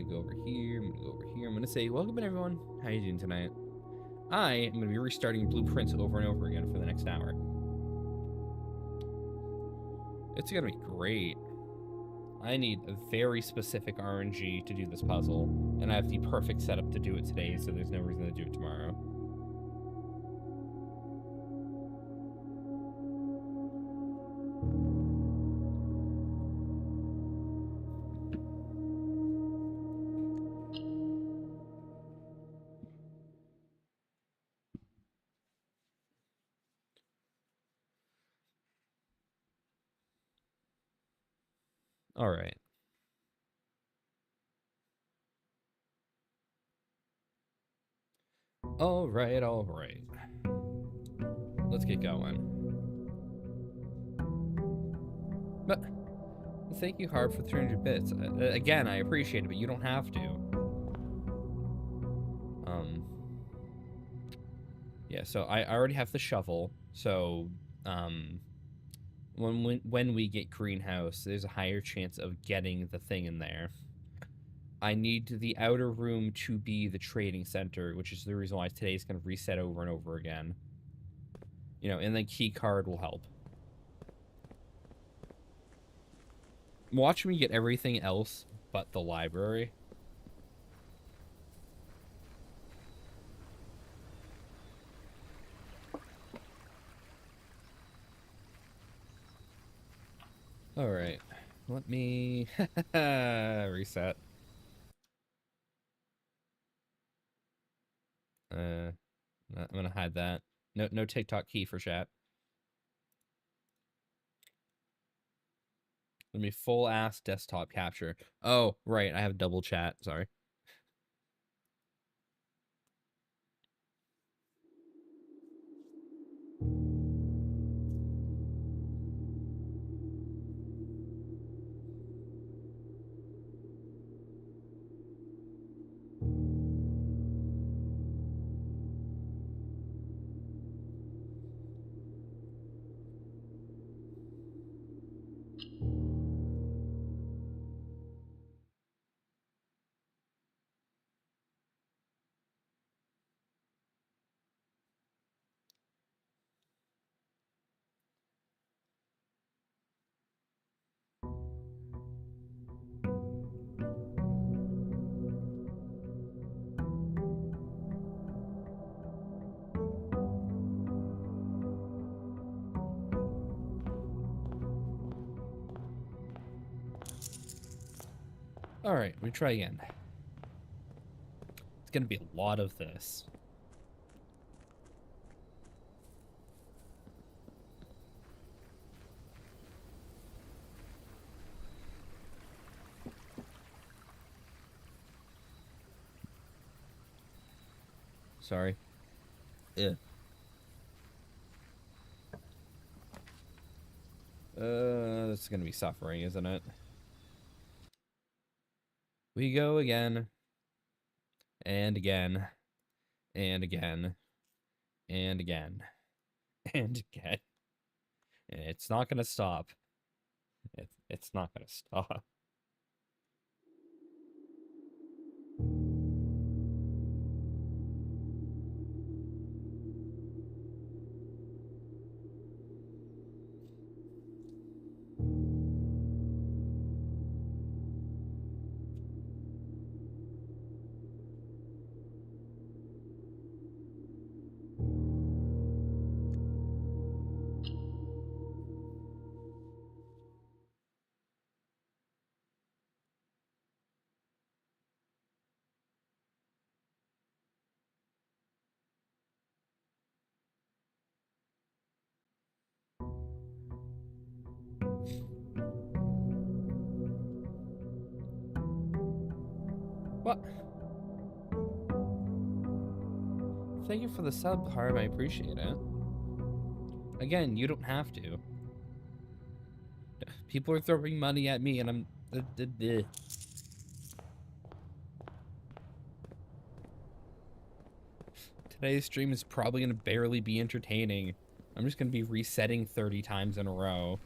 gonna go over here. I'm gonna go over here. I'm gonna say, welcome in everyone. How you doing tonight? I am gonna be restarting blueprints over and over again for the next hour. It's gonna be great. I need a very specific RNG to do this puzzle, and I have the perfect setup to do it today, so there's no reason to do it tomorrow. All right. All right, all right. Let's get going. But thank you, Harp, for 300 bits. Again, I appreciate it, but you don't have to. Yeah, so I already have the shovel, so when we get greenhouse, there's a higher chance of getting the thing in there. I need the outer room to be the trading center, which is the reason why today's going to reset over and over again. You know, and the key card will help. Watch me get everything else but the library. All right, let me reset. I'm gonna hide that. No TikTok key for chat. Let me full ass desktop capture. Oh, right, I have double chat. Sorry. All right, we try again. It's gonna be a lot of this. Sorry. Yeah. That's gonna be suffering, isn't it? We go again. And again. And again. And again. And again. And it's not gonna stop. It's not gonna stop. What? Thank you for the sub, Harv. I appreciate it. Again, you don't have to. People are throwing money at me, and I'm... Today's stream is probably going to barely be entertaining. I'm just going to be resetting 30 times in a row.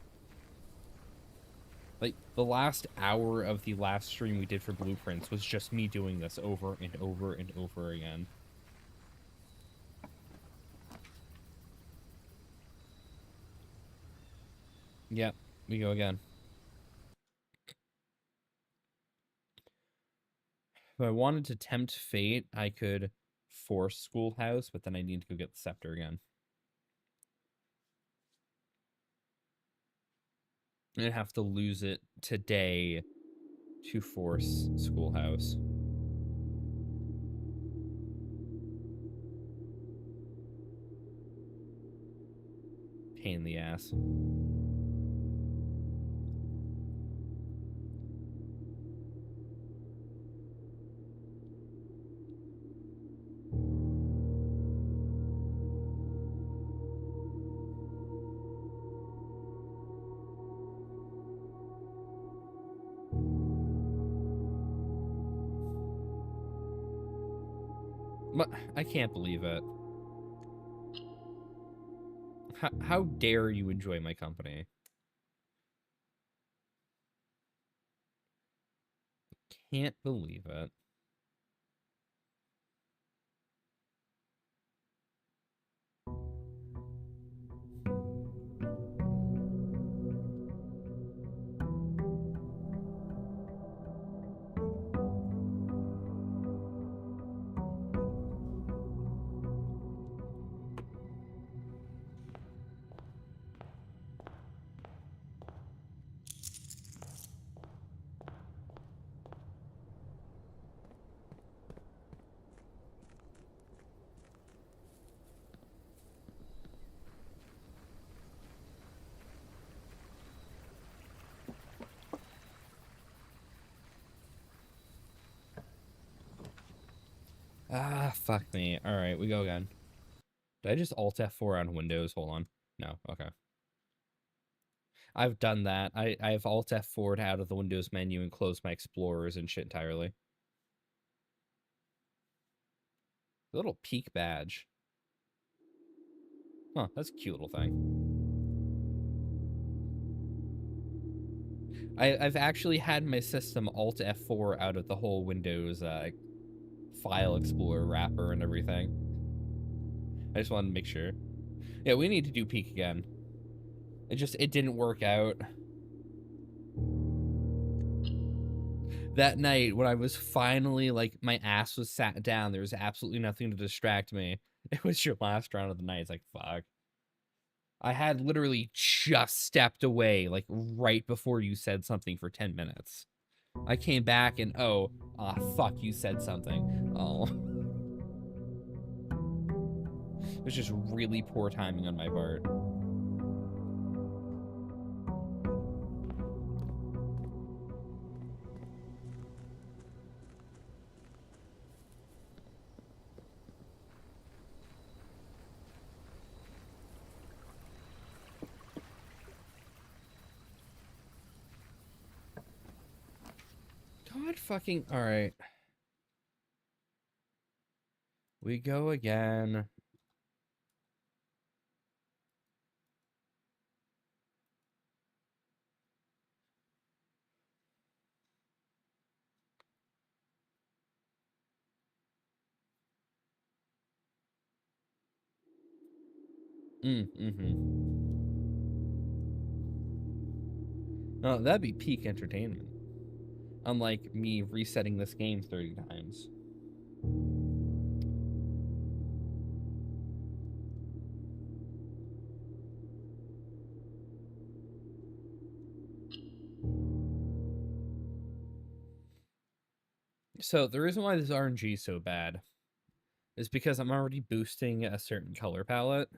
Like, the last hour of the last stream we did for Blueprints was just me doing this over and over and over again. Yep, we go again. If I wanted to tempt fate, I could force Schoolhouse, but then I need to go get the scepter again. I'd have to lose it today to force Schoolhouse. Pain in the ass. I can't believe it. How dare you enjoy my company? Can't believe it. Ah, fuck me. All right, we go again. Did I just Alt F4 on Windows? Hold on. No, okay. I've done that. I've Alt F4'd out of the Windows menu and closed my Explorers and shit entirely. A little peak badge. Huh, that's a cute little thing. I've actually had my system Alt F4 out of the whole Windows file explorer wrapper and everything. I just wanted to make sure. Yeah, we need to do peak again. It didn't work out. That night when I was finally like my ass was sat down, there was absolutely nothing to distract me. It was your last round of the night. It's like, fuck. I had literally just stepped away like right before you said something for 10 minutes. I came back and fuck, you said something. Oh. It was just really poor timing on my part. God fucking, all right. We go again. No, that'd be peak entertainment. Unlike me resetting this game 30 times. So the reason why this RNG is so bad is because I'm already boosting a certain color palette.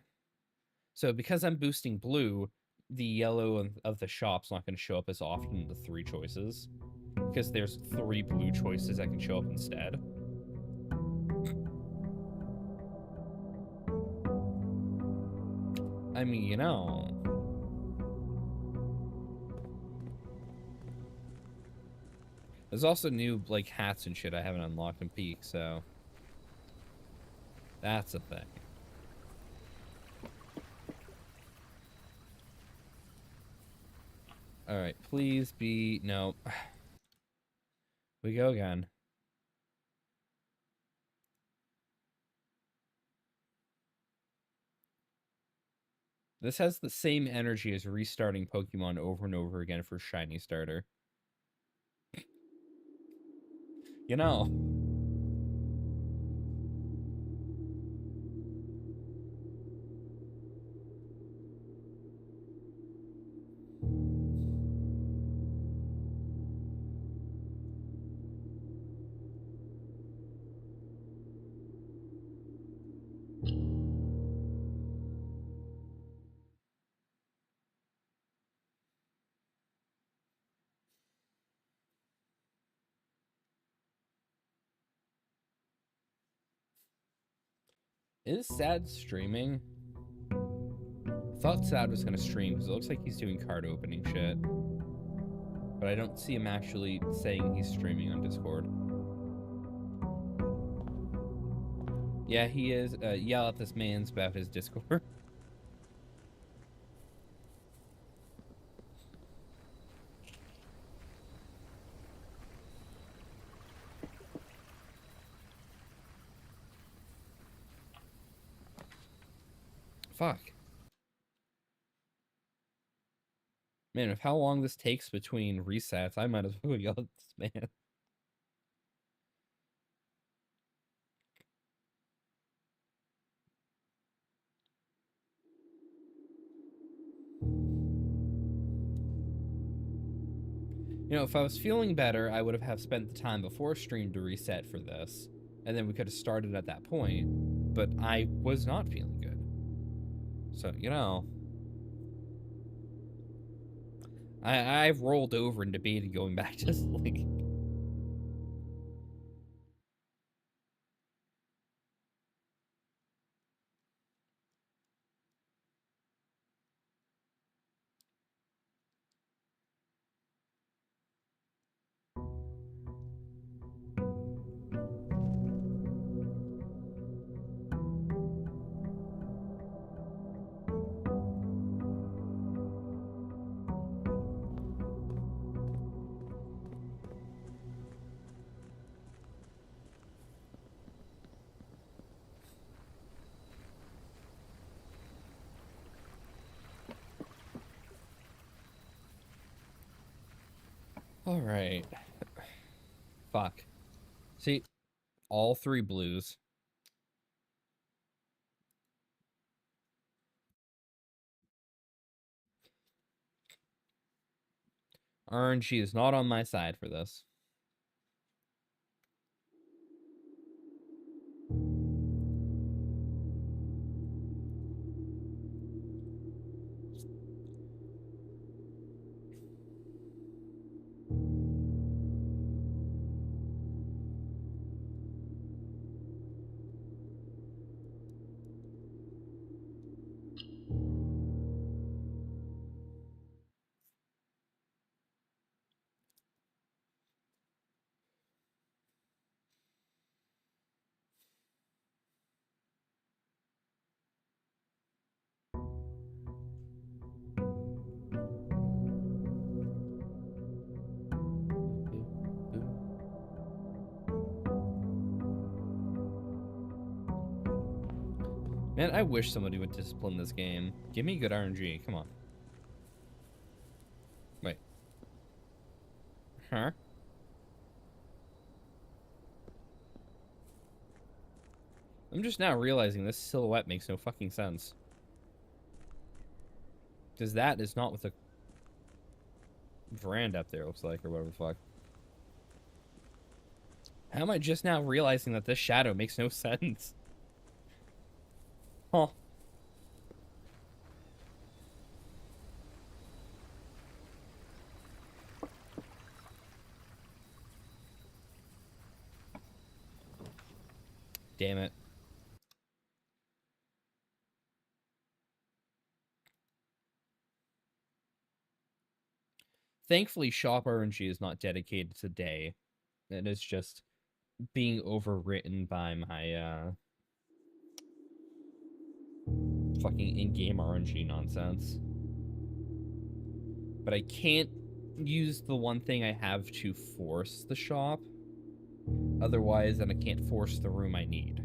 So because I'm boosting blue, the yellow of the shop's not going to show up as often in the 3 choices. Because there's 3 blue choices that can show up instead. I mean, you know. There's also new, like, hats and shit I haven't unlocked in Peak, so... That's a thing. Alright, please be... No. We go again. This has the same energy as restarting Pokemon over and over again for Shiny Starter. You know. Is Sad streaming? I thought Sad was gonna stream because it looks like he's doing card opening shit. But I don't see him actually saying he's streaming on Discord. Yeah, he is. Yell at this man's about his Discord. Fuck. Man, if how long this takes between resets, I might as well yell at this man. You know, if I was feeling better, I would have spent the time before stream to reset for this. And then we could have started at that point. But I was not feeling good. So, you know. I've rolled over and debated going back to sleep. All right. Fuck. See, all three blues. RNG is not on my side for this. Man, I wish somebody would discipline this game. Give me good RNG. Come on. Wait. Huh? I'm just now realizing this silhouette makes no fucking sense. Because that is not what the veranda up there looks like, or whatever the fuck. How am I just now realizing that this shadow makes no sense? Huh. Damn it. Thankfully, shop RNG is not dedicated to day. It is just being overwritten by my, fucking in-game RNG nonsense. But I can't use the one thing I have to force the shop. Otherwise, then I can't force the room I need.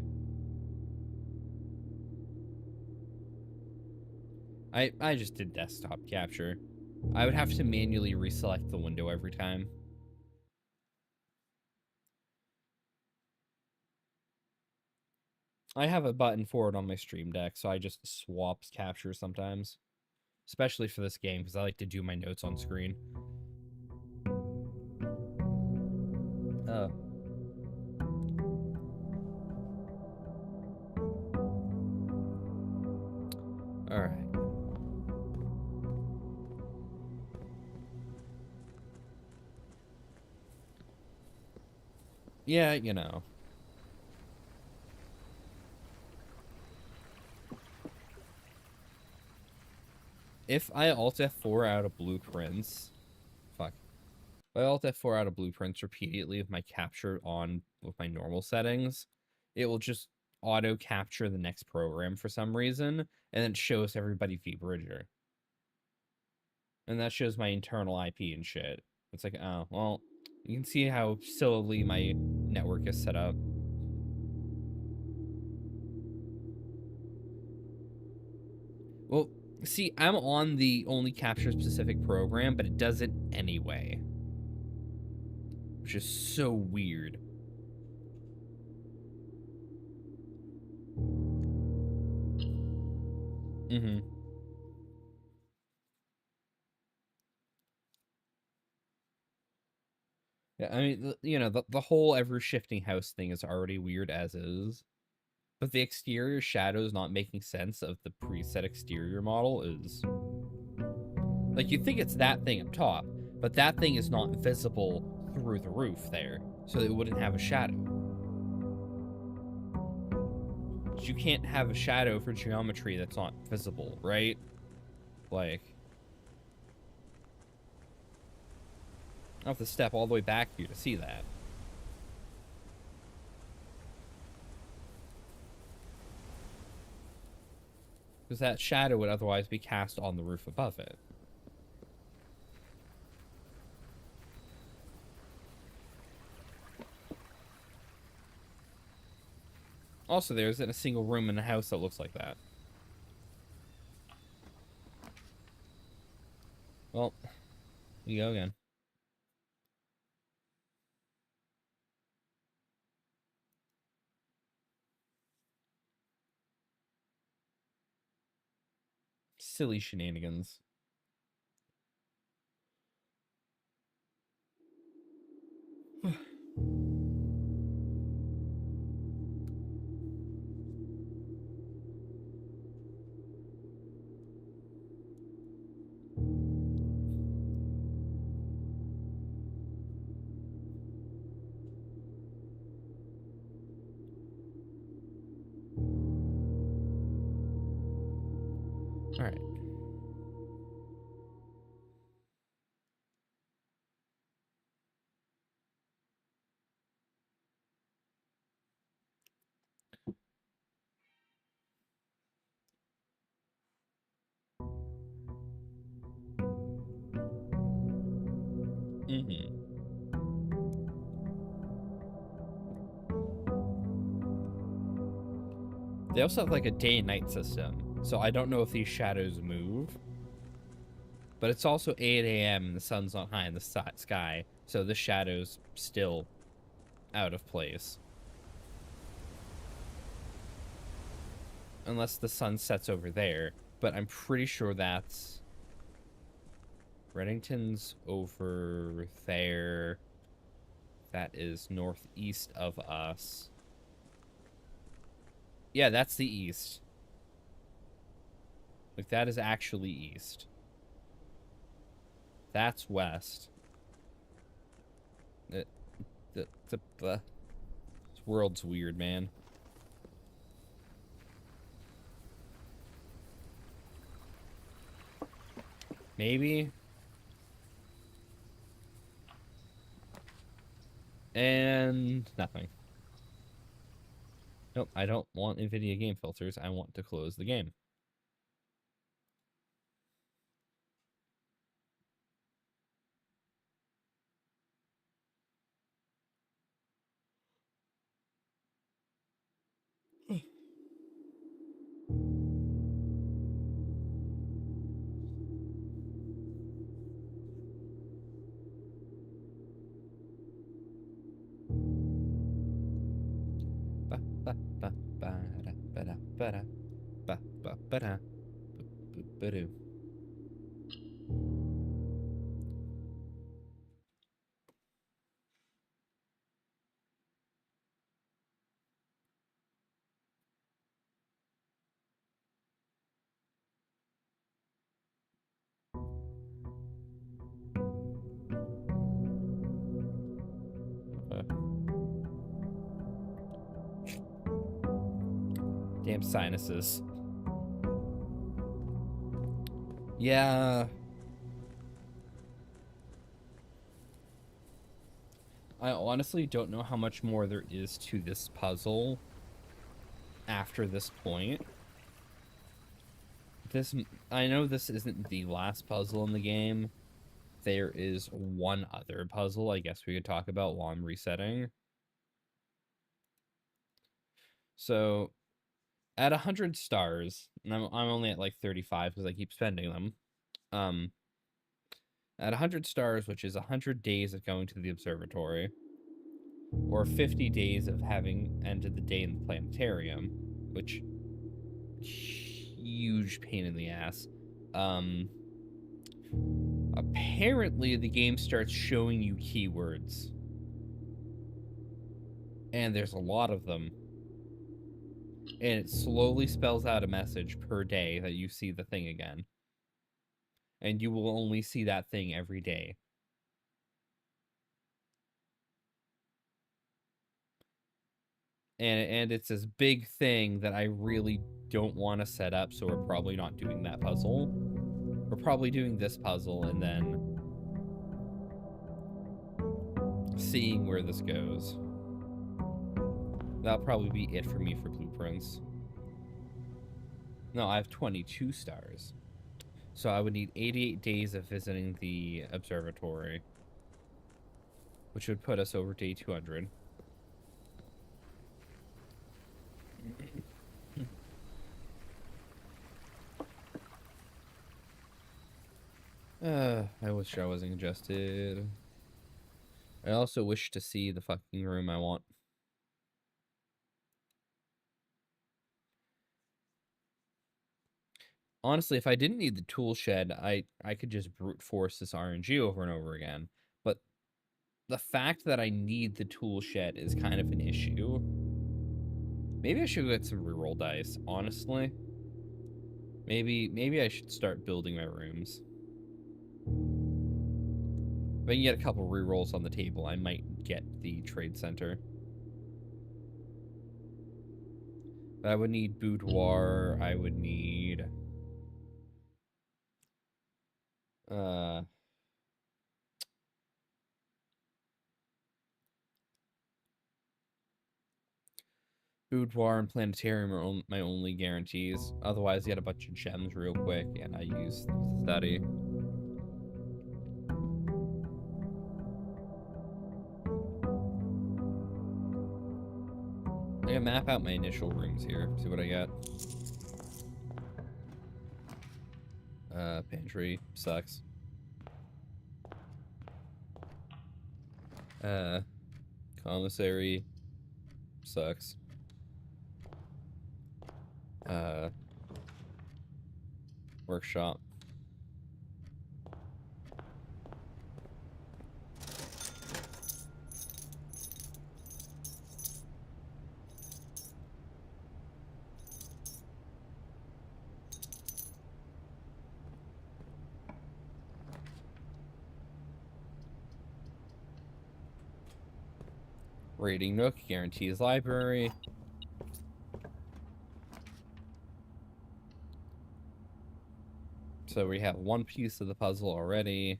I just did desktop capture. I would have to manually reselect the window every time. I have a button for it on my Stream Deck, so I just swap capture sometimes. Especially for this game, because I like to do my notes on screen. Oh. Alright. Yeah, you know. If I Alt F4 out of blueprints... Fuck. If I Alt F4 out of blueprints repeatedly with my capture on with my normal settings, it will just auto capture the next program for some reason, and then it shows everybody vBridger. And that shows my internal IP and shit. It's like, oh, well, you can see how silly my network is set up. Well, see, I'm on the only capture specific program, but it does it anyway. Which is so weird. Mm-hmm. Yeah, I mean, you know, the whole ever-shifting house thing is already weird as is. But the exterior shadows not making sense of the preset exterior model is... Like, you'd think it's that thing up top, but that thing is not visible through the roof there, so it wouldn't have a shadow. But you can't have a shadow for geometry that's not visible, right? Like... I'll have to step all the way back here to see that. Because that shadow would otherwise be cast on the roof above it. Also, there isn't a single room in the house that looks like that. Well, you go again. Silly shenanigans. All right. Mm-hmm. They also have like a day and night system, so I don't know if these shadows move. But it's also 8 a.m. and the sun's not high in the sky, so the shadow's still out of place. Unless the sun sets over there, but I'm pretty sure that's... Reddington's over there. That is northeast of us. Yeah, that's the east. Like, that is actually east. That's west. This world's weird, man. Maybe. And nothing. Nope, I don't want NVIDIA game filters. I want to close the game. Ba ba ba ba da ba da ba da ba ba ba da ba do. Damn sinuses. Yeah. I honestly don't know how much more there is to this puzzle after this point. I know this isn't the last puzzle in the game. There is one other puzzle I guess we could talk about while I'm resetting. So, at 100 stars, and I'm only at like 35 because I keep spending them. At 100 stars, which is 100 days of going to the observatory, or 50 days of having ended the day in the planetarium, which huge pain in the ass. Apparently the game starts showing you keywords, and there's a lot of them, and it slowly spells out a message per day that you see the thing again, and you will only see that thing every day. And it's this big thing that I really don't want to set up, so we're probably not doing that puzzle. We're probably doing this puzzle and then seeing where this goes. That'll probably be it for me for blueprints. No, I have 22 stars. So I would need 88 days of visiting the observatory, which would put us over day 200. I wish I wasn't congested. I also wish to see the fucking room I want. Honestly, if I didn't need the tool shed, I could just brute force this RNG over and over again. But the fact that I need the tool shed is kind of an issue. Maybe I should get some reroll dice, honestly. Maybe I should start building my rooms. If I can get a couple rerolls on the table, I might get the trade center. But I would need boudoir. I would need boudoir and planetarium are my only guarantees. Otherwise, get a bunch of gems real quick, and I use study. I can map out my initial rooms here. See what I got. Pantry sucks. Commissary sucks. Workshop. Raiding Nook guarantees library. So we have one piece of the puzzle already.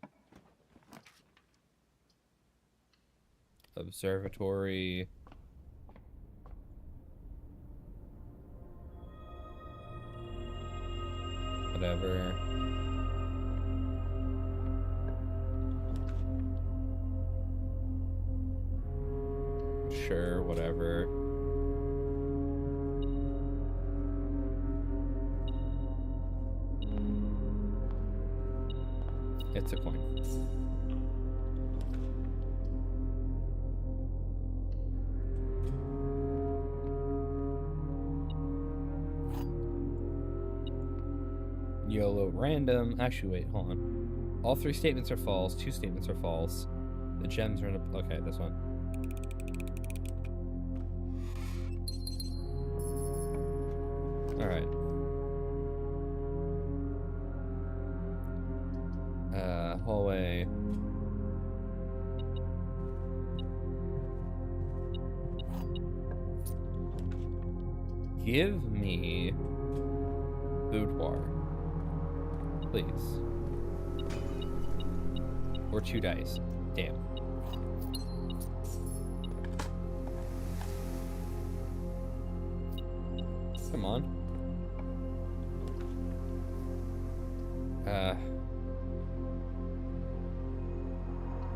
Observatory. Whatever. Sure, whatever. It's a coin. YOLO random. Actually, wait, hold on. All 3 statements are false. 2 statements are false. The gems are in a... Okay, this one. Alright. Hallway. Give me boudoir, please. Or 2 dice. Damn. Come on.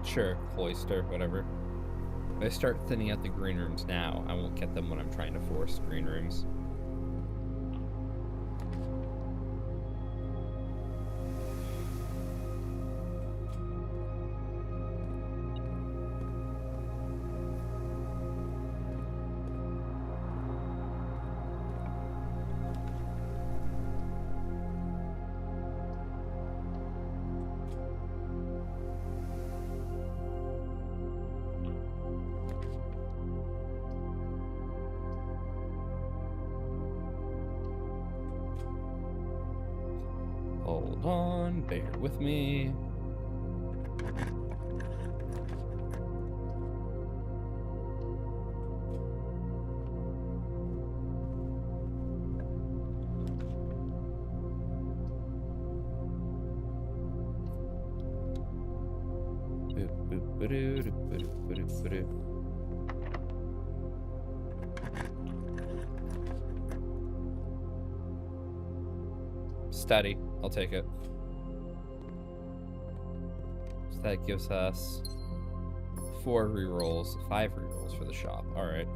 Sure, cloister, whatever. If I start thinning out the green rooms now, I won't get them when I'm trying to force green rooms. Hold on, bear with me. Study. I'll take it. So that gives us 4 rerolls, 5 rerolls for the shop. Alright.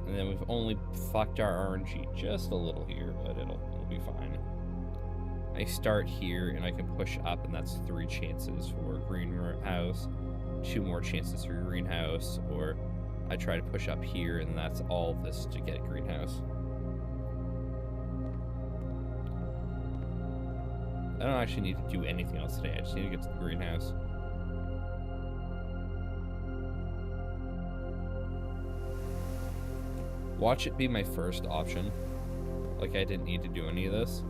And then we've only fucked our RNG just a little here, but it'll be fine. I start here and I can push up, and that's 3 chances for greenhouse, 2 more chances for greenhouse, or I try to push up here and that's all this to get greenhouse. I don't actually need to do anything else today. I just need to get to the greenhouse. Watch it be my first option. Like I didn't need to do any of this.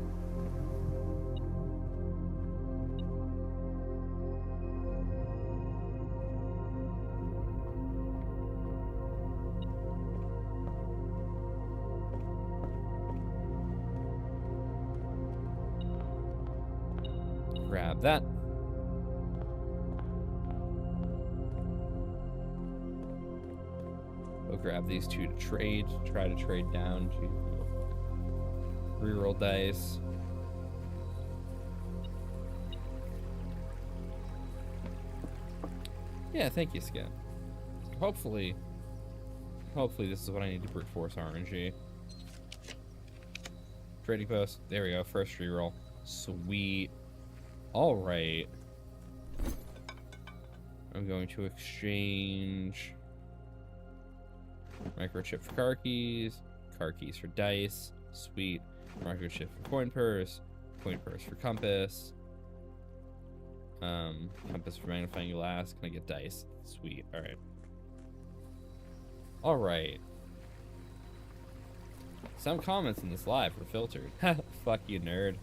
Grab that. We'll grab these 2 to trade. Try to trade down to reroll dice. Yeah, thank you, Skip. Hopefully this is what I need to brute force RNG. Trading post. There we go. First reroll. Sweet. All right. I'm going to exchange microchip for car keys for dice. Sweet. Microchip for coin purse for compass. Compass for magnifying glass. Can I get dice? Sweet. All right. All right. Some comments in this live were filtered. Fuck you, nerd.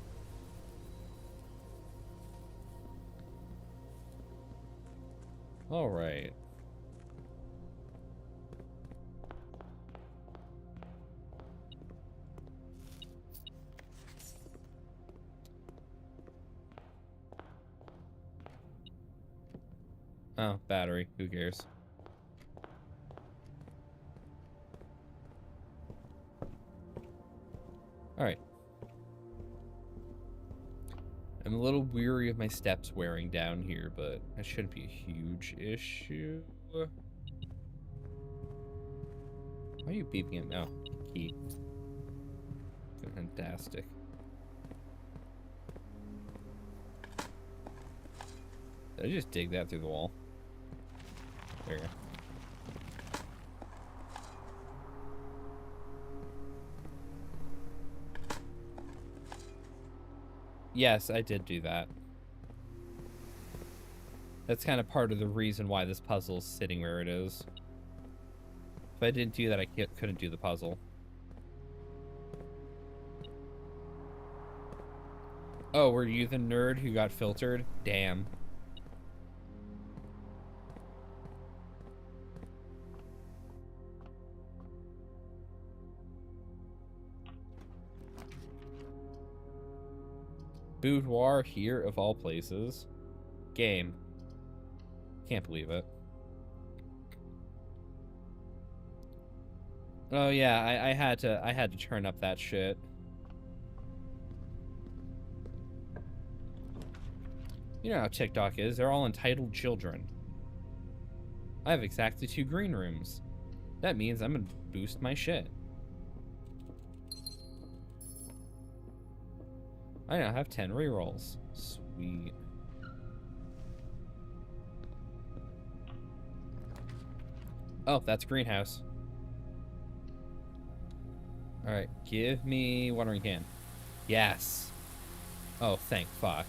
All right. Oh, battery. Who cares? All right. I'm a little weary of my steps wearing down here, but that shouldn't be a huge issue. Why are you beeping at me? Oh, key. Fantastic. Did I just dig that through the wall? There you go. Yes, I did do that. That's kind of part of the reason why this puzzle's sitting where it is. If I didn't do that, I couldn't do the puzzle. Oh, were you the nerd who got filtered? Damn. Boudoir here, of all places. Game. Can't believe it. Oh yeah, I had to turn up that shit. You know how TikTok is. They're all entitled children. I have exactly 2 green rooms. That means I'm gonna boost my shit. I now have 10 rerolls. Sweet. Oh, that's greenhouse. Alright, give me watering can. Yes. Oh, thank fuck.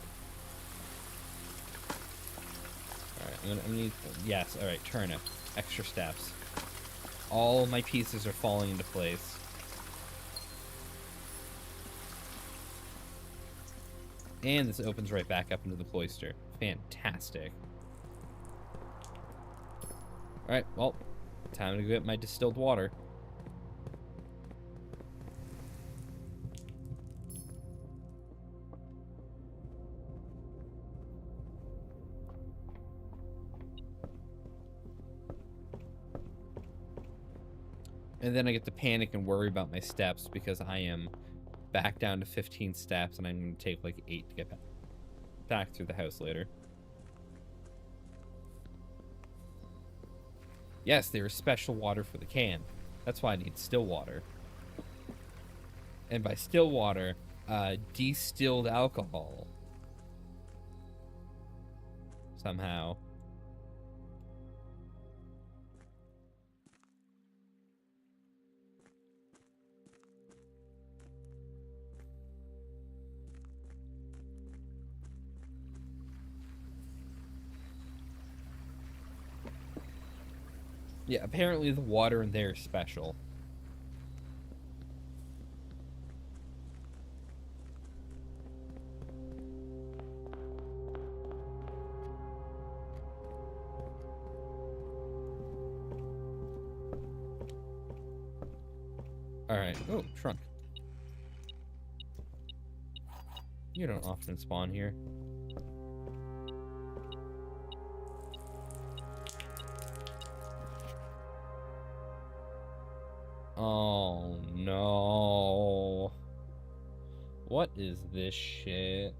Alright, I'm gonna need... Yes, alright, turnip. Extra steps. All my pieces are falling into place. And this opens right back up into the cloister. Fantastic. Alright, well, time to go get my distilled water. And then I get to panic and worry about my steps because I am back down to 15 steps and I'm going to take like 8 to get back through the house later. Yes, there is special water for the can. That's why I need still water. And by still water, distilled alcohol. Somehow. Yeah, apparently the water in there is special. Alright. Oh, trunk. You don't often spawn here. Oh, no. What is this shit?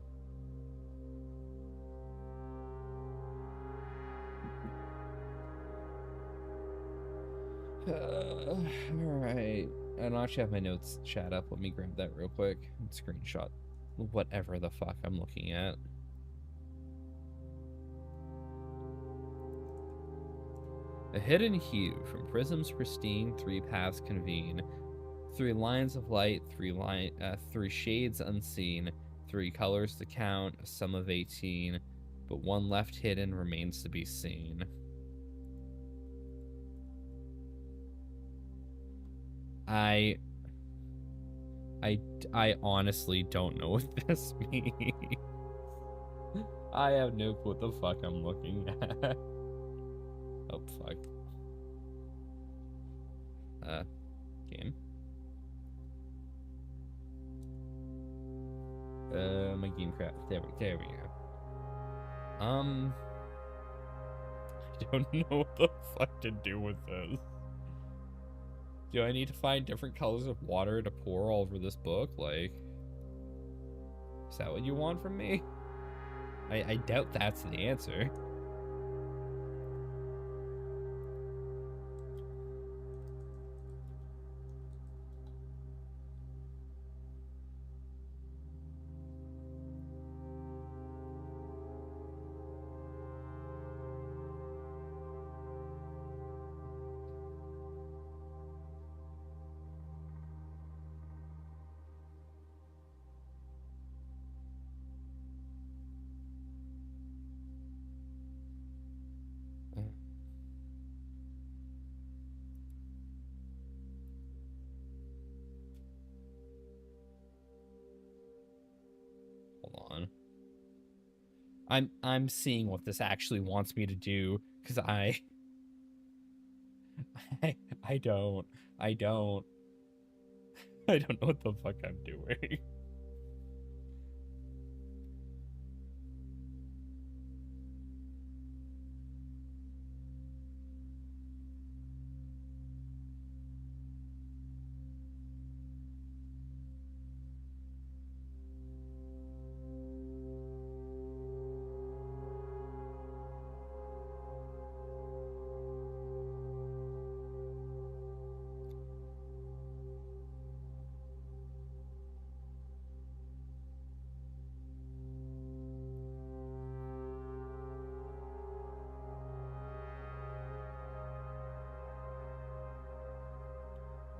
Alright. I don't actually have my notes chat up. Let me grab that real quick and screenshot whatever the fuck I'm looking at. A hidden hue. From prisms pristine, 3 paths convene. 3 lines of light, 3 shades unseen. 3 colors to count, a sum of 18. But 1 left hidden remains to be seen. I honestly don't know what this means. I have no clue what the fuck I'm looking at. Oh, fuck. Game. My game crap. There we go. I don't know what the fuck to do with this. Do I need to find different colors of water to pour all over this book? Like, is that what you want from me? I doubt that's the answer. I'm seeing what this actually wants me to do, because I don't. I don't. I don't know what the fuck I'm doing.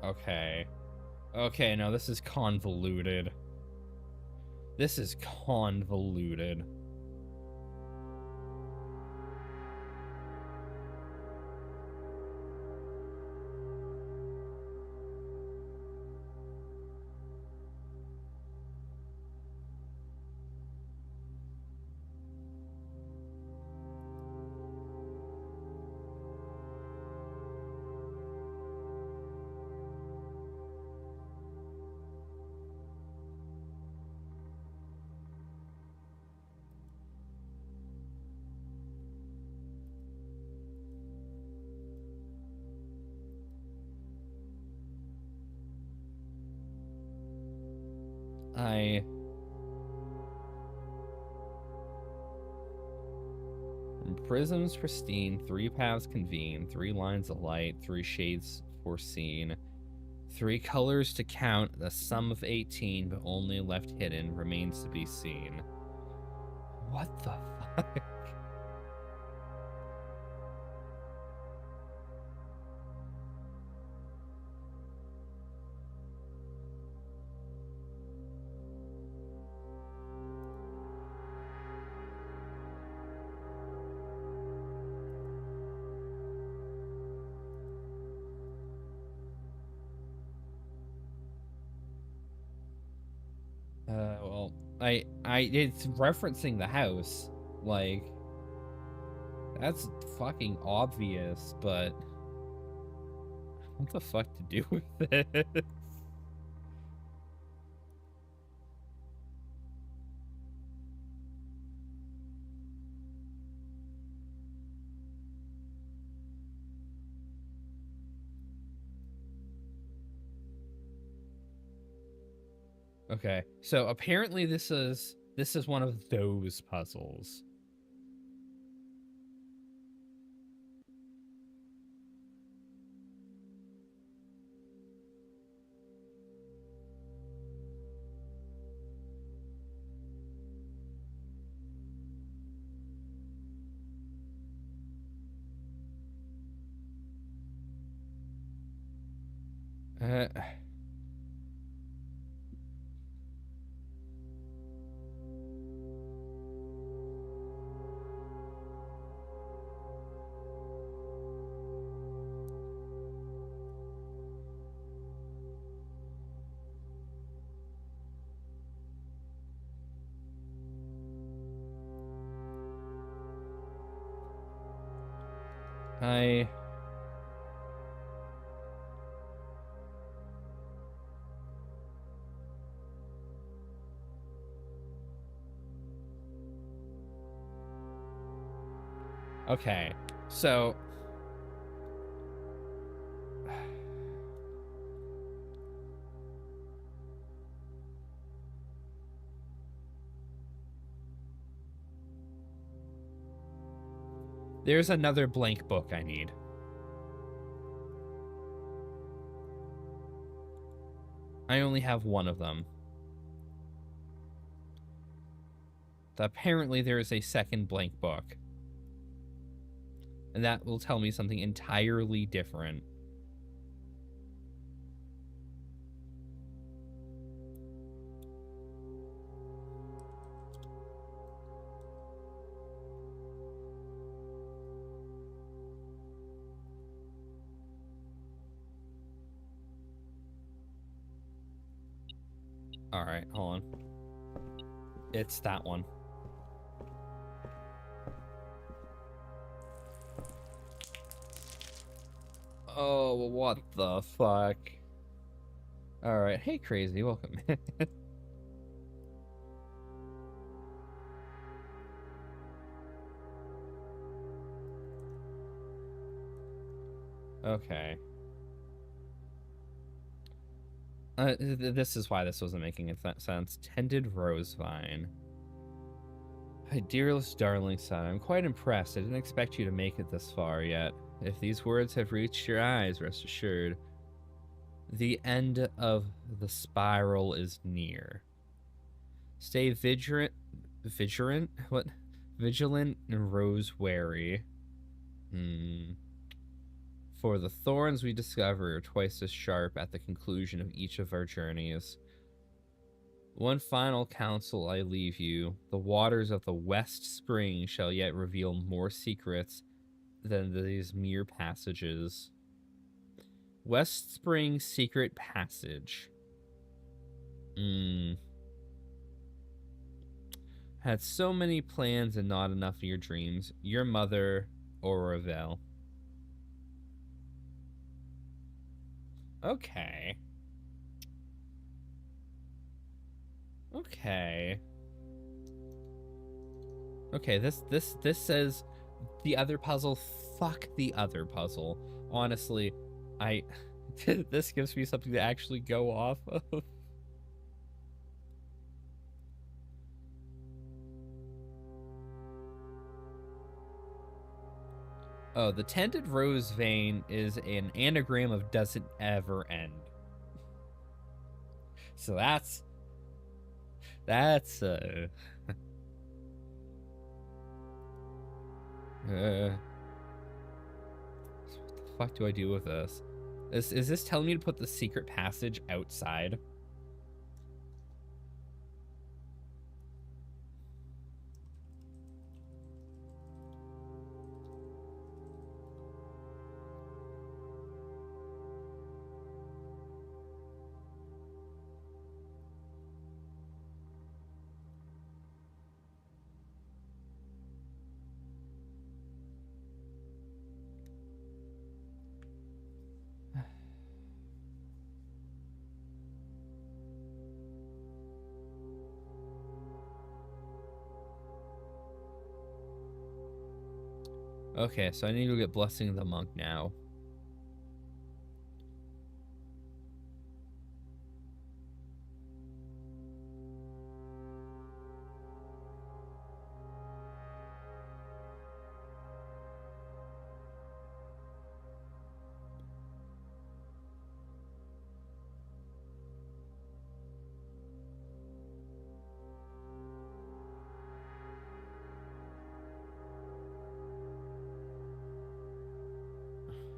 Okay. Okay, no, this is convoluted. This is convoluted. Prisms pristine, 3 paths convene, 3 lines of light, 3 shades foreseen, 3 colors to count, the sum of 18, but only left hidden remains to be seen. What the fuck? Well, it's referencing the house. Like, that's fucking obvious, but what the fuck to do with this? Okay, so apparently this is one of those puzzles. Uh, I okay, so there's another blank book I need. I only have one of them. Apparently there is a second blank book. And that will tell me something entirely different. All right, hold on. It's that one. Oh, what the fuck? Alright, hey crazy, welcome. Okay. This is why this wasn't making sense. Tended rose vine. My dearest darling son, I'm quite impressed. I didn't expect you to make it this far yet. If these words have reached your eyes, rest assured, the end of the spiral is near. Stay vigilant? What? Vigilant and rose wary. For the thorns we discover are twice as sharp at the conclusion of each of our journeys. One final counsel I leave you. The waters of the West Spring shall yet reveal more secrets than these mere passages. West Spring Secret Passage. Had so many plans and not enough of your dreams. Your mother, Auravel. Okay. Okay. Okay, this says the other puzzle. Fuck the other puzzle. Honestly, this gives me something to actually go off of. Oh, the tended rose vein is an anagram of doesn't ever end. So that's what the fuck do I do with this? Is this telling me to put the secret passage outside? Okay, so I need to get Blessing of the Monk now.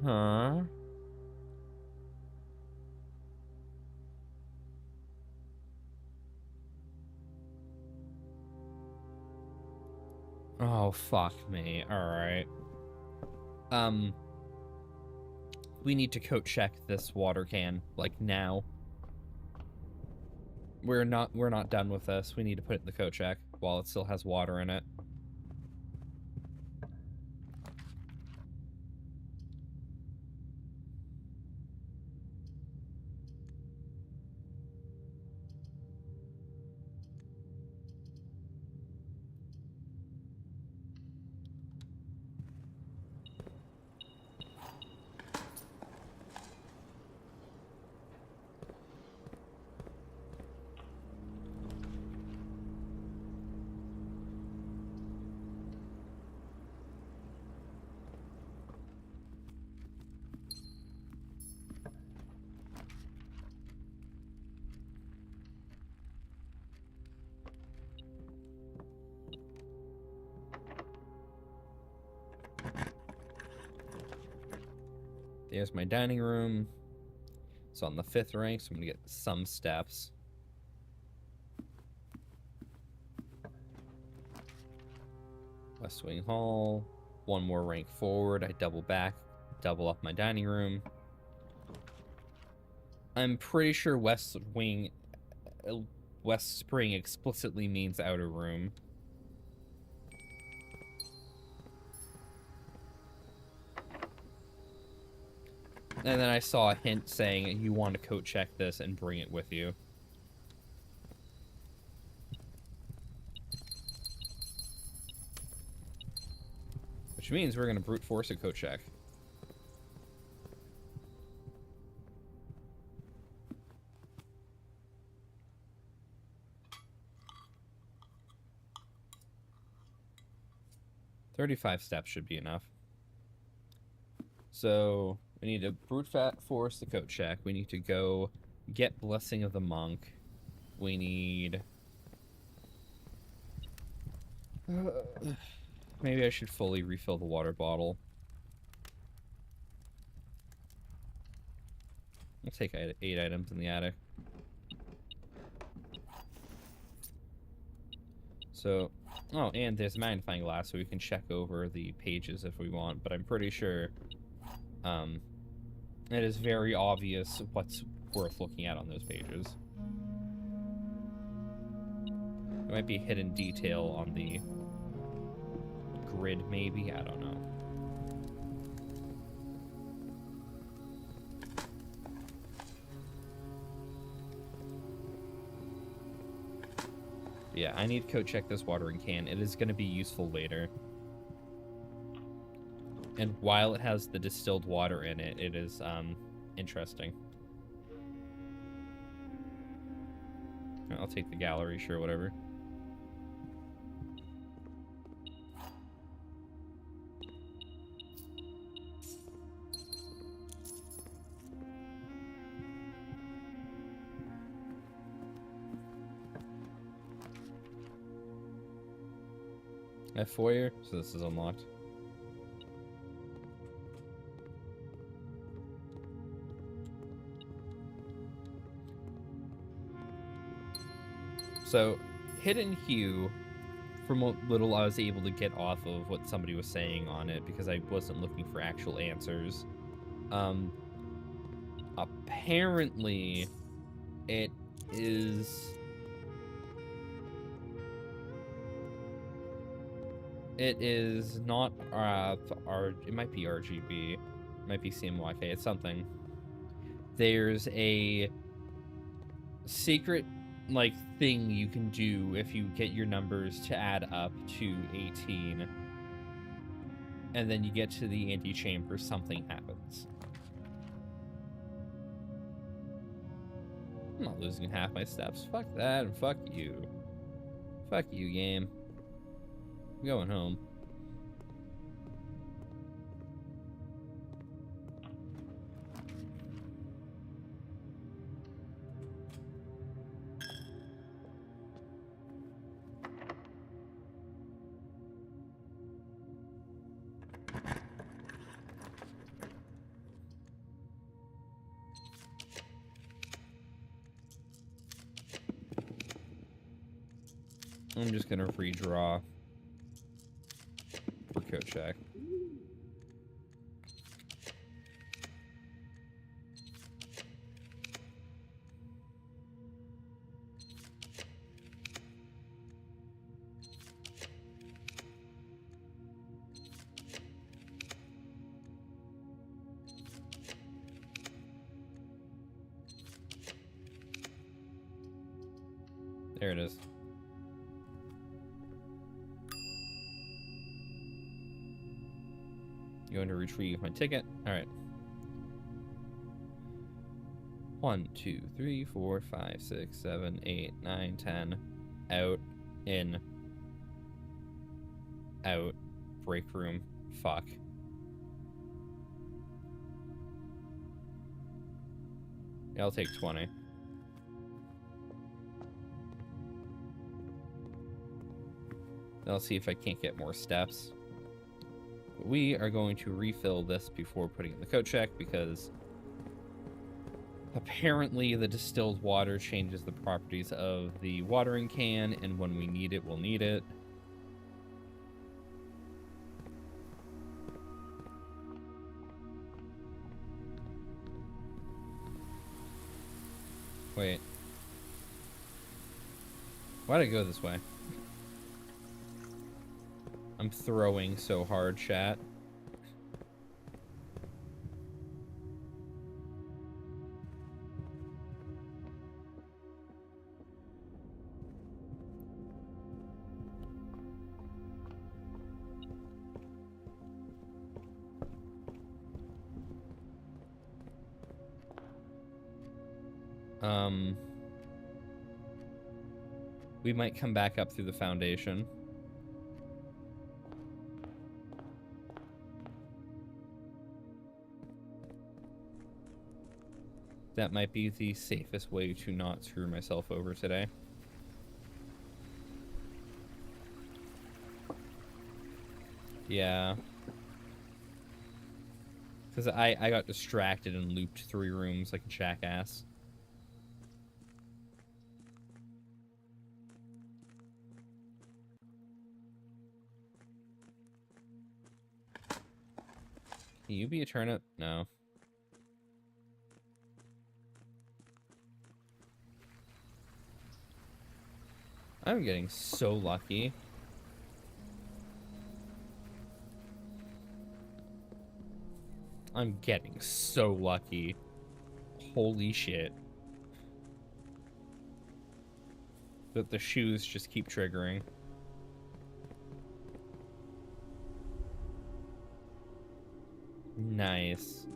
Huh? Oh, fuck me. Alright. We need to coat check this water can, like, now. We're not done with this. We need to put it in the coat check while it still has water in it. There's my dining room. It's on the 5th rank, so I'm gonna get some steps. West Wing Hall. One more rank forward. I double back, double up my dining room. I'm pretty sure West Spring explicitly means outer room. And then I saw a hint saying you want to coat check this and bring it with you. Which means we're going to brute force a coat check. "35 steps should be enough." So we need to brute force the coat check. We need to go get Blessing of the Monk. We need... maybe I should fully refill the water bottle. I'll take 8 items in the attic. So, oh, and there's a magnifying glass, so we can check over the pages if we want, but I'm pretty sure it is very obvious what's worth looking at on those pages. There might be hidden detail on the grid, maybe? I don't know. Yeah, I need to coat check this watering can. It is going to be useful later. And while it has the distilled water in it, it is interesting. I'll take the gallery, sure, whatever. I have foyer, so this is unlocked. So, Hidden Hue, from what little I was able to get off of what somebody was saying on it, because I wasn't looking for actual answers, apparently it is... it is not, it might be RGB, it might be CMYK, it's something. There's a secret, like, thing you can do if you get your numbers to add up to 18, and then you get to the antechamber, something happens. I'm not losing half my steps. Fuck that, and fuck you. Fuck you, game. I'm going home. I'm just gonna redraw for coat check. There it is. Going to retrieve my ticket. All right. 1, 2, 3, 4, 5, 6, 7, 8, 9, 10. Out, in, out, break room. Fuck. Yeah, I'll take 20. I'll see if I can't get more steps. We are going to refill this before putting in the coat check, because apparently the distilled water changes the properties of the watering can, and when we need it, we'll need it. Wait. Why'd I go this way? I'm throwing so hard, chat. We might come back up through the foundation. That might be the safest way to not screw myself over today. Yeah. Because I got distracted and looped 3 rooms like a jackass. Can you be a turnip? No. I'm getting so lucky. I'm getting so lucky. Holy shit. But the shoes just keep triggering. Nice.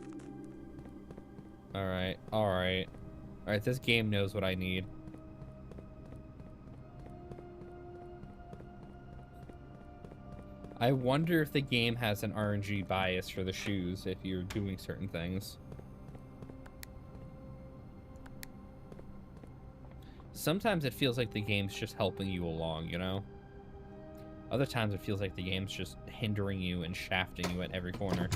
Alright, alright. Alright, this game knows what I need. I wonder if the game has an RNG bias for the shoes if you're doing certain things. Sometimes it feels like the game's just helping you along, you know? Other times it feels like the game's just hindering you and shafting you at every corner.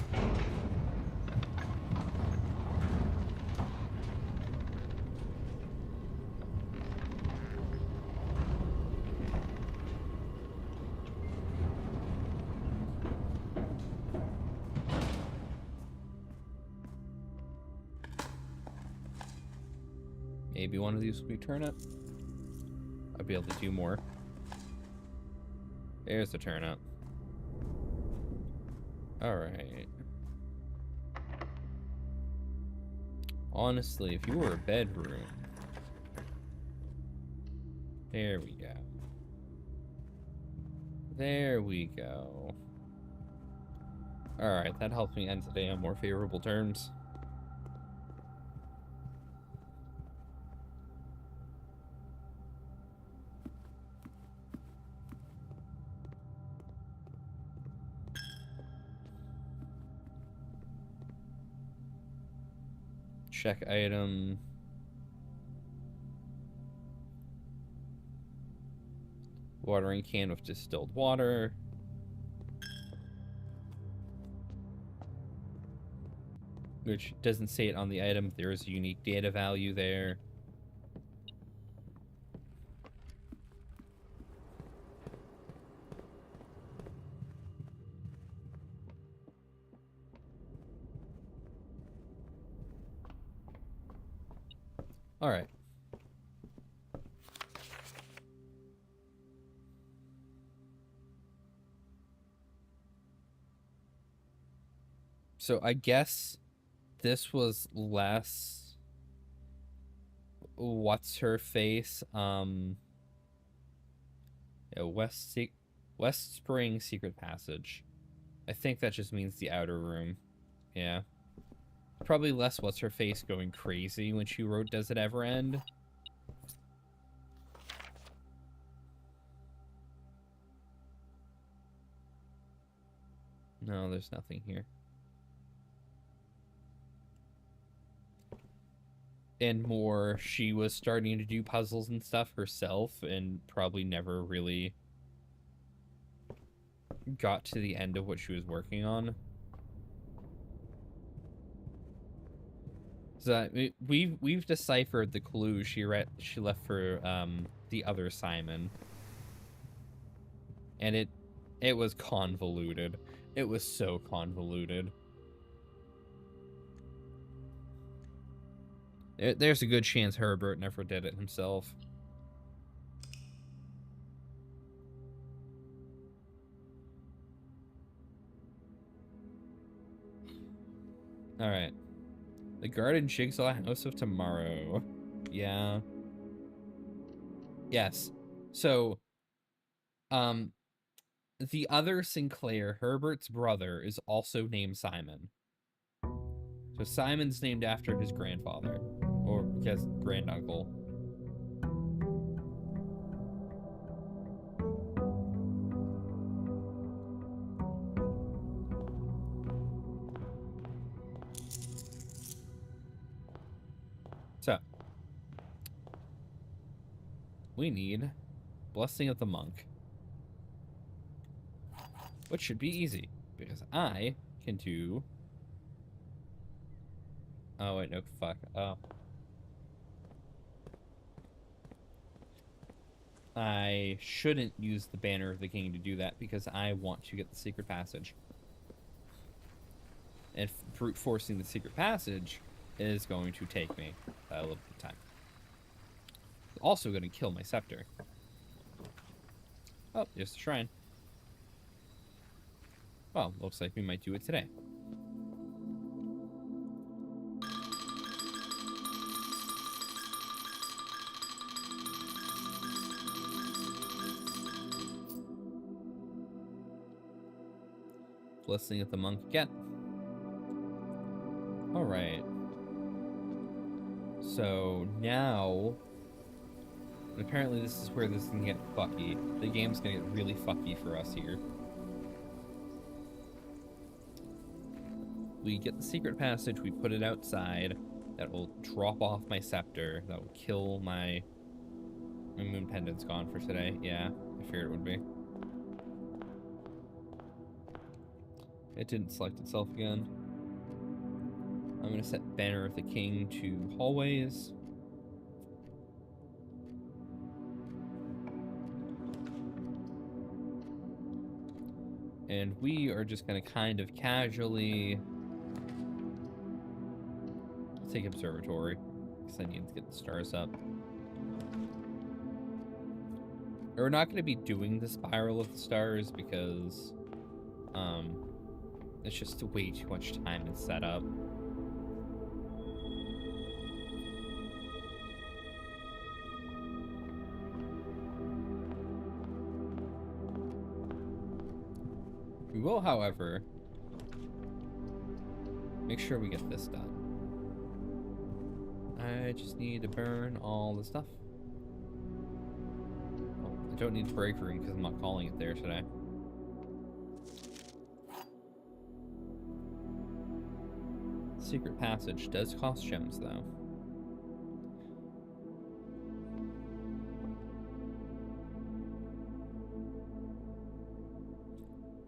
Maybe one of these will be turnip. I'll be able to do more. There's the turnip. Alright. Honestly, if you were a bedroom... There we go. There we go. Alright, that helps me end today on more favorable terms. Check item. Watering can with distilled water. Which doesn't say it on the item. There is a unique data value there. All right. So I guess this was less what's her face? Yeah, West Spring Secret Passage. I think that just means the outer room. Yeah. Probably less what's her face going crazy when she wrote Does It Ever End? No, there's nothing here. And more, she was starting to do puzzles and stuff herself and probably never really got to the end of what she was working on. So we've deciphered the clue she left for the other Simon. And it was convoluted. It was so convoluted. There's a good chance Herbert never did it himself. All right. The Garden Jigsaw House of Tomorrow. Yeah. Yes. So, the other Sinclair, Herbert's brother, is also named Simon. So Simon's named after his grandfather. Or because granduncle. So, we need Blessing of the Monk. Which should be easy, because I can do... Oh, wait, no, fuck. I shouldn't use the Banner of the King to do that, because I want to get the secret passage. And brute forcing the secret passage is going to take me a little bit of time. It's also going to kill my scepter. Oh, there's the shrine. Well, looks like we might do it today. Blessing of the Monk again. Alright. So now, apparently this is where this is gonna get fucky. The game's gonna get really fucky for us here. We get the secret passage, we put it outside. That will drop off my scepter. That will kill my moon pendant's gone for today. Yeah, I figured it would be. It didn't select itself again. I'm going to set Banner of the King to hallways. And we are just going to kind of casually take observatory, because I need to get the stars up. We're not going to be doing the spiral of the stars because it's just way too much time to set up. We will, however, make sure we get this done. I just need to burn all the stuff. Oh, I don't need the break room because I'm not calling it there today. Secret passage does cost gems, though.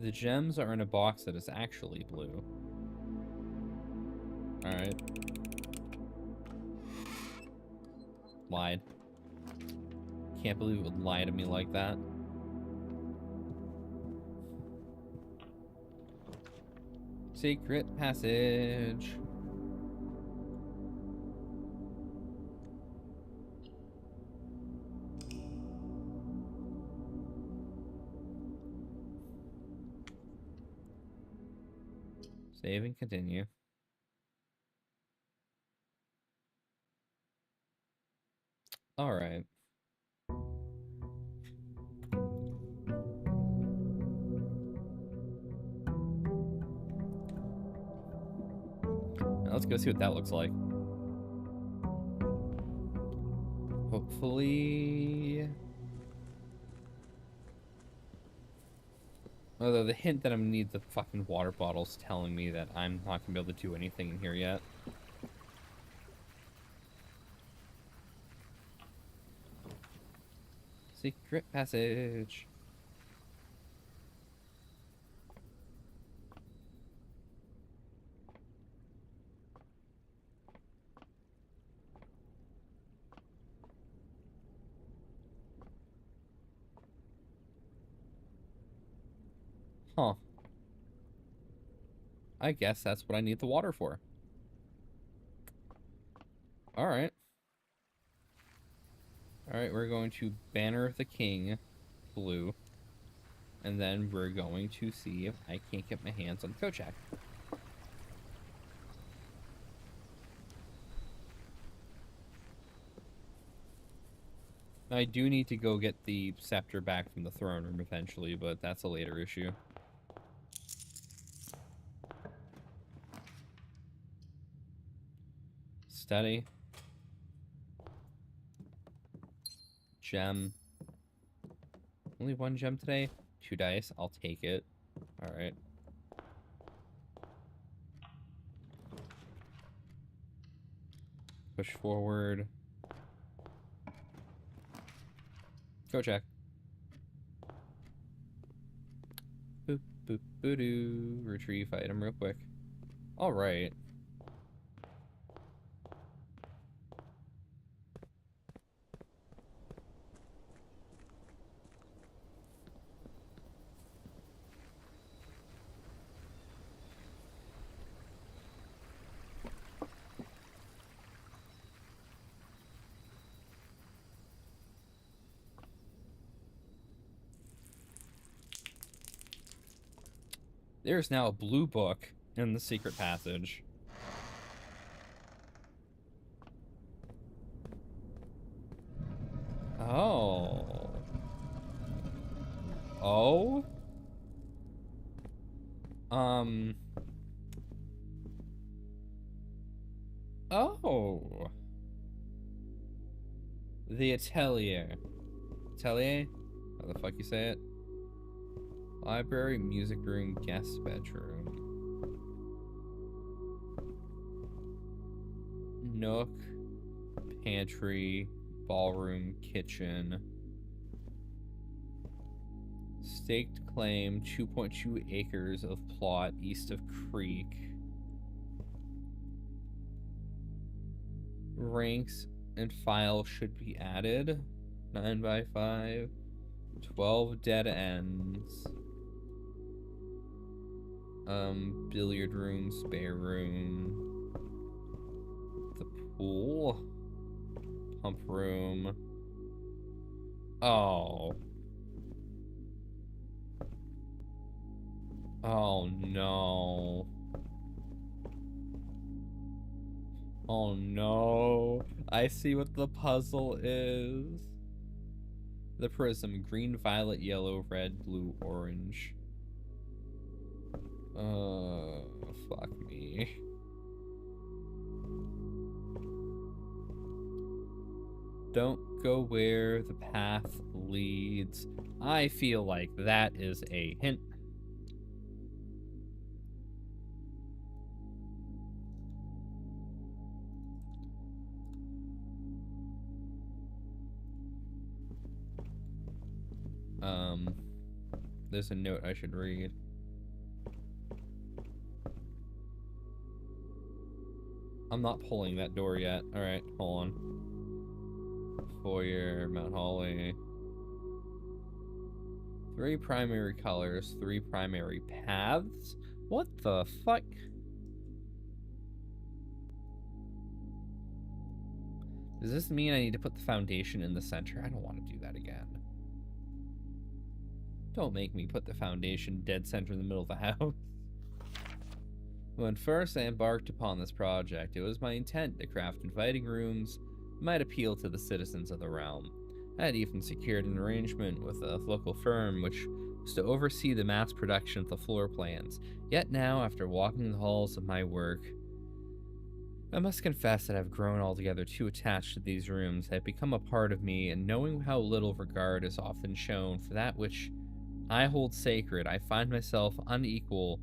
The gems are in a box that is actually blue. Alright. Lied. Can't believe it would lie to me like that. Secret passage. Save and continue. All right. Now let's go see what that looks like. Hopefully... Although the hint that I'm gonna need the fucking water bottle's telling me that I'm not gonna be able to do anything in here yet. Secret passage. Huh. I guess that's what I need the water for. Alright. Alright, we're going to Banner of the King, blue. And then we're going to see if I can't get my hands on the Kochak. I do need to go get the scepter back from the throne room eventually, but that's a later issue. Steady. Gem. Only 1 gem today? 2 dice. I'll take it. Alright. Push forward. Go check. Boop, boop, boo doo. Retrieve item real quick. Alright. There's now a blue book in the secret passage. Oh. Oh? Oh. The atelier. Atelier? How the fuck you say it? Library, music room, guest bedroom. Nook, pantry, ballroom, kitchen. Staked claim, 2.2 acres of plot east of creek. Ranks and files should be added. 9x5. 12 dead ends. Billiard room, spare room. The pool. Pump room. Oh. Oh no. Oh no. I see what the puzzle is. The prism. Green, violet, yellow, red, blue, orange. Fuck me. Don't go where the path leads. I feel like that is a hint. There's a note I should read. I'm not pulling that door yet. Alright, hold on. Foyer, Mount Holly. 3 primary colors, 3 primary paths? What the fuck? Does this mean I need to put the foundation in the center? I don't want to do that again. Don't make me put the foundation dead center in the middle of the house. When first I embarked upon this project, it was my intent to craft inviting rooms that might appeal to the citizens of the realm. I had even secured an arrangement with a local firm which was to oversee the mass production of the floor plans. Yet now, after walking the halls of my work, I must confess that I've grown altogether too attached to these rooms. They've become a part of me, and knowing how little regard is often shown for that which I hold sacred, I find myself unequal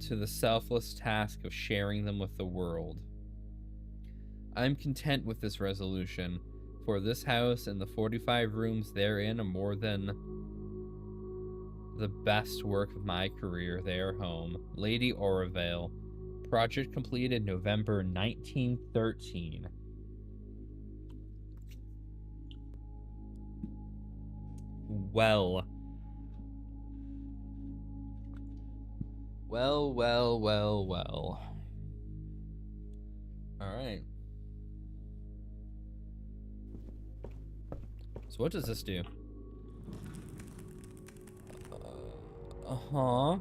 to the selfless task of sharing them with the world. I am content with this resolution, for this house and the 45 rooms therein are more than the best work of my career. They are home. Lady Orovale. Project completed November 1913. Well. Well. Alright. So what does this do? Uh-huh.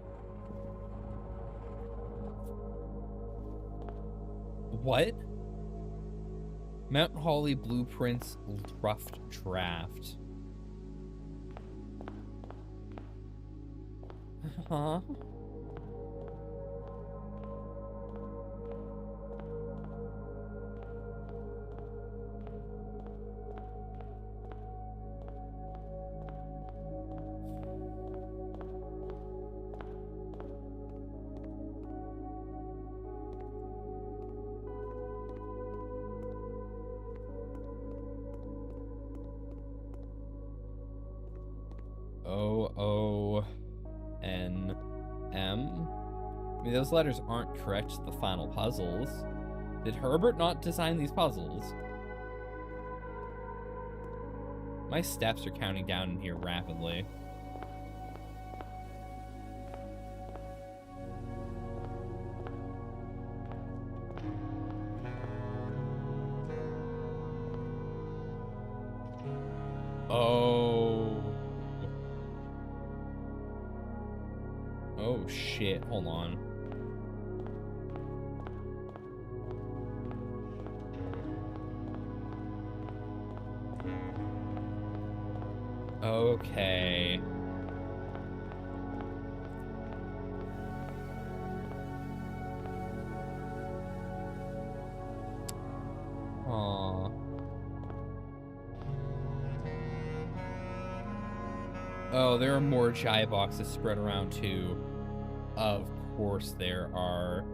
What? Mount Holly Blueprints Rough Draft. Uh-huh. I mean, those letters aren't correct to the final puzzles. Did Herbert not design these puzzles? My steps are counting down in here rapidly. Oh. Oh, shit. Hold on. Okay. Aw. Oh, there are more Jai boxes spread around too. Of course there are.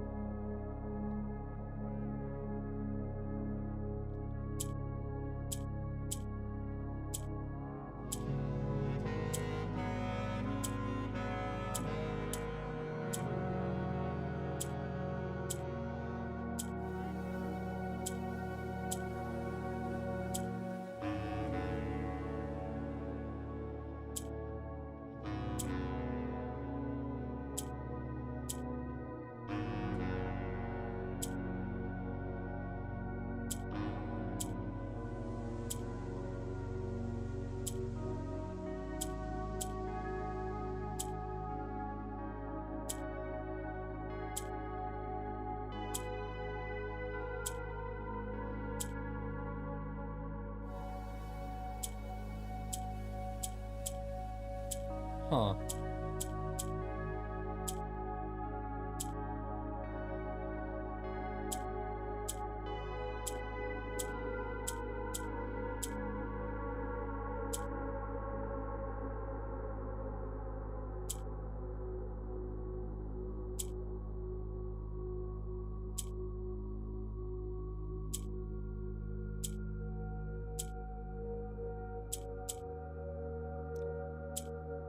Huh.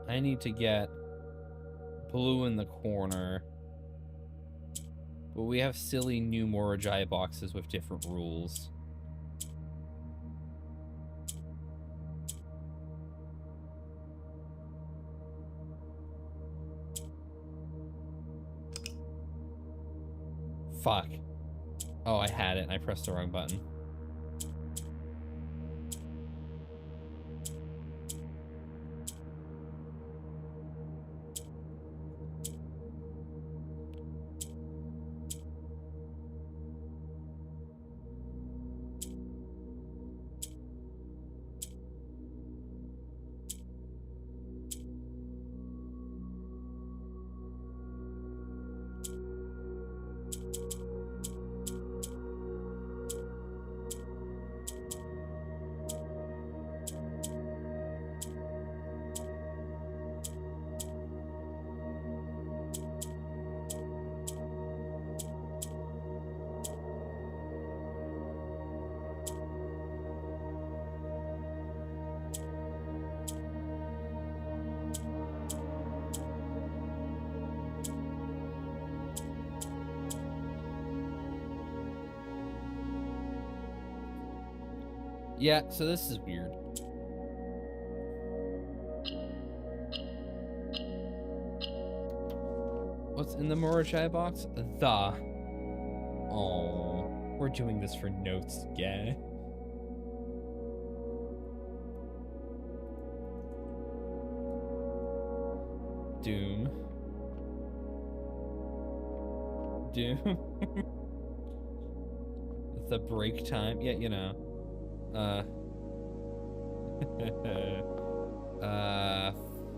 I need to get blue in the corner. But we have silly new Morajai boxes with different rules. Fuck. Oh, I had it and I pressed the wrong button. Yeah, so this is weird. What's in the Morajai box? Oh, we're doing this for notes, yeah. Doom. The break time. Yeah, you know.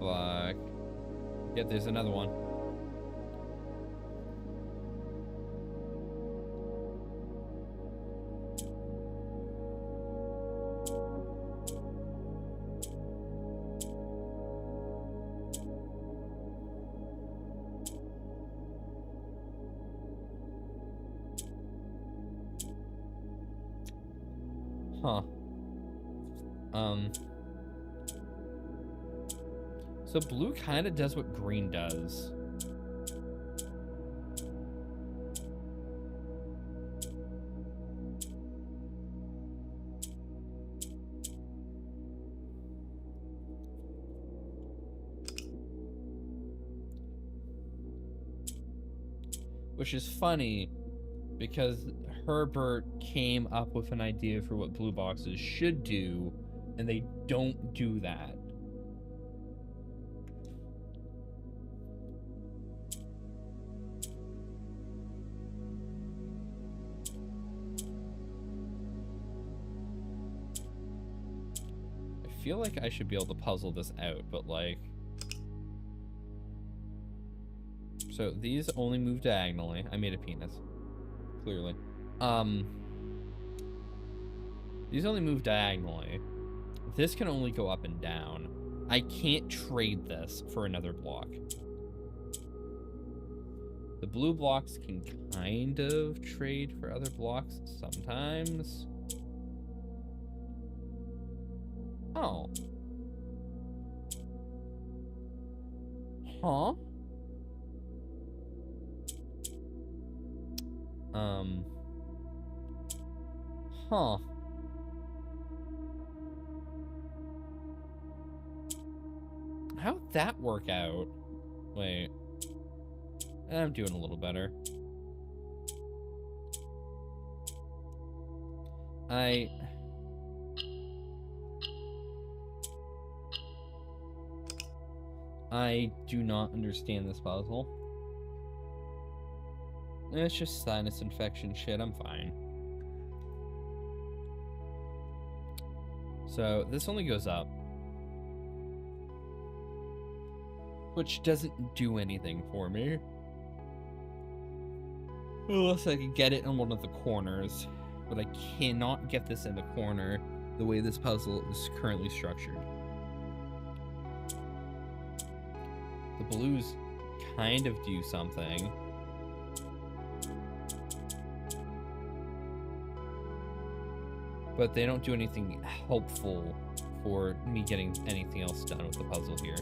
Fuck. Yeah, there's another one. Huh. So blue kind of does what green does. Which is funny because Herbert came up with an idea for what blue boxes should do, and they don't do that. I feel like I should be able to puzzle this out, but like... So these only move diagonally. I made a penis. Clearly. These only move diagonally. This can only go up and down. I can't trade this for another block. The blue blocks can kind of trade for other blocks sometimes. Oh. Huh? Huh. How'd that work out? Wait. I'm doing a little better. I do not understand this puzzle. It's just sinus infection shit. I'm fine. So this only goes up, which doesn't do anything for me. Unless I can get it in one of the corners. But I cannot get this in the corner the way this puzzle is currently structured. The blues kind of do something. But they don't do anything helpful for me getting anything else done with the puzzle here.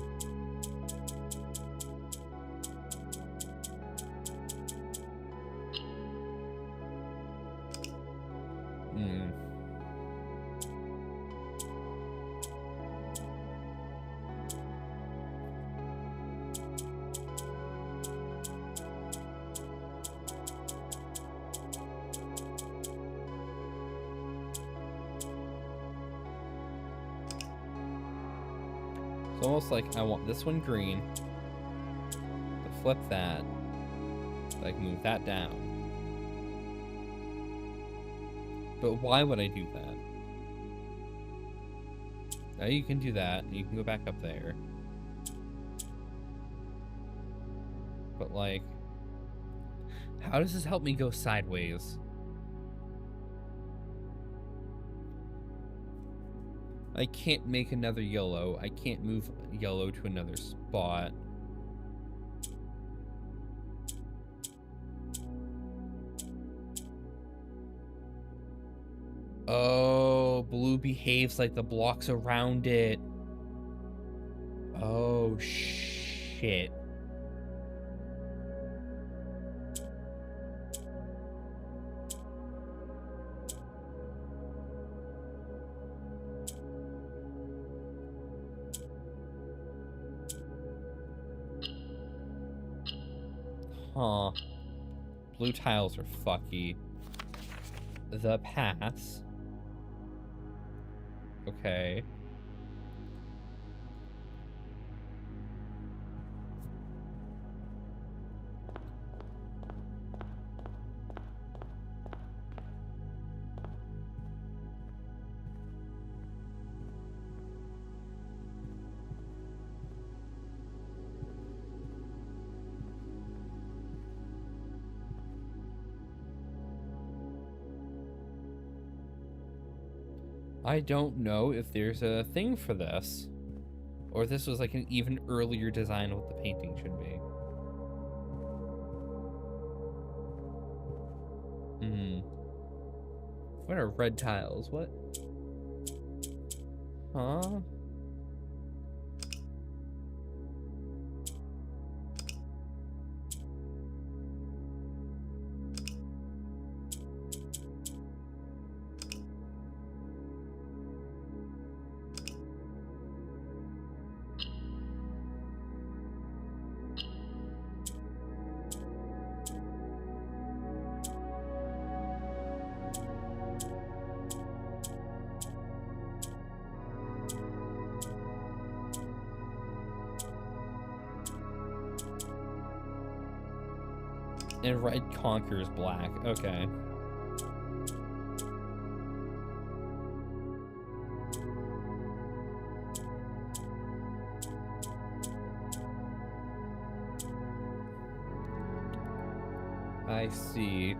It's almost like I want this one green, to flip that, like move that down. But why would I do that? Now you can do that, and you can go back up there. But like, how does this help me go sideways? I can't make another yellow. I can't move yellow to another spot. Oh, blue behaves like the blocks around it. Oh, shit. Huh. Blue tiles are fucky. The pass. Okay. I don't know if there's a thing for this, or if this was like an even earlier design of what the painting should be. What are red tiles? What? Huh? And red conquers black. Okay. I see.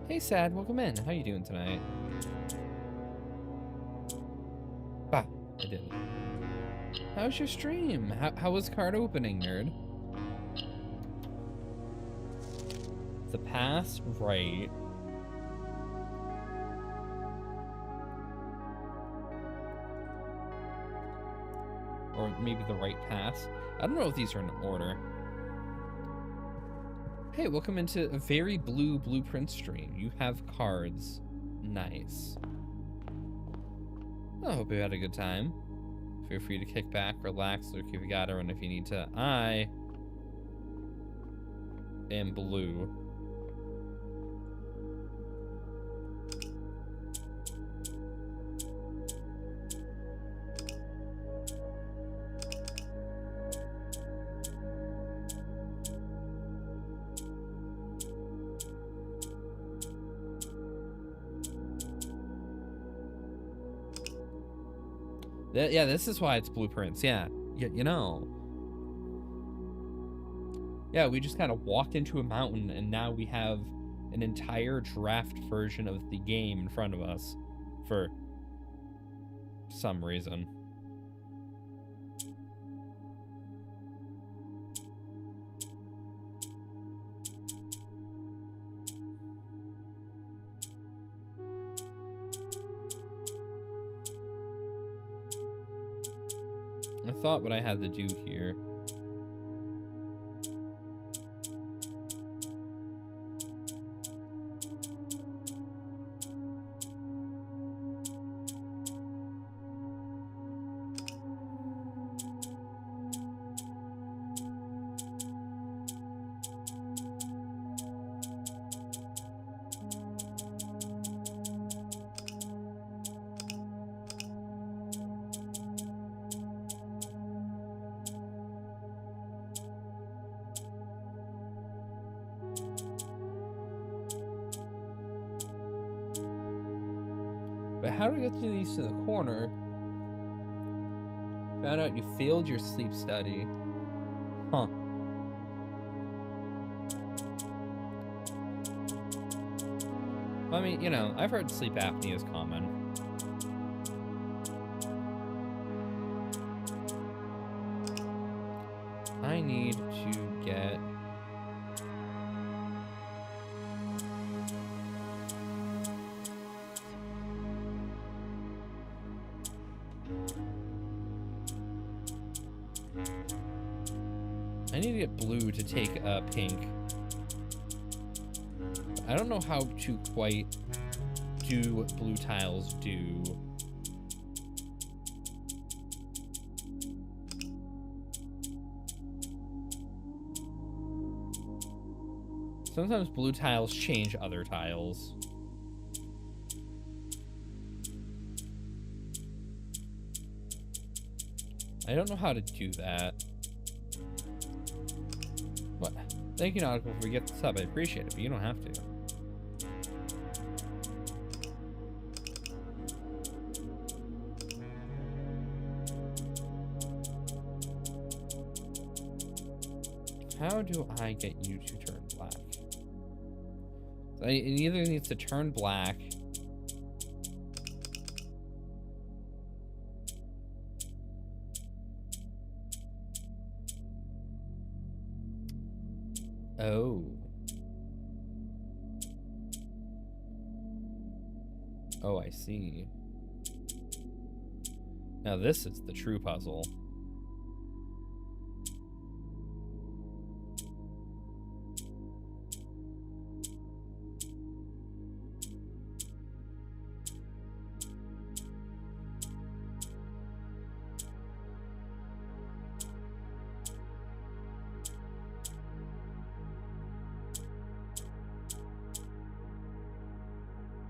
Hey, Sad, welcome in. How you doing tonight? Bah, I didn't. How's your stream? How was card opening, nerd? The pass, right. Or maybe the right pass. I don't know if these are in order. Hey, welcome into a very blue blueprint stream. You have cards. Nice. I hope you had a good time. Feel free to kick back, relax, look if you got her, and if you need to. I am blue. Yeah, this is why it's blueprints. Yeah, you know. Yeah, we just kind of walked into a mountain, and now we have an entire draft version of the game in front of us for some reason. I thought what I had to do here. But how do we get through these to the corner? Found out you failed your sleep study. Huh. I mean, you know, I've heard sleep apnea is common. I need to get... I need to get blue to take pink. I don't know how to quite do what blue tiles do. Sometimes blue tiles change other tiles. I don't know how to do that. What? Thank you, Nautical, for getting the sub. I appreciate it, but you don't have to. How do I get you to turn black? It either needs to turn black. Oh. Oh, I see. Now this is the true puzzle.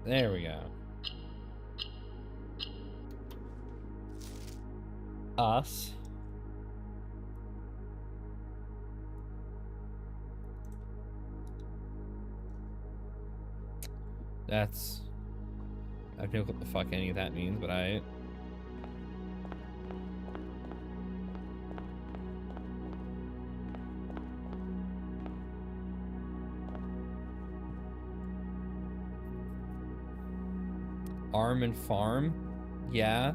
There we go. Us. That's... I don't know what the fuck any of that means, but I... Arm and farm? Yeah.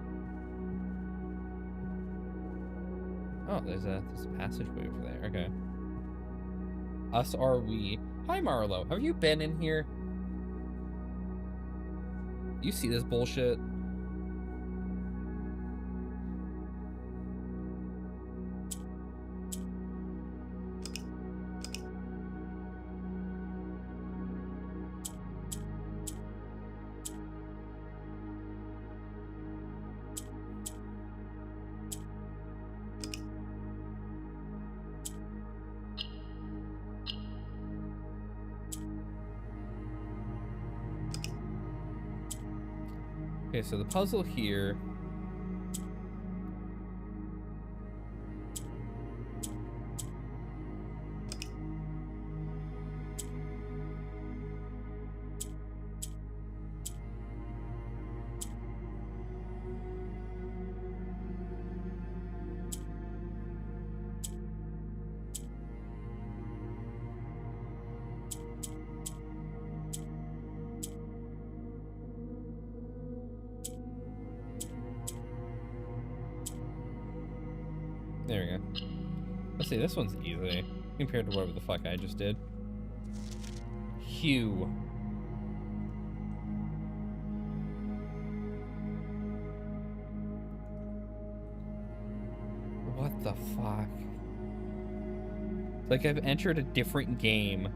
Oh, there's a passageway over there. Okay. Us are we. Hi, Marlo. Have you been in here? You see this bullshit? Okay, so the puzzle here... There we go. Let's see, this one's easy compared to whatever the fuck I just did. Hue. What the fuck? Like I've entered a different game.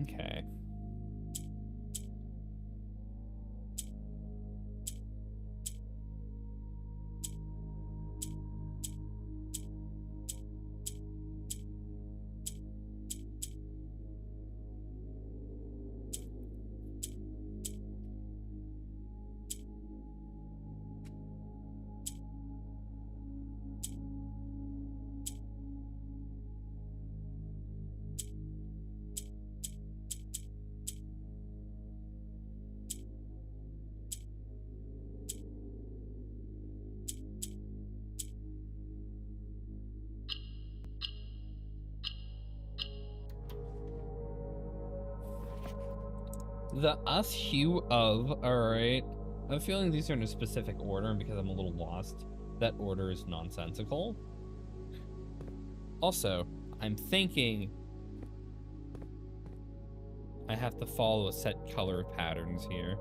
Okay. The us hue of, alright. I'm feeling these are in a specific order, and because I'm a little lost, that order is nonsensical. Also, I'm thinking I have to follow a set color of patterns here.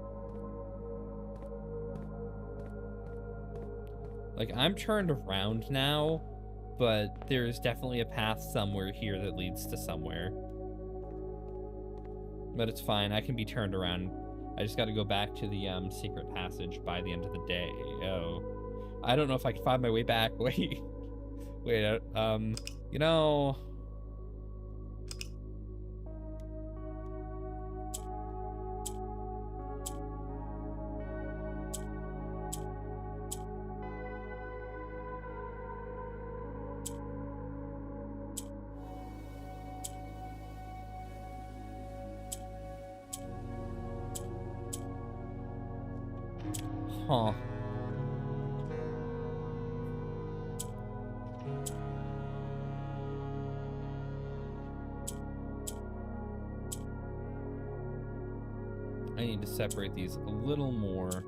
Like, I'm turned around now, but there's definitely a path somewhere here that leads to somewhere. But it's fine. I can be turned around. I just got to go back to the secret passage by the end of the day. Oh, I don't know if I can find my way back. Wait, wait. You know. Huh. I need to separate these a little more.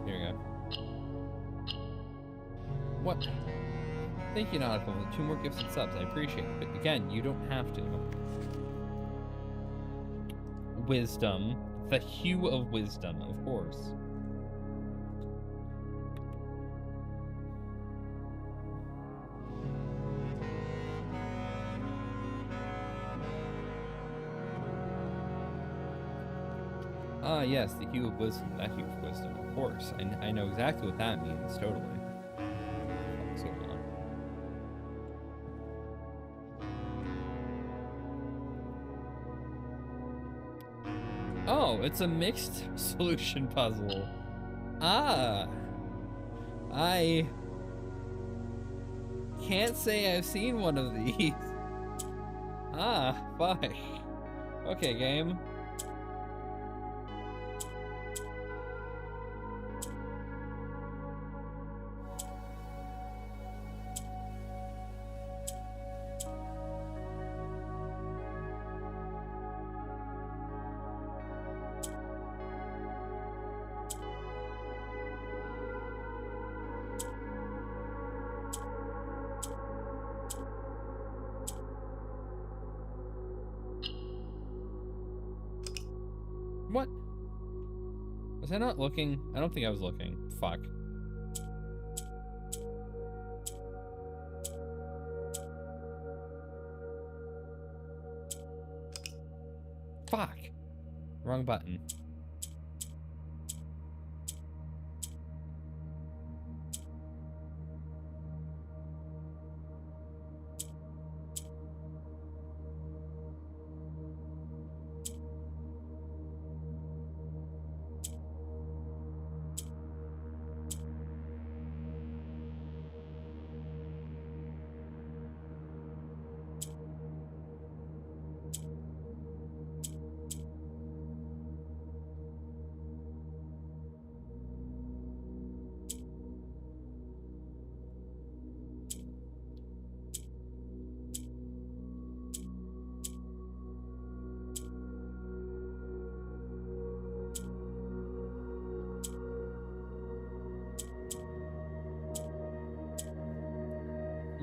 Here we go. What? Thank you, Nautical, for the 2 more gifts and subs. I appreciate it. But again, you don't have to. Wisdom. The hue of wisdom, of course. Ah, yes, the hue of wisdom. That hue of wisdom, of course. I know exactly what that means, totally. What's going on? Oh, it's a mixed solution puzzle. Ah. I can't say I've seen one of these. Ah, fuck. Okay, game. What? Was I not looking? I don't think I was looking. Fuck. Fuck. Wrong button.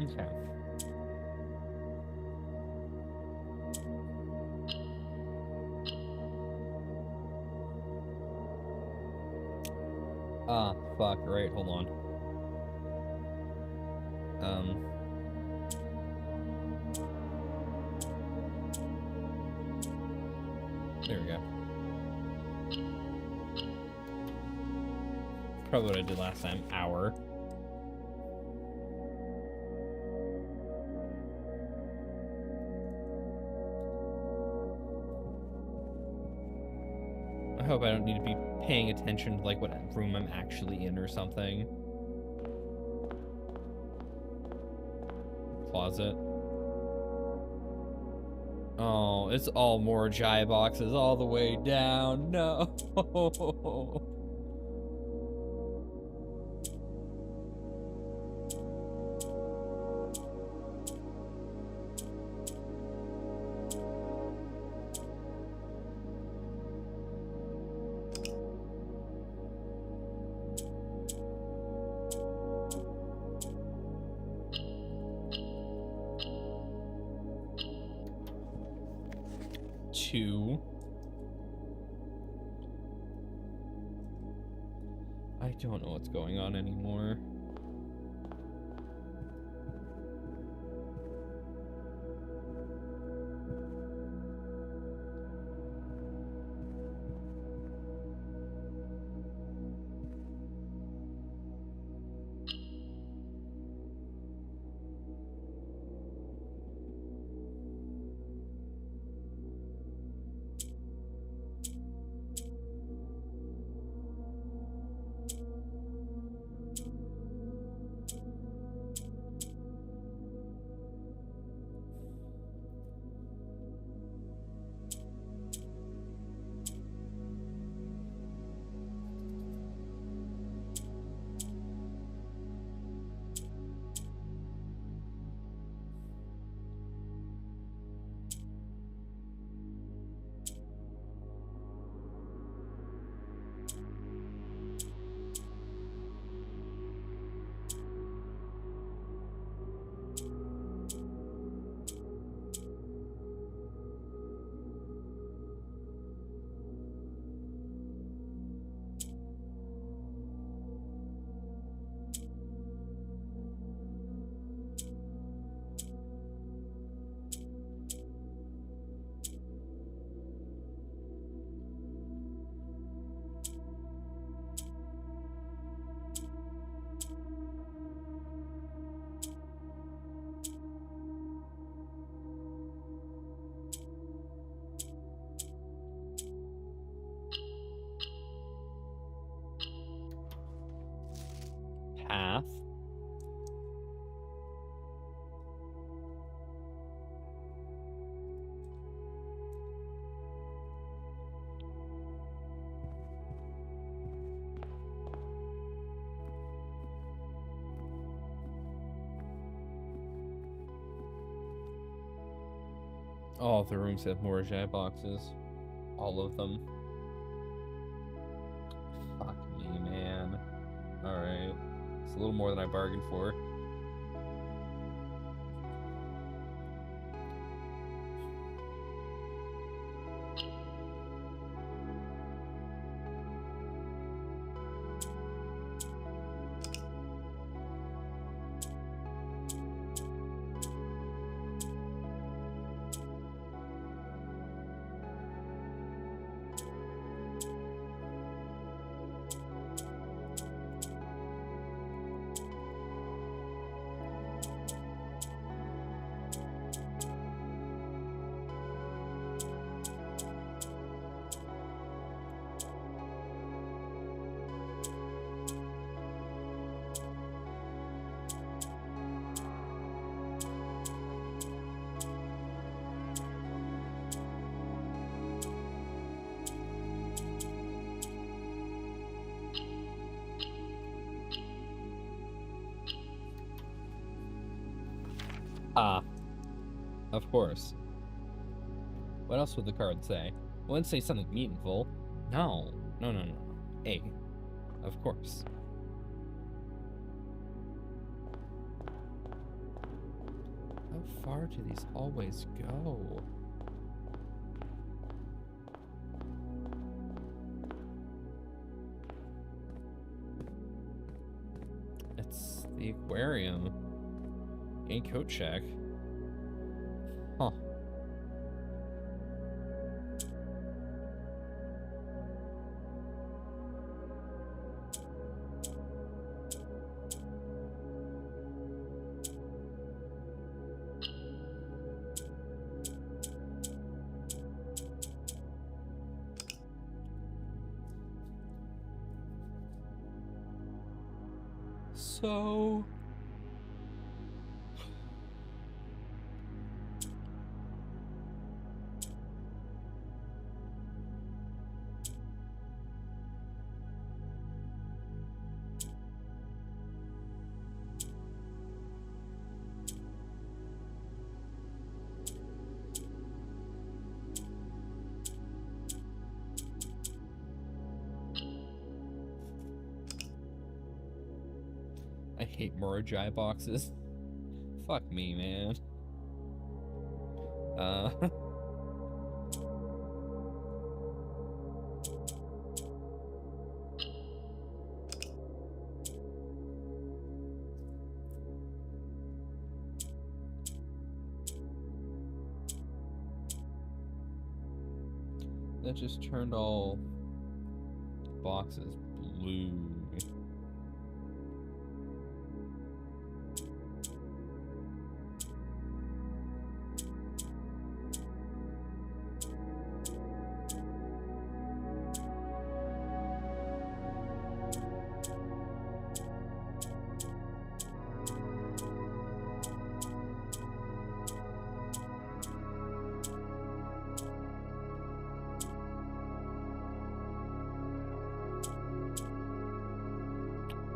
Okay. Ah, fuck. Right, hold on. There we go. Probably what I did last time. Hour. I hope I don't need to be paying attention to, like, what room I'm actually in or something. Closet. Oh, it's all more Jai boxes all the way down. No. 2. I don't know what's going on anymore. Path. All of the rooms have more jet boxes. All of them. Fuck me, man. Alright. It's a little more than I bargained for. Ah, of course. What else would the card say? It wouldn't say something meaningful. No. No. A. Of course. How far do these hallways go? It's the aquarium. Ain't coat check. Huh. So... I hate Morojai boxes. Fuck me, man. That just turned all boxes blue.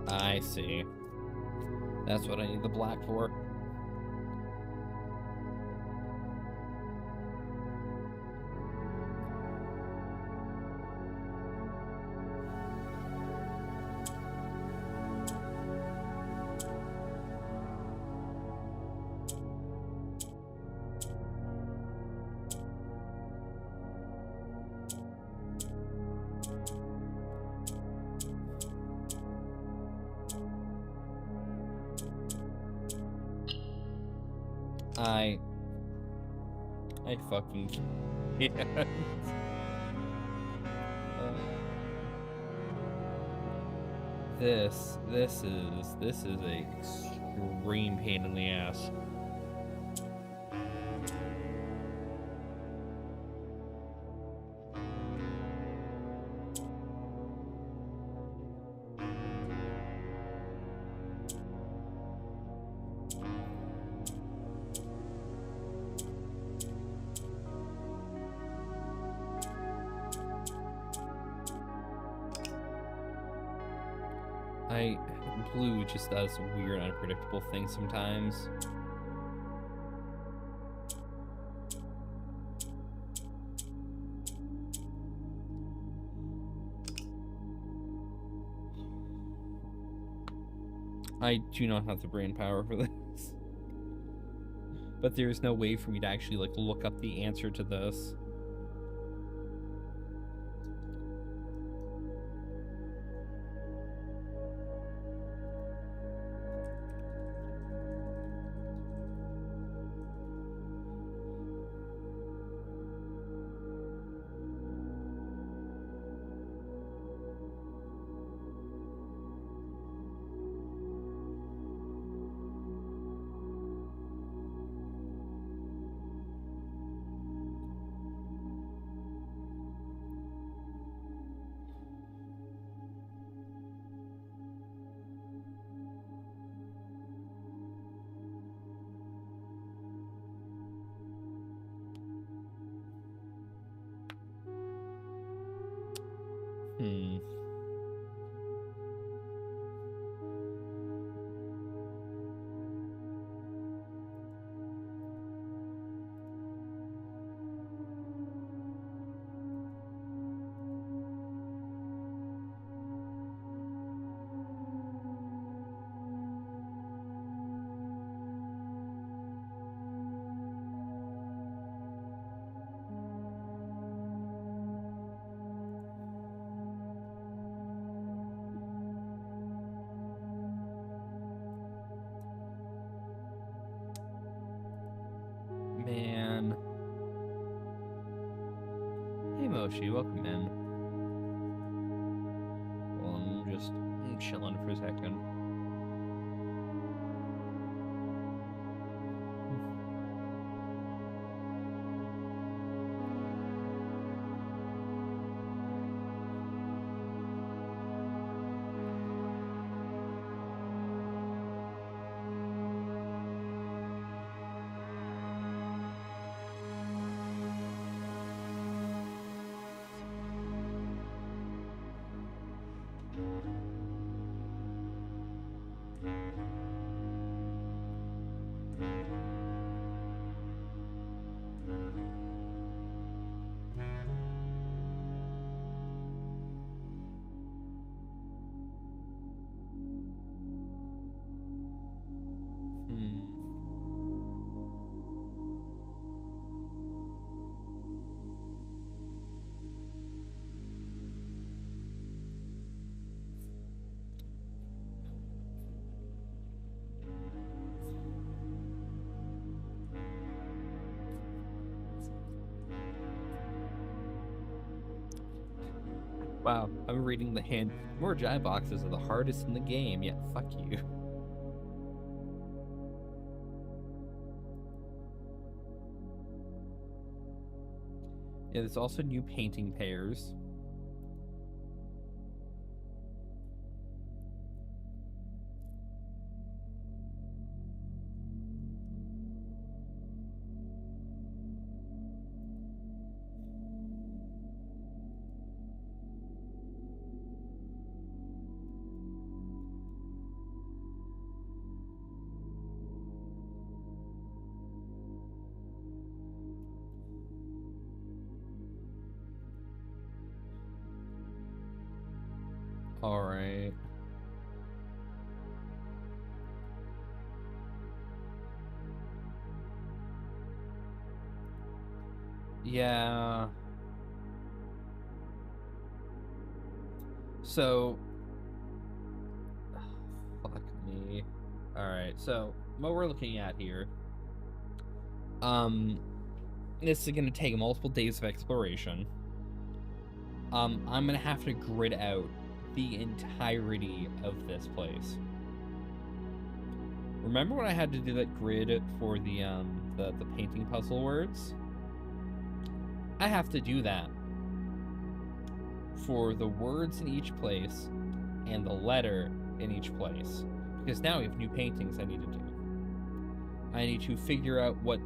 I see. That's what I need the black for. I fucking can't. This is a extreme pain in the ass. Blue just does weird, unpredictable things sometimes. I do not have the brain power for this. But there is no way for me to actually, like, look up the answer to this. Man. Hey Moshi, welcome in. Well, I'm chilling for a second. Wow, I'm reading the hand. More giant boxes are the hardest in the game, yet fuck you. Yeah, there's also new painting pairs. All right. Yeah. So, fuck me. All right. So, what we're looking at here, this is going to take multiple days of exploration. I'm going to have to grid out the entirety of this place. Remember when I had to do that grid for the painting puzzle words? I have to do that for the words in each place and the letter in each place, because now we have new paintings I need to do. I need to figure out what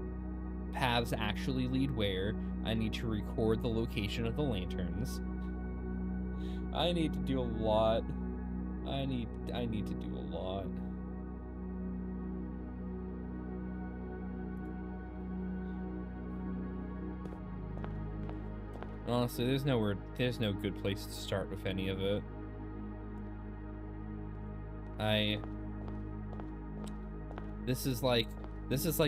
paths actually lead where. I need to record the location of the lanterns. I need to do a lot. I need to do a lot. Honestly, there's no good place to start with any of it. This is like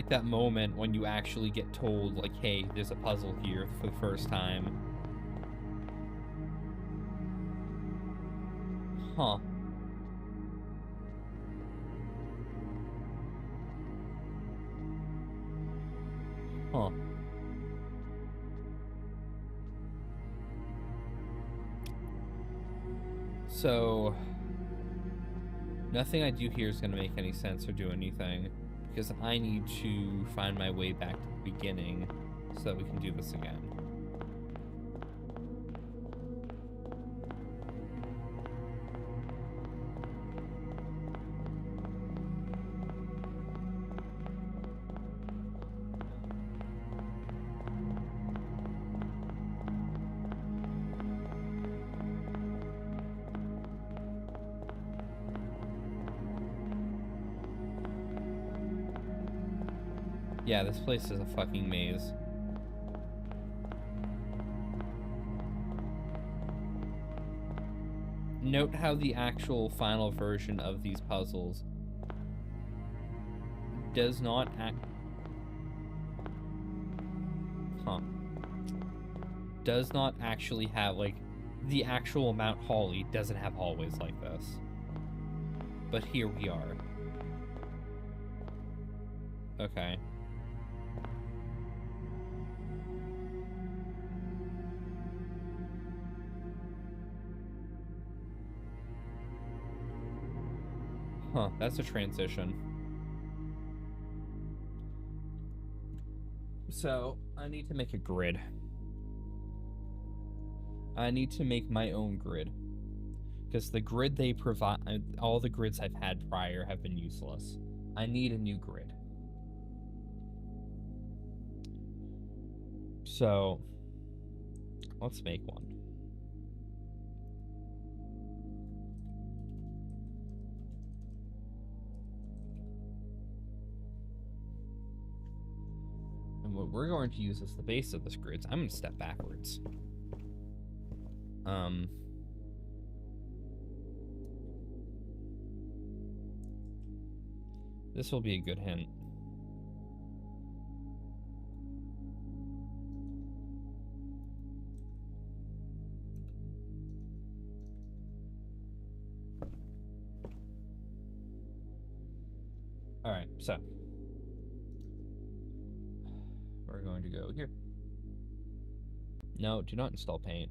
that moment when you actually get told, like, hey, there's a puzzle here for the first time. Huh. Huh. So, nothing I do here is going to make any sense or do anything, because I need to find my way back to the beginning so that we can do this again. Yeah, this place is a fucking maze. Note how the actual final version of these puzzles does not does not actually have, like, the actual Mount Holly doesn't have hallways like this. But here we are. Okay. Huh, that's a transition. So, I need to make a grid. I need to make my own grid. Because the grid they provide, all the grids I've had prior have been useless. I need a new grid. So, let's make one. And what we're going to use as the base of this grid, I'm going to step backwards. This will be a good hint. All right, so we're going to go here. No, do not install paint.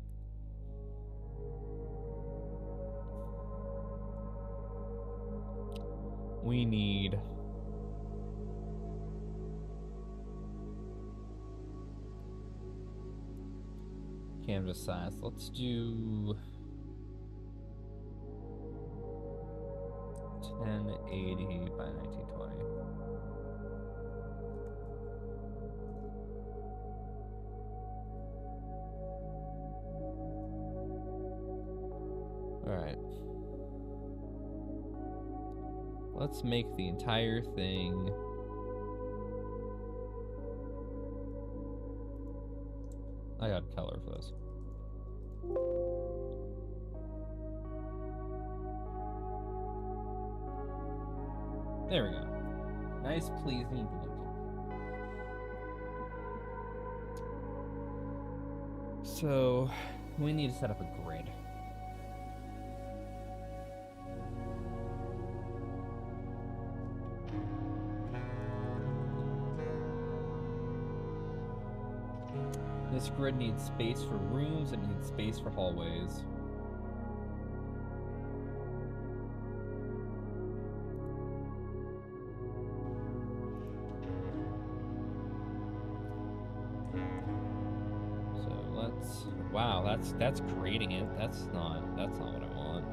We need canvas size. Let's do 1080 by 1920. All right. Let's make the entire thing I got color for this. There we go. Nice, pleasing blue. So we need to set up a grid. This grid needs space for rooms, it needs space for hallways. So let's, wow, that's creating it. That's not what I want.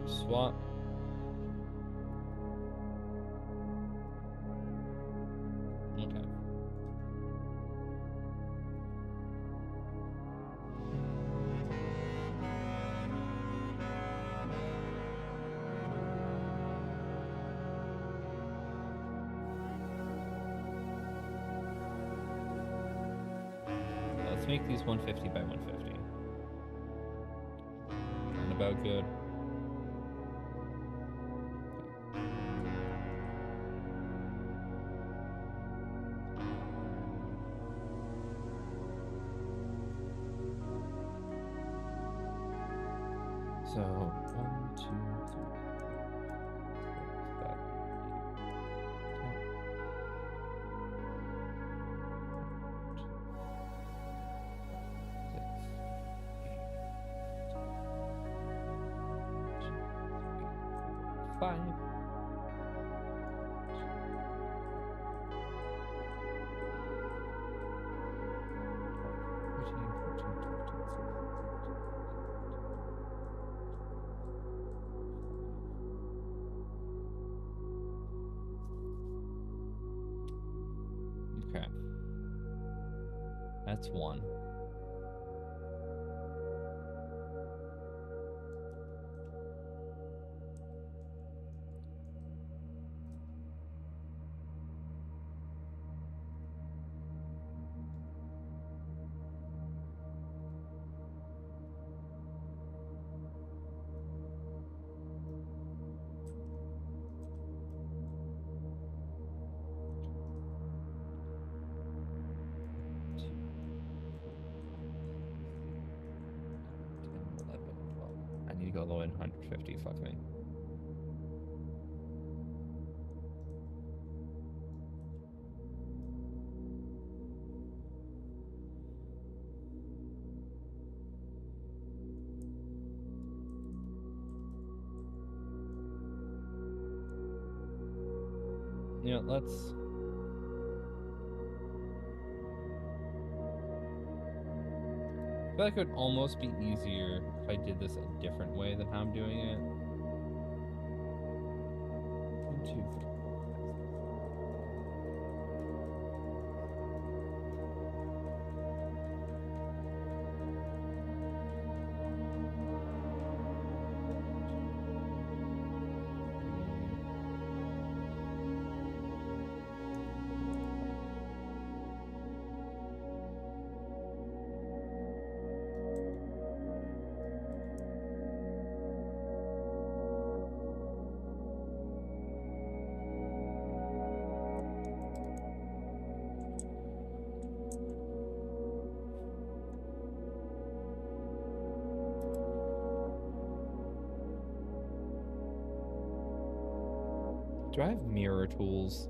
Swap. Okay. Let's make these 150 by 150. Sound about good. So 1, 2, 3, 4, 5. Okay. That's 1. I need to go low in 150. Fuck me. You know, let's. I feel like it would almost be easier if I did this a different way than how I'm doing it. 1, 2, 3. Do I have mirror tools?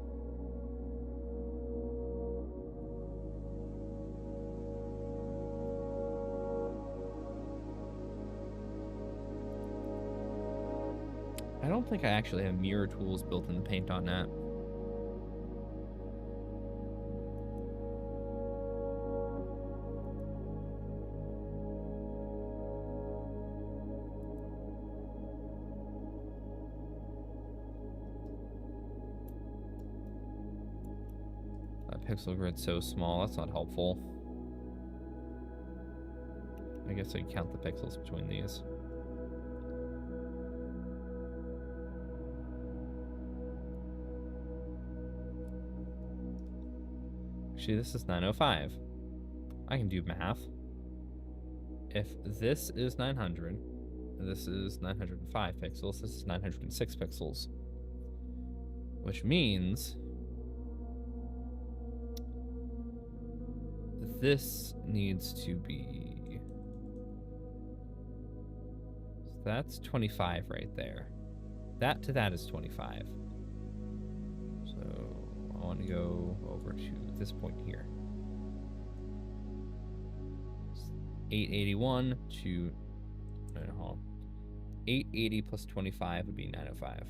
I don't think I actually have mirror tools built in the Paint.net. That pixel grid's so small, that's not helpful. I guess I can count the pixels between these. Actually, this is 905. I can do math. If this is 900, this is 905 pixels, this is 906 pixels. Which means this needs to be... That's 25 right there. That to that is 25. So I want to go over to this point here. 881 to... No, hold on. 880 plus 25 would be 905.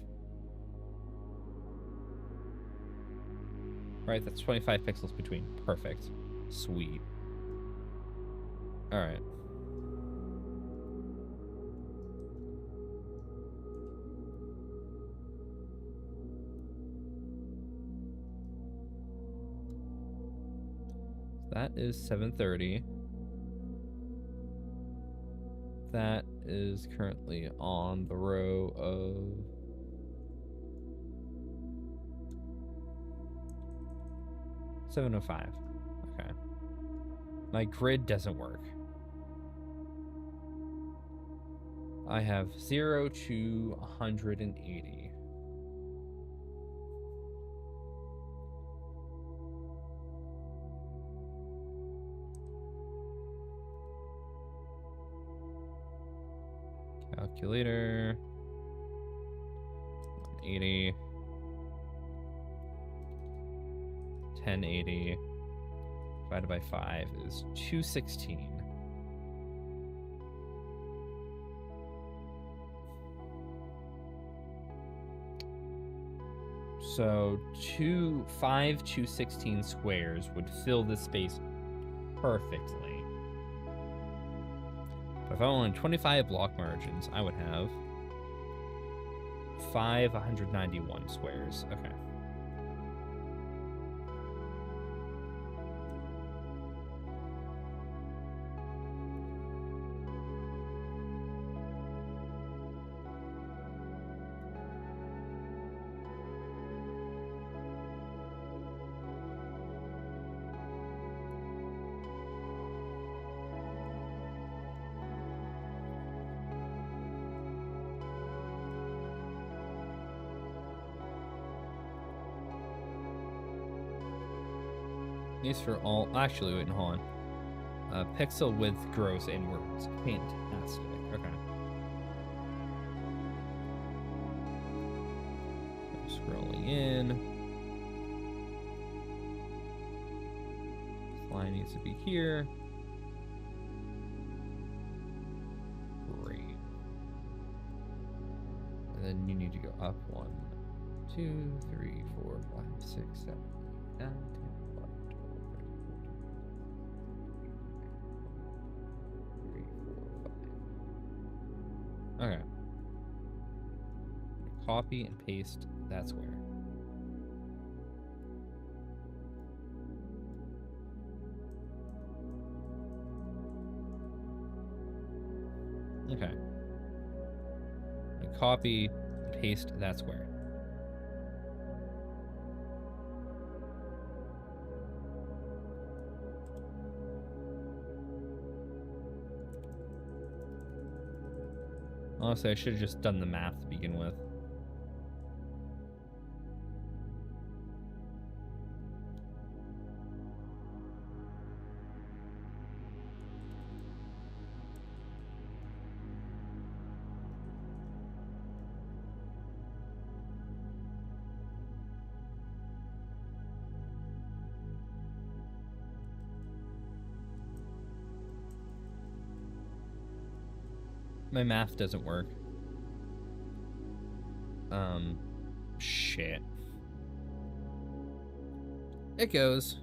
Right, that's 25 pixels between. Perfect. Sweet. Alright. That is 730. That is currently on the row of... $705. Okay. My grid doesn't work. I have 0 to 180. Calculator. 180. 1080 divided by 5 is 216. So 5 216 squares would fill this space perfectly. But if I wanted 25 block margins, I would have 5 191 squares. Okay. These for all... Actually, wait, hold on. Pixel width grows inwards. Fantastic. Okay. Scrolling in. This line needs to be here. Great. And then you need to go up 1, 2, 3, 4, 5, 6, 7, 8, 9, 10. Okay. Copy and paste that square. Okay. And copy and paste that square. Honestly, I should have just done the math to begin with. My math doesn't work. Shit. It goes.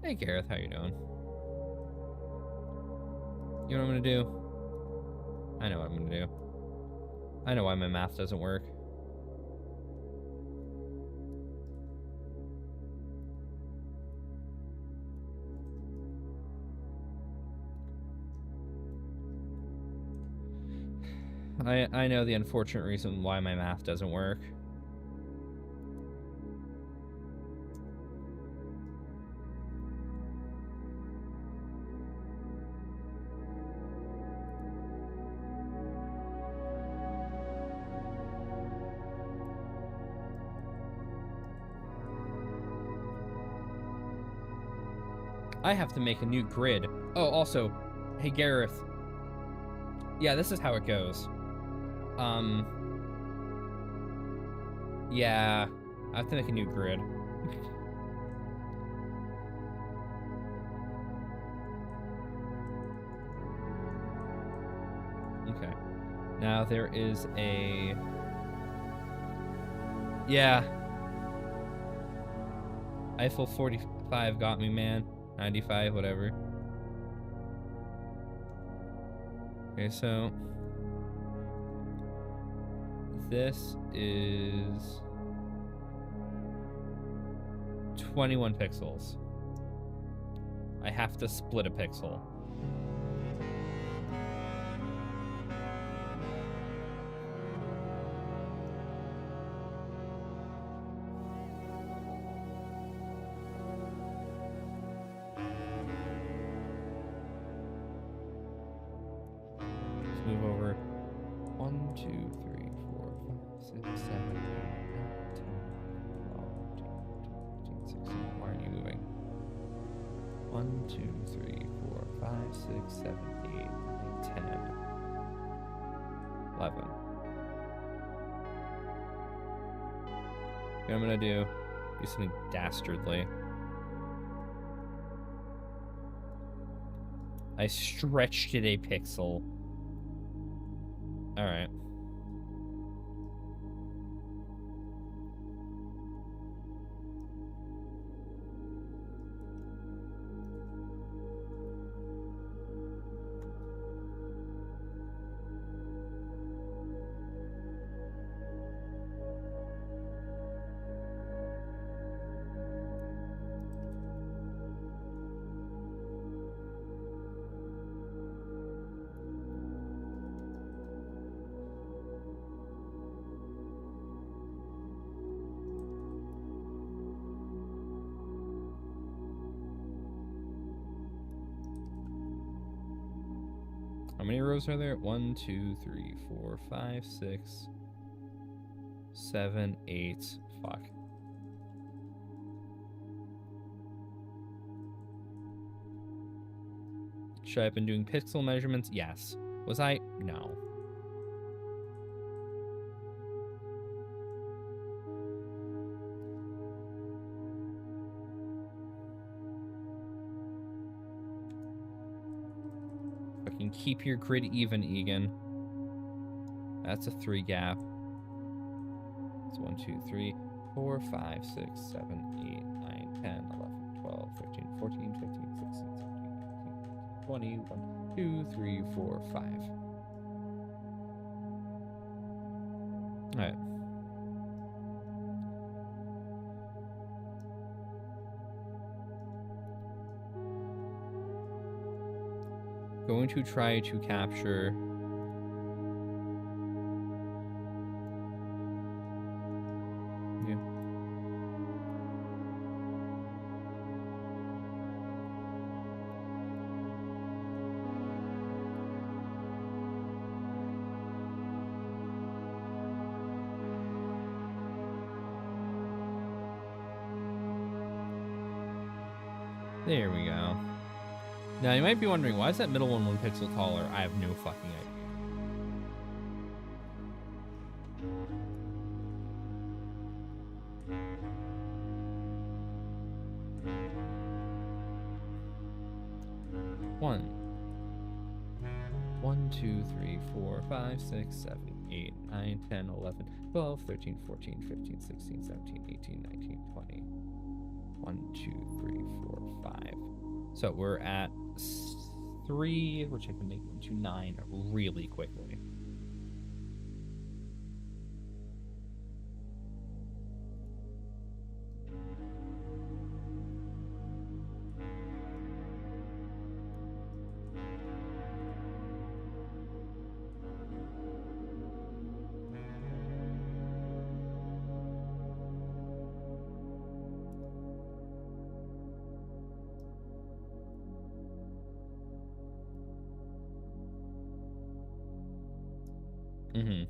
Hey Gareth, how you doing? You know what I'm gonna do? I know what I'm gonna do. I know why my math doesn't work. I know the unfortunate reason why my math doesn't work. I have to make a new grid. Oh, also, hey Gareth. Yeah, this is how it goes. Yeah, I have to make a new grid. Okay. Now there is a... Yeah. Eiffel 45 got me, man. 95, whatever. Okay, so... This is 21 pixels. I have to split a pixel. Let's move over. 1, 2, 3, 4, 5, 6, 7, 8, 9, 10, 12, 13, 14, 16. Why aren't you moving? 1, 2, 3, 4, 5, 6, 7, 8, 9, 10, 11. What I'm gonna do something dastardly. I stretched it a pixel. All right. How many rows are there? 1, 2, 3, 4, 5, 6, 7, 8. Fuck. Should I have been doing pixel measurements? Yes. Was I? No. Fucking keep your grid even, Egan. That's a 3 gap. It's 1, 2, 3, 4, 5, 6, 7, 8, 9, 10, 11, 12, 13, 14, 15, 16, 17, 18, 20, 1, 2, 3, 4, 5. All right. Going to try to capture There we go. Now, you might be wondering, why is that middle one 1 pixel taller? I have no fucking idea. 1, 2, 3, 4, 5, 6, 7, 8, 9, 10, 11, 12, 13, 14, 15, 16, 17, 18, 19, 20. 1, 2, 3, 4, 5. So we're at 3, which I can make into 9 really quickly. Mm-hmm.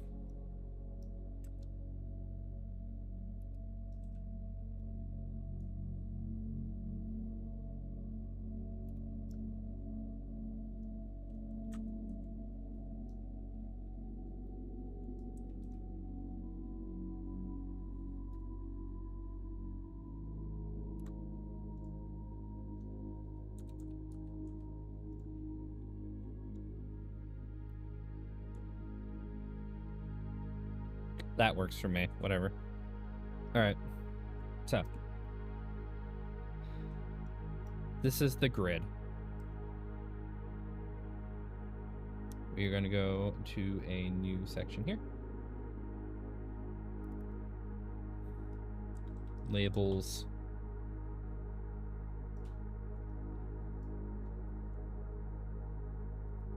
That works for me. Whatever. All right. So this is the grid. We're going to go to a new section here. Labels.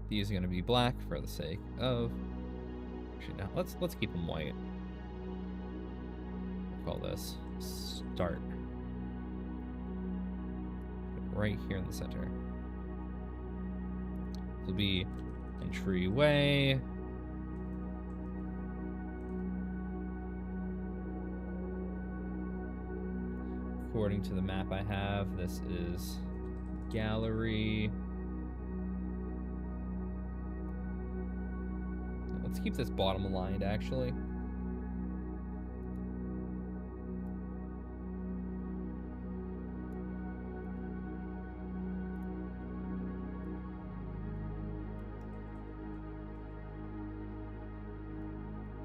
These are going to be black for the sake of. Actually, no, let's keep them white. Call this start. Right here in the center. This will be entryway. According to the map I have, this is gallery. Let's keep this bottom aligned, actually.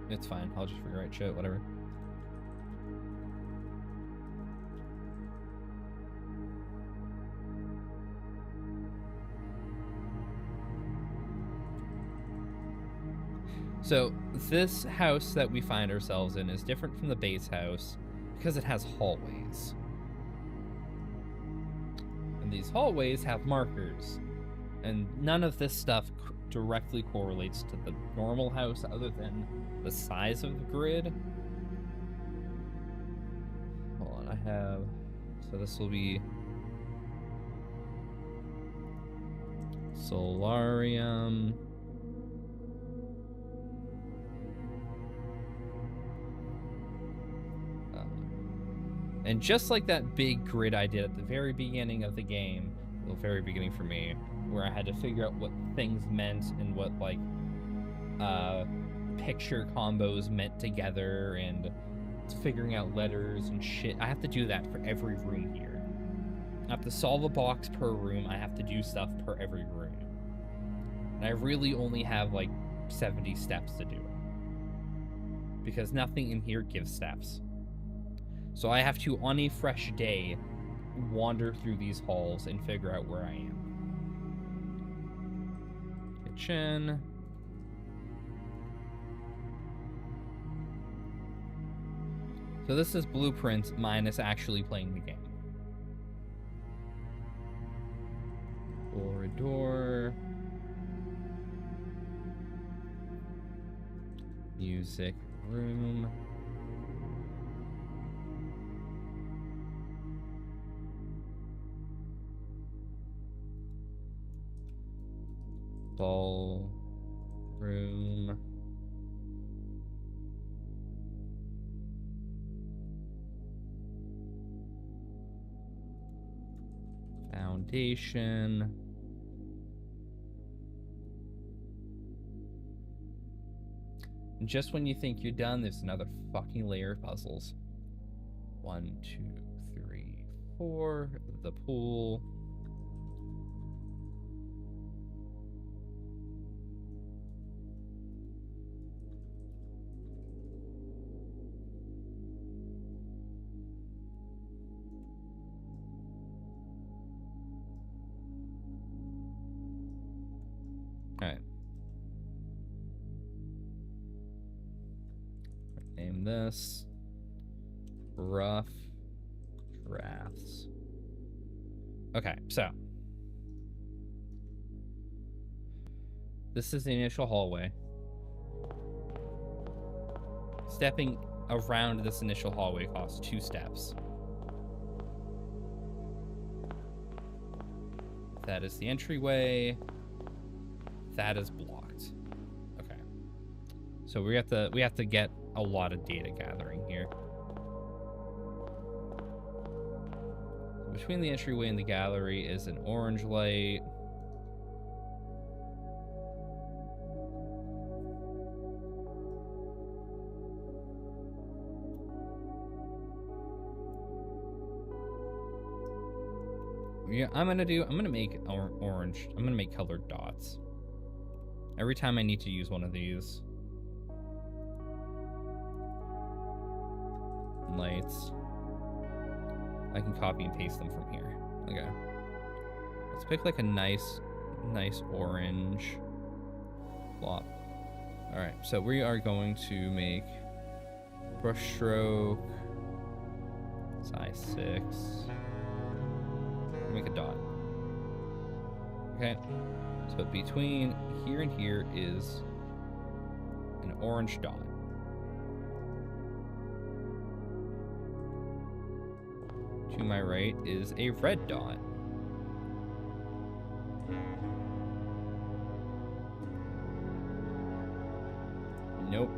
It's fine. I'll just rewrite shit, whatever. So this house that we find ourselves in is different from the base house because it has hallways. And these hallways have markers. And none of this stuff directly correlates to the normal house other than the size of the grid. Hold on, I have... So this will be... Solarium... And just like that big grid I did at the very beginning of the game, the very beginning for me, where I had to figure out what things meant and what, like, picture combos meant together and figuring out letters and shit. I have to do that for every room here. I have to solve a box per room. I have to do stuff per every room. And I really only have, like, 70 steps to do it. Because nothing in here gives steps. So I have to, on a fresh day, wander through these halls and figure out where I am. Kitchen. So this is blueprint minus actually playing the game. Corridor. Music room. Ball room. Foundation. And just when you think you're done, there's another fucking layer of puzzles. 1, 2, 3, 4. The pool. Alright. Name this rough drafts. Okay, so this is the initial hallway. Stepping around this initial hallway costs 2 steps. That is the entryway. That is blocked. Okay. So we have to get a lot of data gathering here. Between the entryway and the gallery is an orange light. Yeah, I'm gonna make orange. I'm gonna make colored dots. Every time I need to use one of these lights, I can copy and paste them from here. Okay. Let's pick like a nice orange plop. All right, so we are going to make brush stroke size 6. Make a dot. Okay, so between here and here is an orange dot. To my right is a red dot. Nope.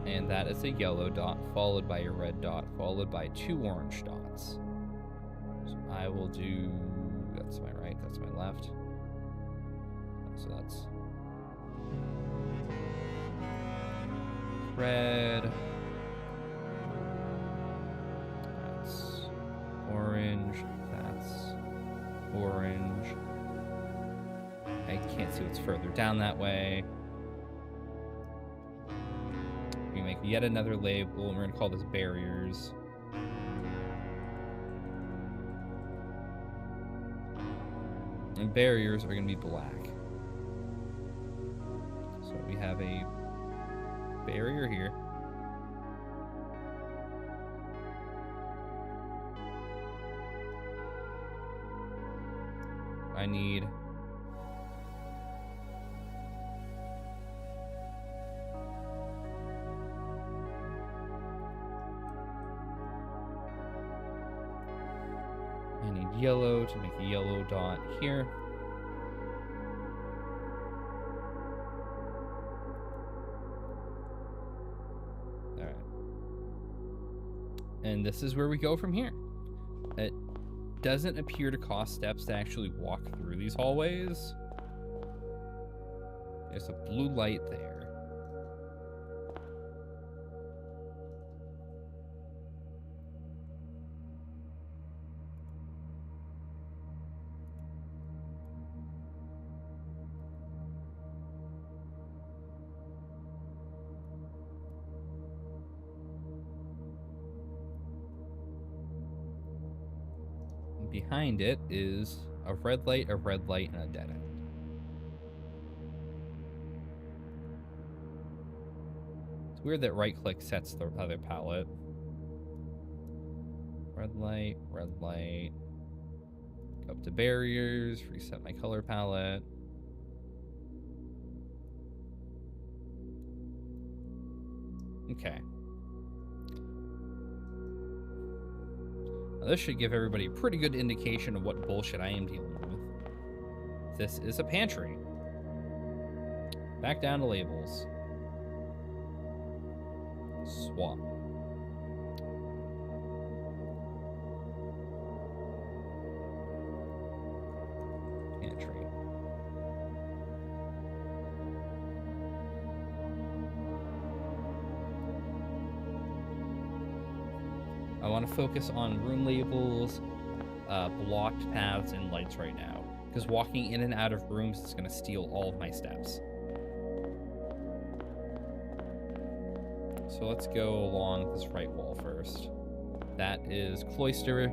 And that is a yellow dot, followed by a red dot, followed by 2 orange dots. So I will do, that's my right, that's my left. So that's red. That's orange. That's orange. I can't see what's further down that way. We make yet another label, and we're gonna call this barriers. And barriers are gonna be black. So we have a barrier here. I need yellow to make a yellow dot here. All right. And this is where we go from here. It doesn't appear to cost steps to actually walk through these hallways. There's a blue light there. Behind it is a red light, and a dead end. It's weird that right click sets the other palette. Red light, go up to barriers, reset my color palette. Okay. Now this should give everybody a pretty good indication of what bullshit I am dealing with. This is a pantry. Back down to labels. Swap. Pantry. I want to focus on room labels, blocked paths, and lights right now. Because walking in and out of rooms is going to steal all of my steps. So let's go along this right wall first. That is cloister.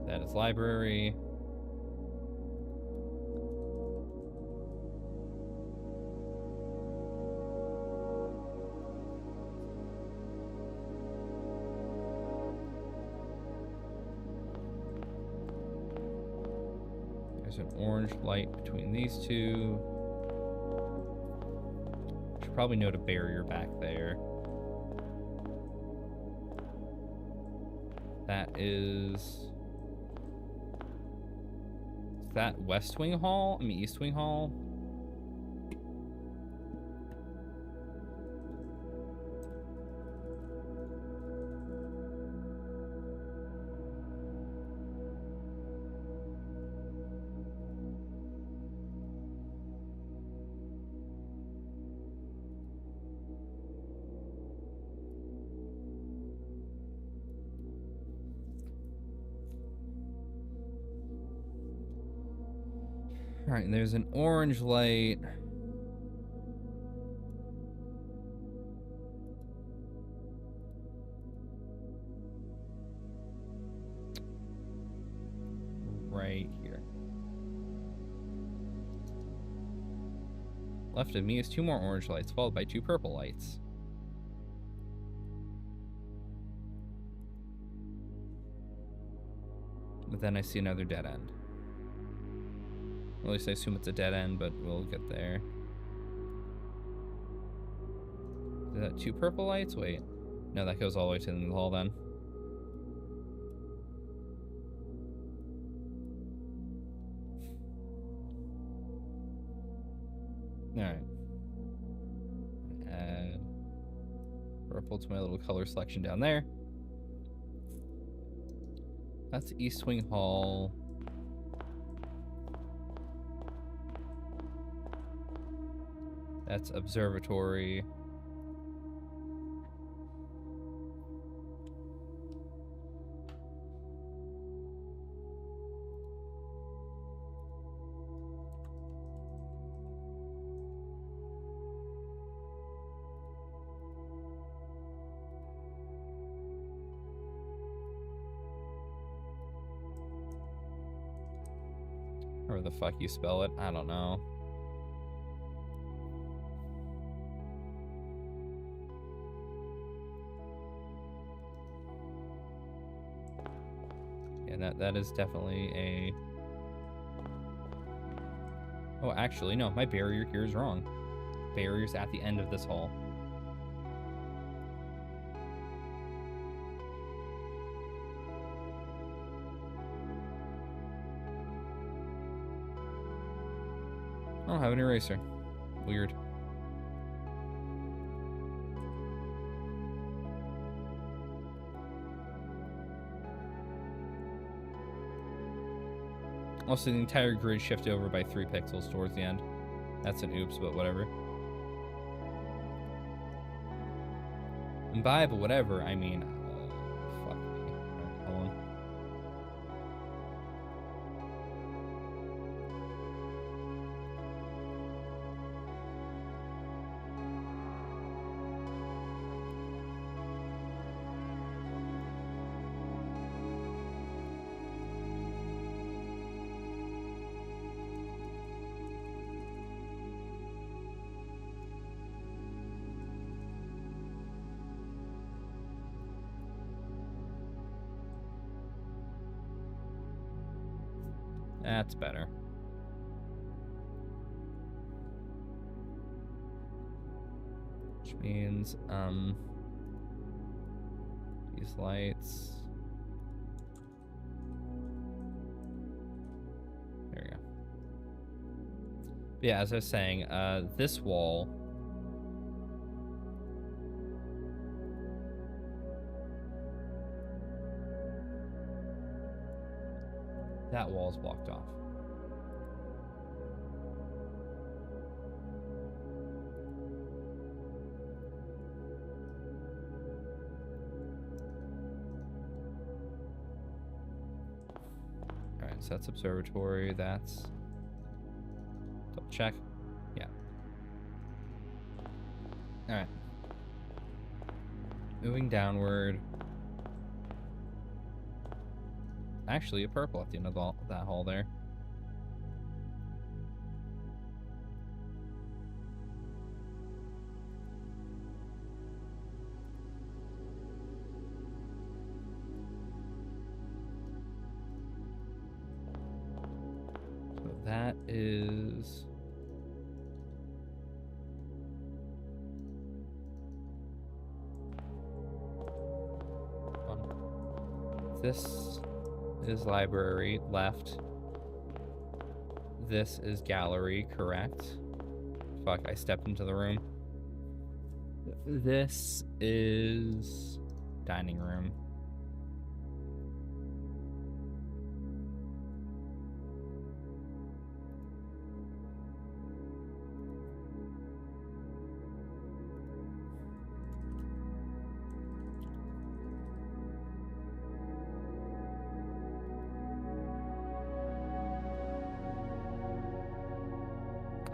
That is library. There's an orange light between these two. Should probably note a barrier back there. That is that West Wing Hall? I mean, East Wing Hall? All right, and there's an orange light. Right here. Left of me is 2 more orange lights, followed by 2 purple lights. But then I see another dead end. Or at least I assume it's a dead end, but we'll get there. Is that 2 purple lights? Wait. No, that goes all the way to the end of the hall then. Alright. Add purple to my little color selection down there. That's East Wing Hall. That's observatory. Or the fuck you spell it, I don't know. Yeah, that is definitely a... Oh, actually, no, my barrier here is wrong. Barrier's at the end of this hall. I don't have an eraser. Weird. Also, the entire grid shifted over by 3 pixels towards the end. That's an oops, but whatever. And by, but whatever, I mean, fuck me. Alright, hold on. That's better. Which means, these lights. There we go. But yeah, as I was saying, this wall. That wall is blocked off. So that's observatory. That's double check. Yeah. All right. Moving downward. Actually, a purple at the end of that hall there. So that is... This is library, left. This is gallery, correct. Fuck, I stepped into the room. This is dining room.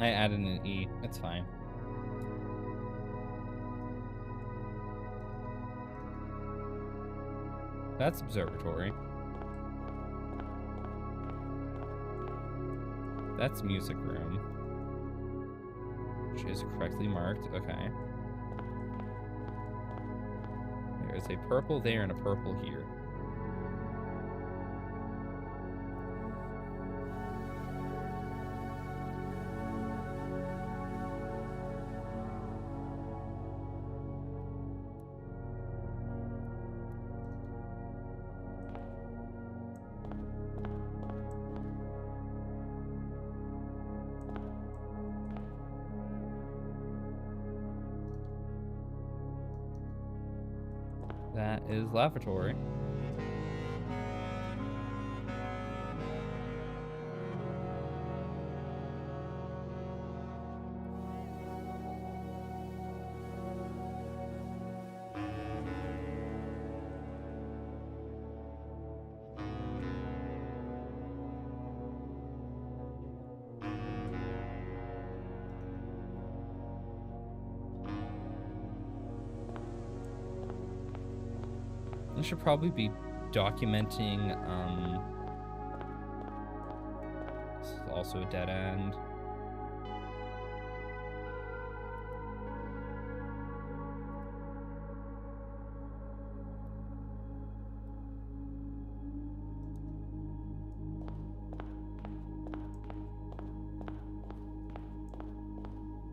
I added an E. It's fine. That's observatory. That's music room. Which is correctly marked. Okay. There's a purple there and a purple here. That is lavatory. I should probably be documenting, this is also a dead end.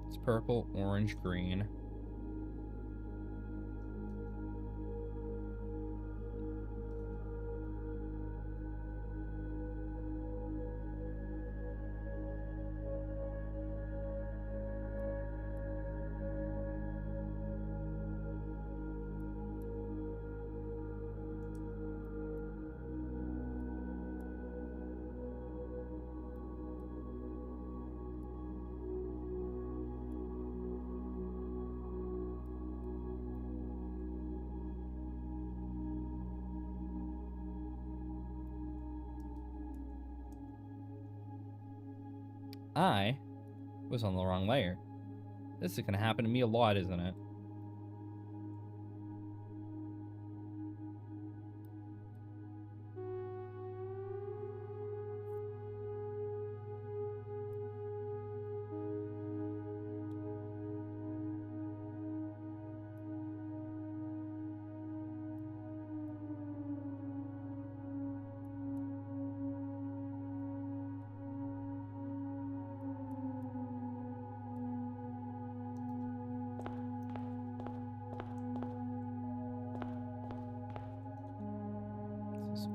It's purple, orange, green. I was on the wrong layer. This is gonna happen to me a lot, isn't it?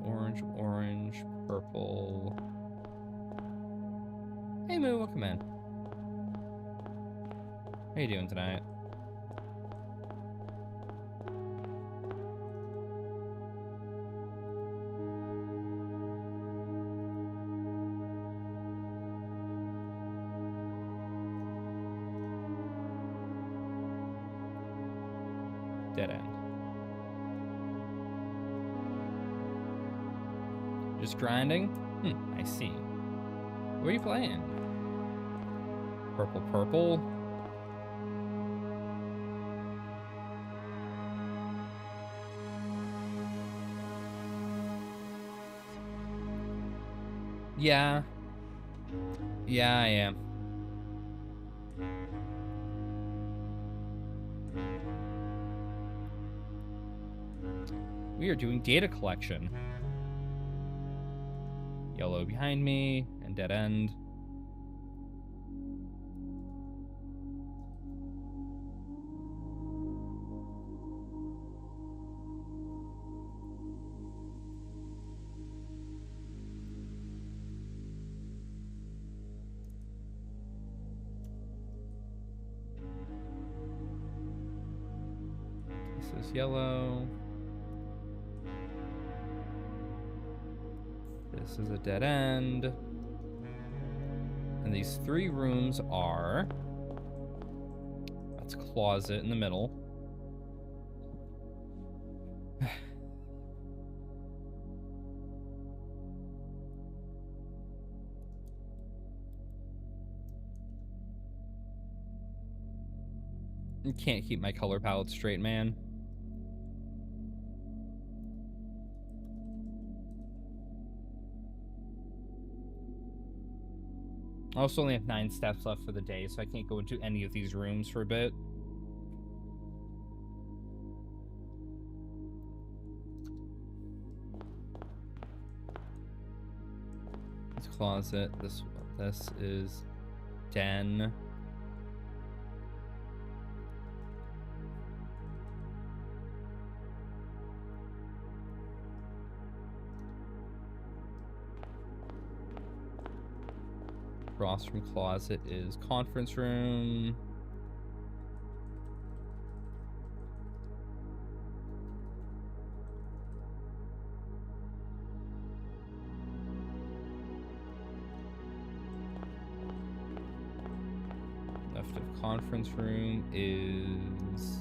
Orange, orange, purple. Hey Moo, welcome in. How you doing tonight? Dead end. Just grinding. I see. What are you playing? Purple, purple. Yeah. Yeah, I am. We are doing data collection. Yellow behind me and dead end. This is yellow. This is a dead end. And these 3 rooms are... That's closet in the middle. I can't keep my color palette straight, man. I also only have 9 steps left for the day, so I can't go into any of these rooms for a bit. This closet. This is den. Across from closet is conference room. Left of conference room is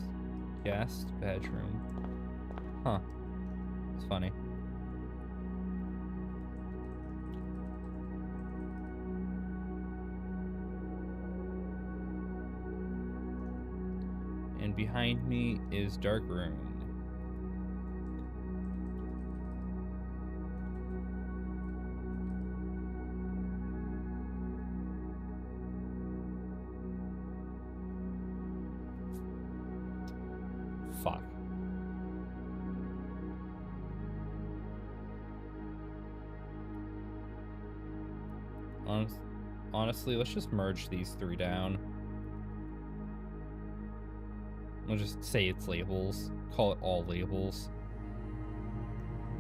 guest bedroom. Huh. It's funny. And behind me is dark room. Fuck. Honestly, let's just merge these 3 down. I'll just say it's labels. Call it all labels.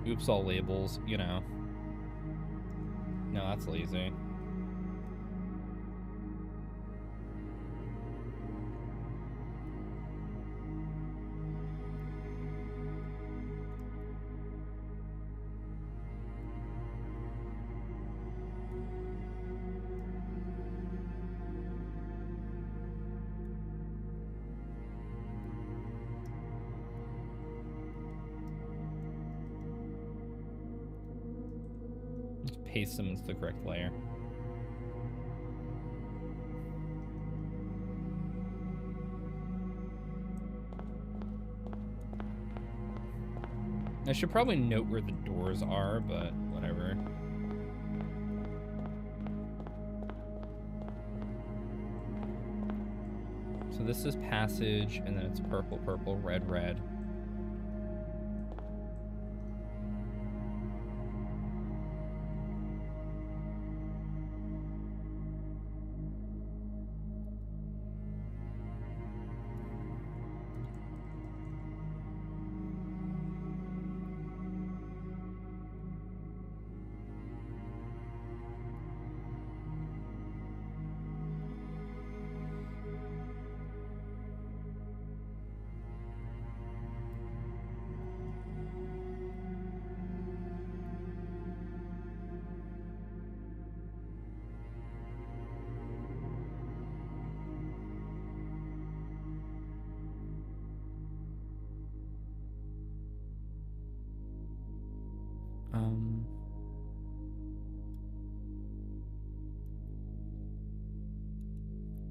Oops, all labels, you know. No, that's lazy. Paste them into the correct layer. I should probably note where the doors are, but whatever. So this is passage, and then it's purple, purple, red, red.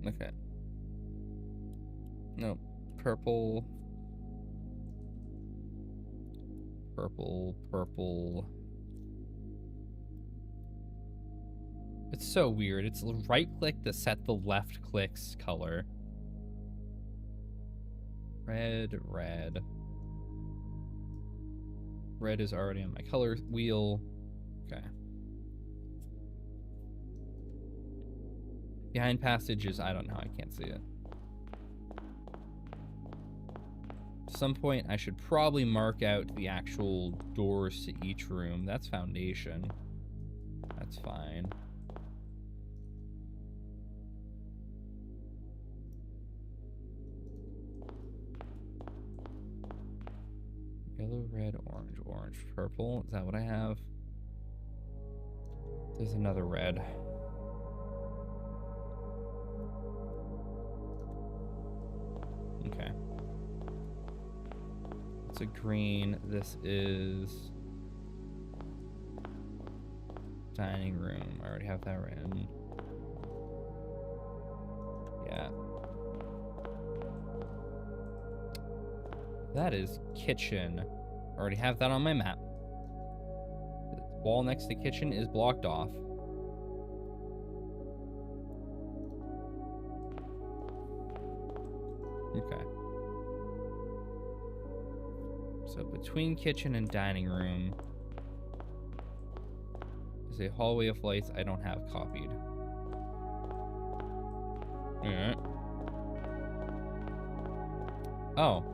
Okay. Nope. Purple. Purple, purple. It's so weird. It's right click to set the left click's color. Red, red. Red is already on my color wheel. Okay. Behind passages, I don't know. I can't see it. At some point, I should probably mark out the actual doors to each room. That's foundation. That's fine. Yellow, red, orange, orange, purple. Is that what I have? There's another red. Okay. It's a green. This is dining room. I already have that written. Yeah. That is kitchen. I already have that on my map. The wall next to kitchen is blocked off. Okay. So between kitchen and dining room is a hallway of lights I don't have copied. Alright. Oh.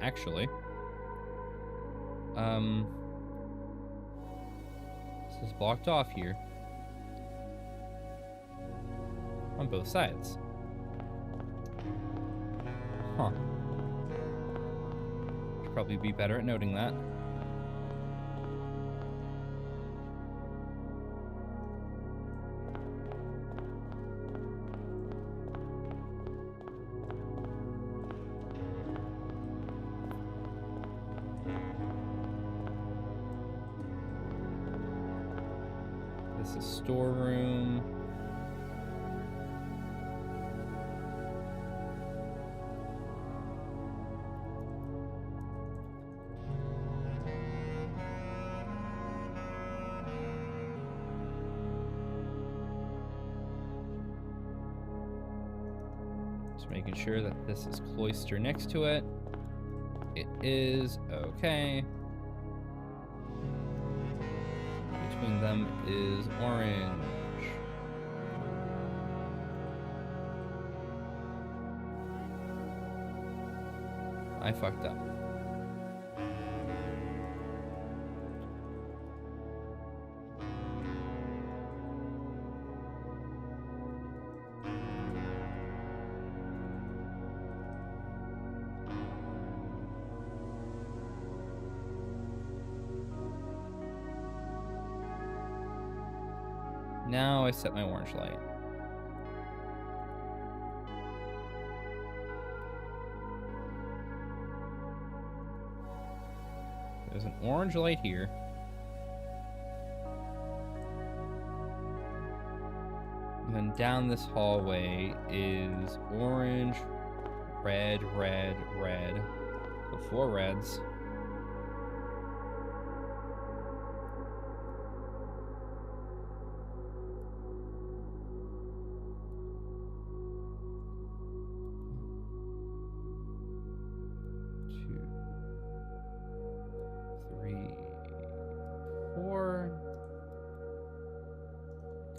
Actually. This is blocked off here. On both sides. Huh. Should probably be better at noting that. This is storeroom. Just making sure that this is cloister next to it. It is okay. Between them is orange. I fucked up. Now I set my orange light. There's an orange light here. And then down this hallway is orange, red, red, red. So 4 reds.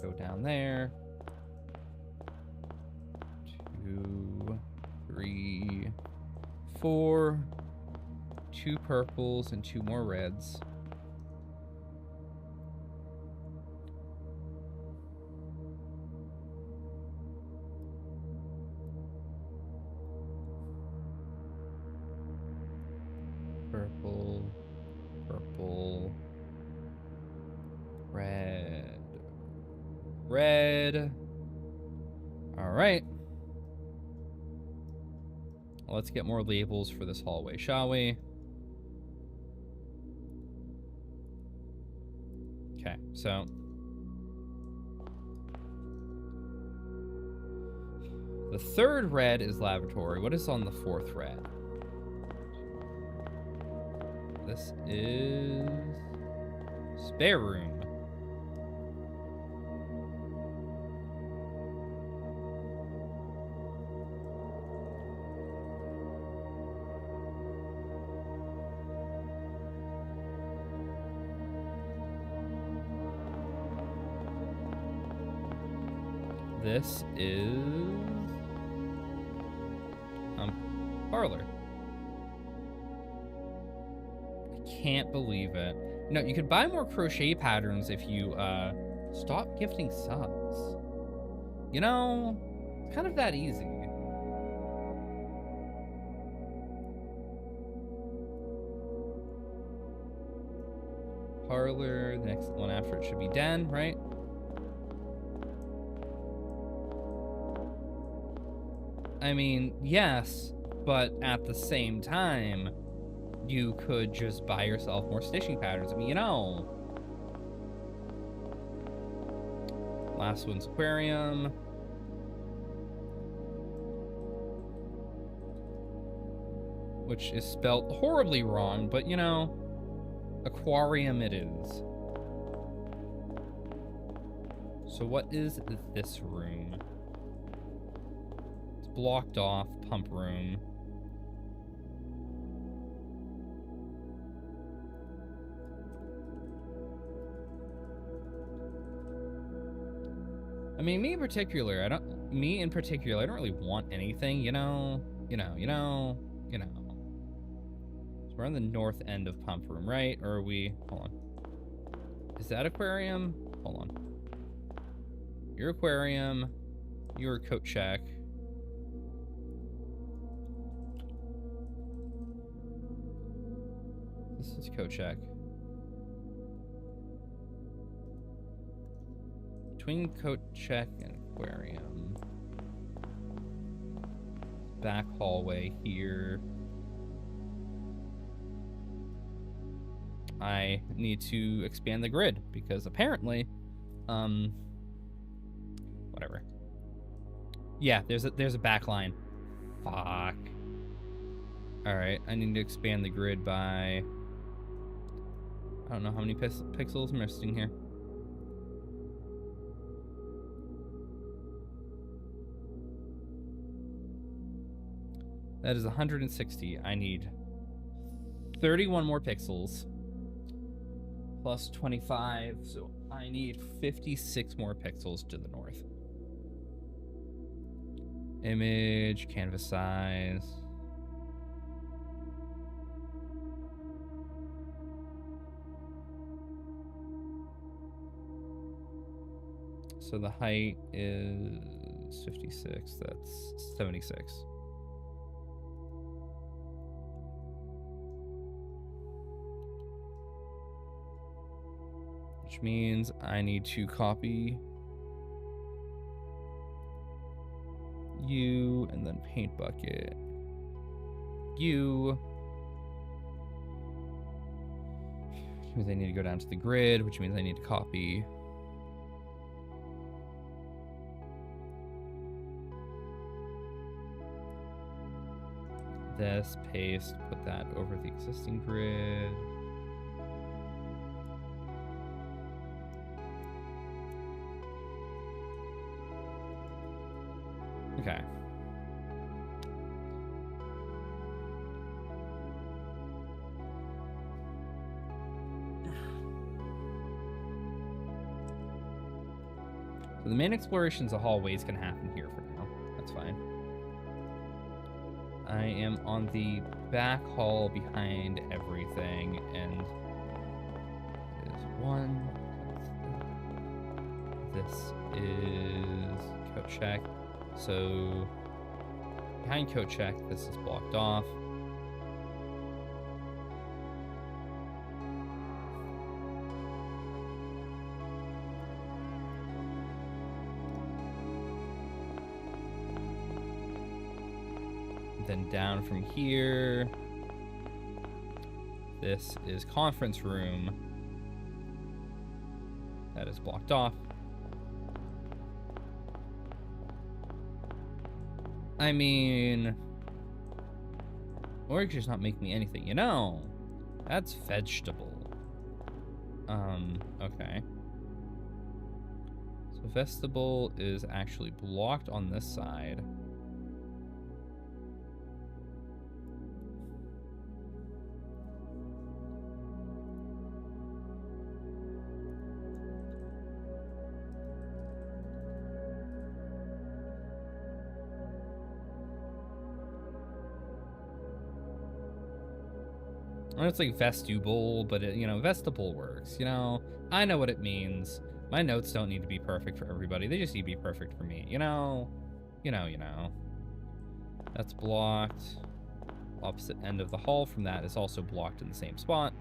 Go down there. 2, 3, 4. 2 purples and 2 more reds. Purple, purple, red, red. All right. Let's get more labels for this hallway, shall we? Okay, so The third red is lavatory. What is on the fourth red? This is spare room. This is parlor. I can't believe it. No, you could buy more crochet patterns if you stop gifting subs. You know, it's kind of that easy. Parlor, the next one after it should be den, right? I mean, yes, but at the same time, you could just buy yourself more stitching patterns. I mean, you know. Last one's aquarium. Which is spelled horribly wrong, but you know, aquarium it is. So what is this room? Blocked off pump room. I mean, me in particular, I don't really want anything, you know. So we're on the north end of pump room, right? Or are we, hold on. Is that aquarium? Hold on. Your aquarium, your coat check. This is coat check. Between coat check and aquarium. Back hallway here. I need to expand the grid because apparently, whatever. Yeah, there's a back line. Fuck. All right, I need to expand the grid by. I don't know how many pixels I'm missing here. That is 160. I need 31 more pixels. Plus 25, so I need 56 more pixels to the north. Image, canvas size. So the height is 56, that's 76. Which means I need to copy you and then paint bucket you. Which means I need to go down to the grid, which means I need to copy this, paste, put that over the existing grid. Okay. So the main explorations of hallways can happen here for now. That's fine. I am on the back hall behind everything, and is one. This is coat check. So behind coat check, this is blocked off. Then down from here, this is conference room. That is blocked off. I mean, or you could just not make me anything, you know? That's vegetable. Okay. So vegetable is actually blocked on this side. And it's like vestibule, but it, you know, vestibule works, you know? I know what it means. My notes don't need to be perfect for everybody. They just need to be perfect for me, you know? You know. That's blocked. Opposite end of the hall from that is also blocked in the same spot.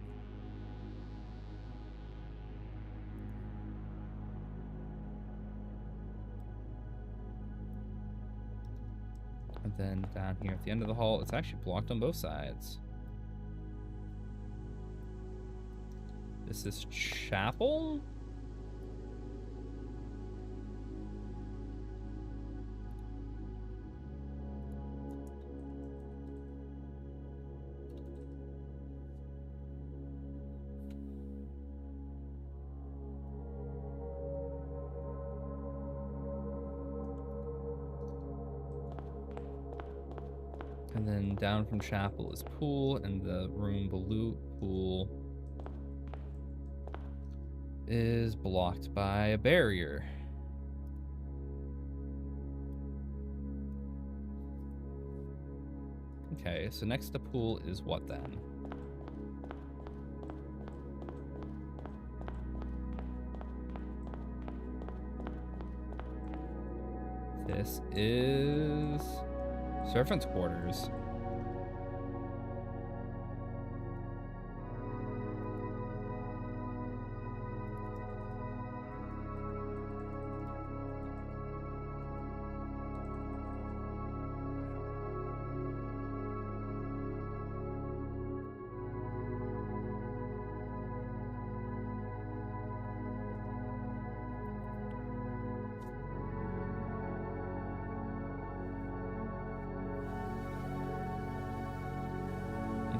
And then down here at the end of the hall, it's actually blocked on both sides. This is chapel? And then down from chapel is pool, and the room below pool is blocked by a barrier. Okay, so next to pool is what then? This is servants' quarters.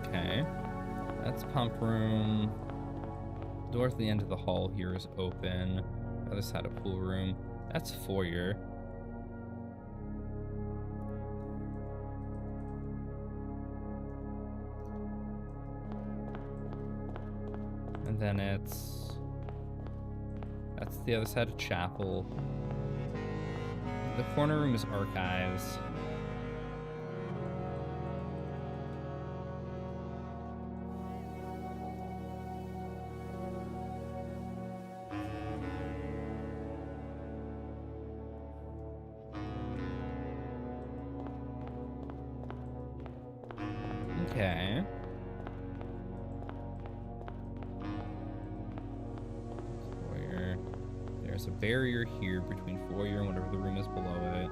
Okay, that's pump room. Door at the end of the hall here is open. Other side of pool room. That's foyer. And then that's the other side of chapel. The corner room is archives. Okay. Foyer. There's a barrier here between foyer and whatever the room is below it.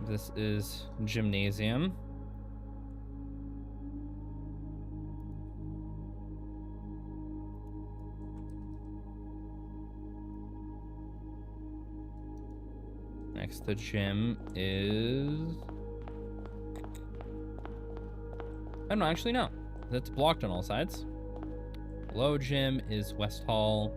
This is gymnasium. Next to gym is... I don't actually know. That's blocked on all sides. Below gym is West Hall.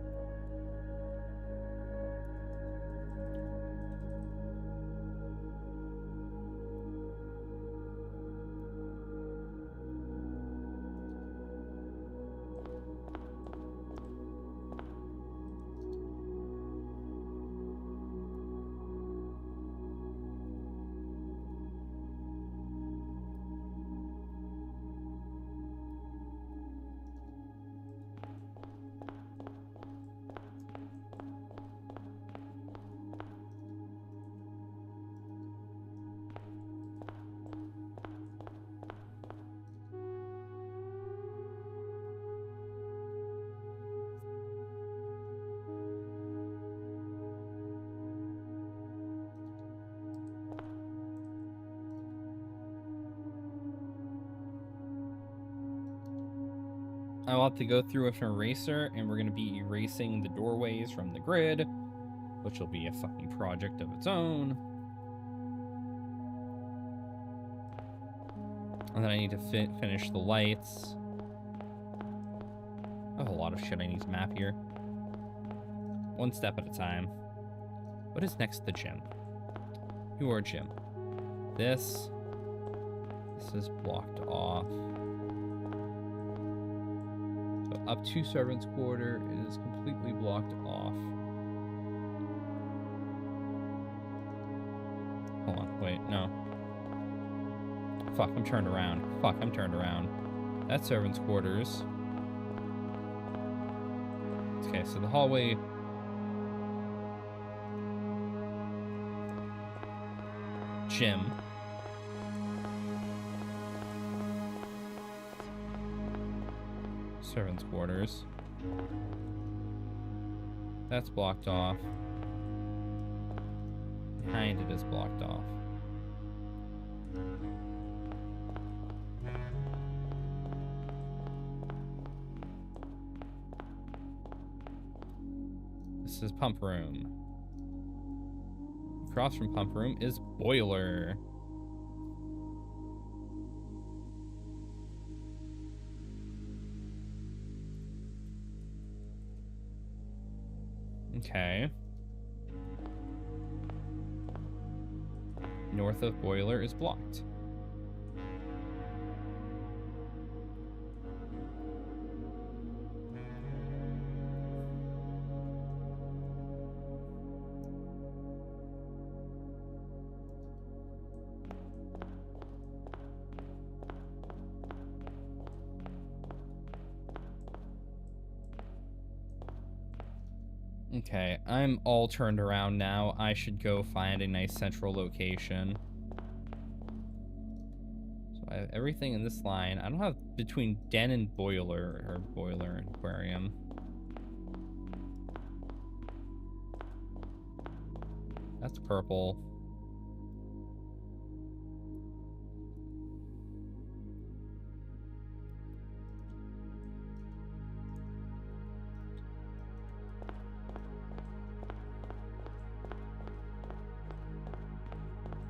I'll have to go through with an eraser, and we're going to be erasing the doorways from the grid, which will be a fucking project of its own. And then I need to finish the lights. I have a lot of shit I need to map here. One step at a time. What is next to the gym? You are gym. This is blocked off. So up to servant's quarter, it is completely blocked off. Hold on, wait, no. Fuck, I'm turned around. Fuck, I'm turned around. That's servant's quarters. Okay, so the hallway... Gym. Servant's quarters. That's blocked off. Behind it is blocked off. This is pump room. Across from pump room is boiler. Okay. North of boiler is blocked. Okay, I'm all turned around now. I should go find a nice central location. So I have everything in this line. I don't have between den and boiler, or boiler and aquarium. That's purple.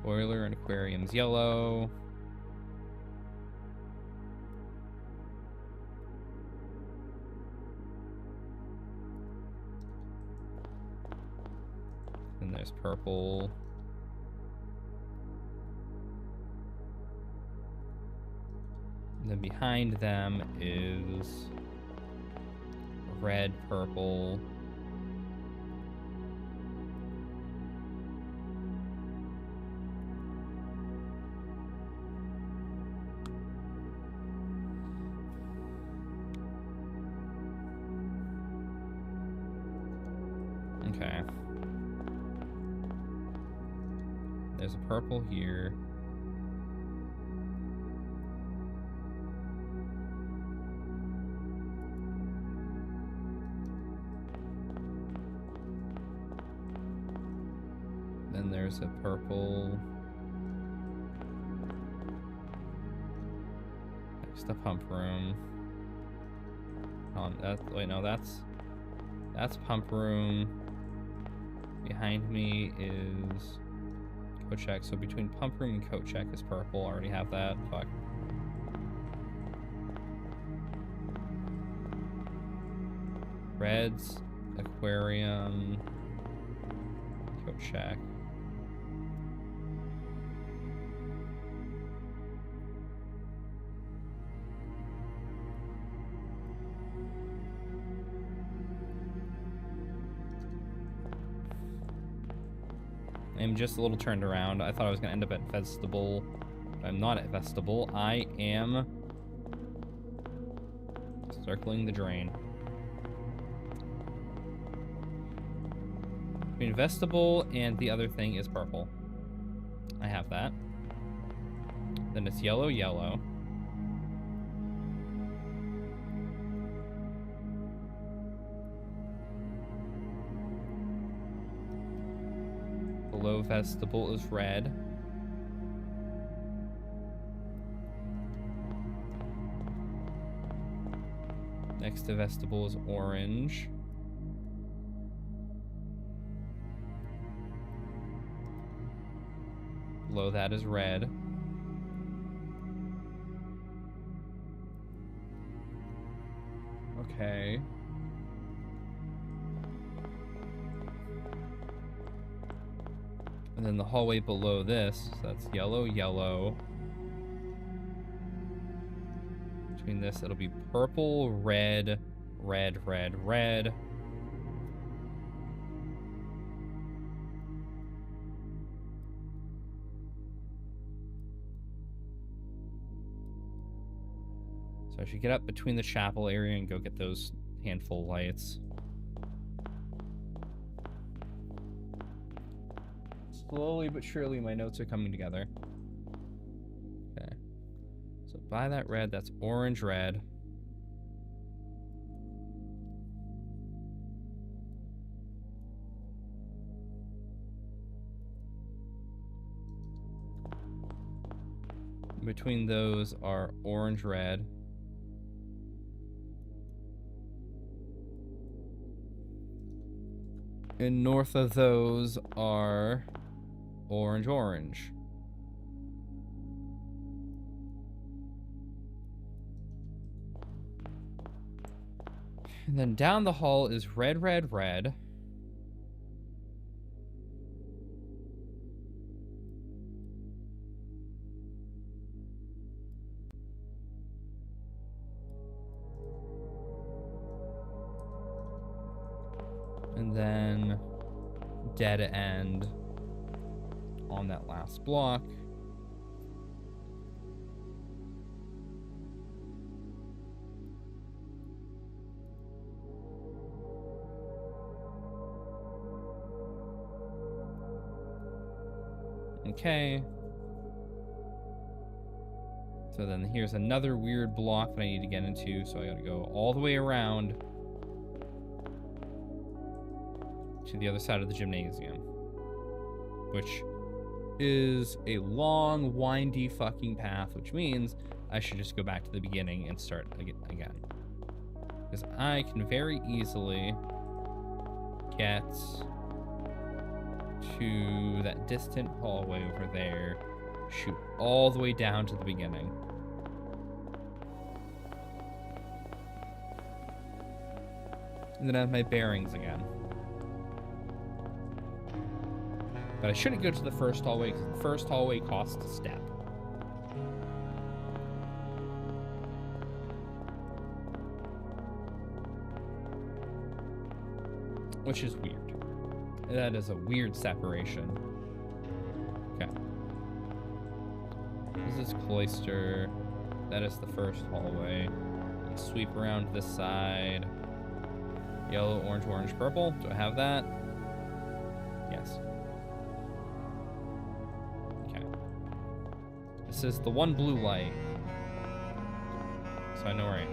Boiler and aquarium's yellow. And there's purple. And then behind them is red, purple. Okay. There's a purple here. Then there's a purple next to pump room. Wait, no, that's pump room. Behind me is coat check. So between pump room and coat check is purple. I already have that. Fuck. Reds, aquarium, coat check. I'm just a little turned around. I thought I was going to end up at Vegetable. But I'm not at Vegetable. I am circling the drain. Between Vegetable and the other thing is purple. I have that. Then it's yellow, yellow. Below Vegetable is red. Next to vestibule is orange. Below that is red. Okay. And then the hallway below this, so that's yellow, yellow. Between this, it'll be purple, red, red, red, red. So I should get up between the chapel area and go get those handful of lights. Slowly but surely, my notes are coming together. Okay. So by that red, that's orange, red. Between those are orange, red. And north of those are orange, orange. And then down the hall is red, red, red. And then dead end on that last block. Okay. So then here's another weird block that I need to get into, so I gotta go all the way around to the other side of the gymnasium, which is a long, windy fucking path, which means I should just go back to the beginning and start again. Because I can very easily get to that distant hallway over there, shoot all the way down to the beginning. And then I have my bearings again. But I shouldn't go to the first hallway, because the first hallway costs a step. Which is weird. That is a weird separation. Okay. This is cloister. That is the first hallway. Sweep around this side. Yellow, orange, orange, purple. Do I have that? Yes. Okay. This is the one blue light. So I know where I am.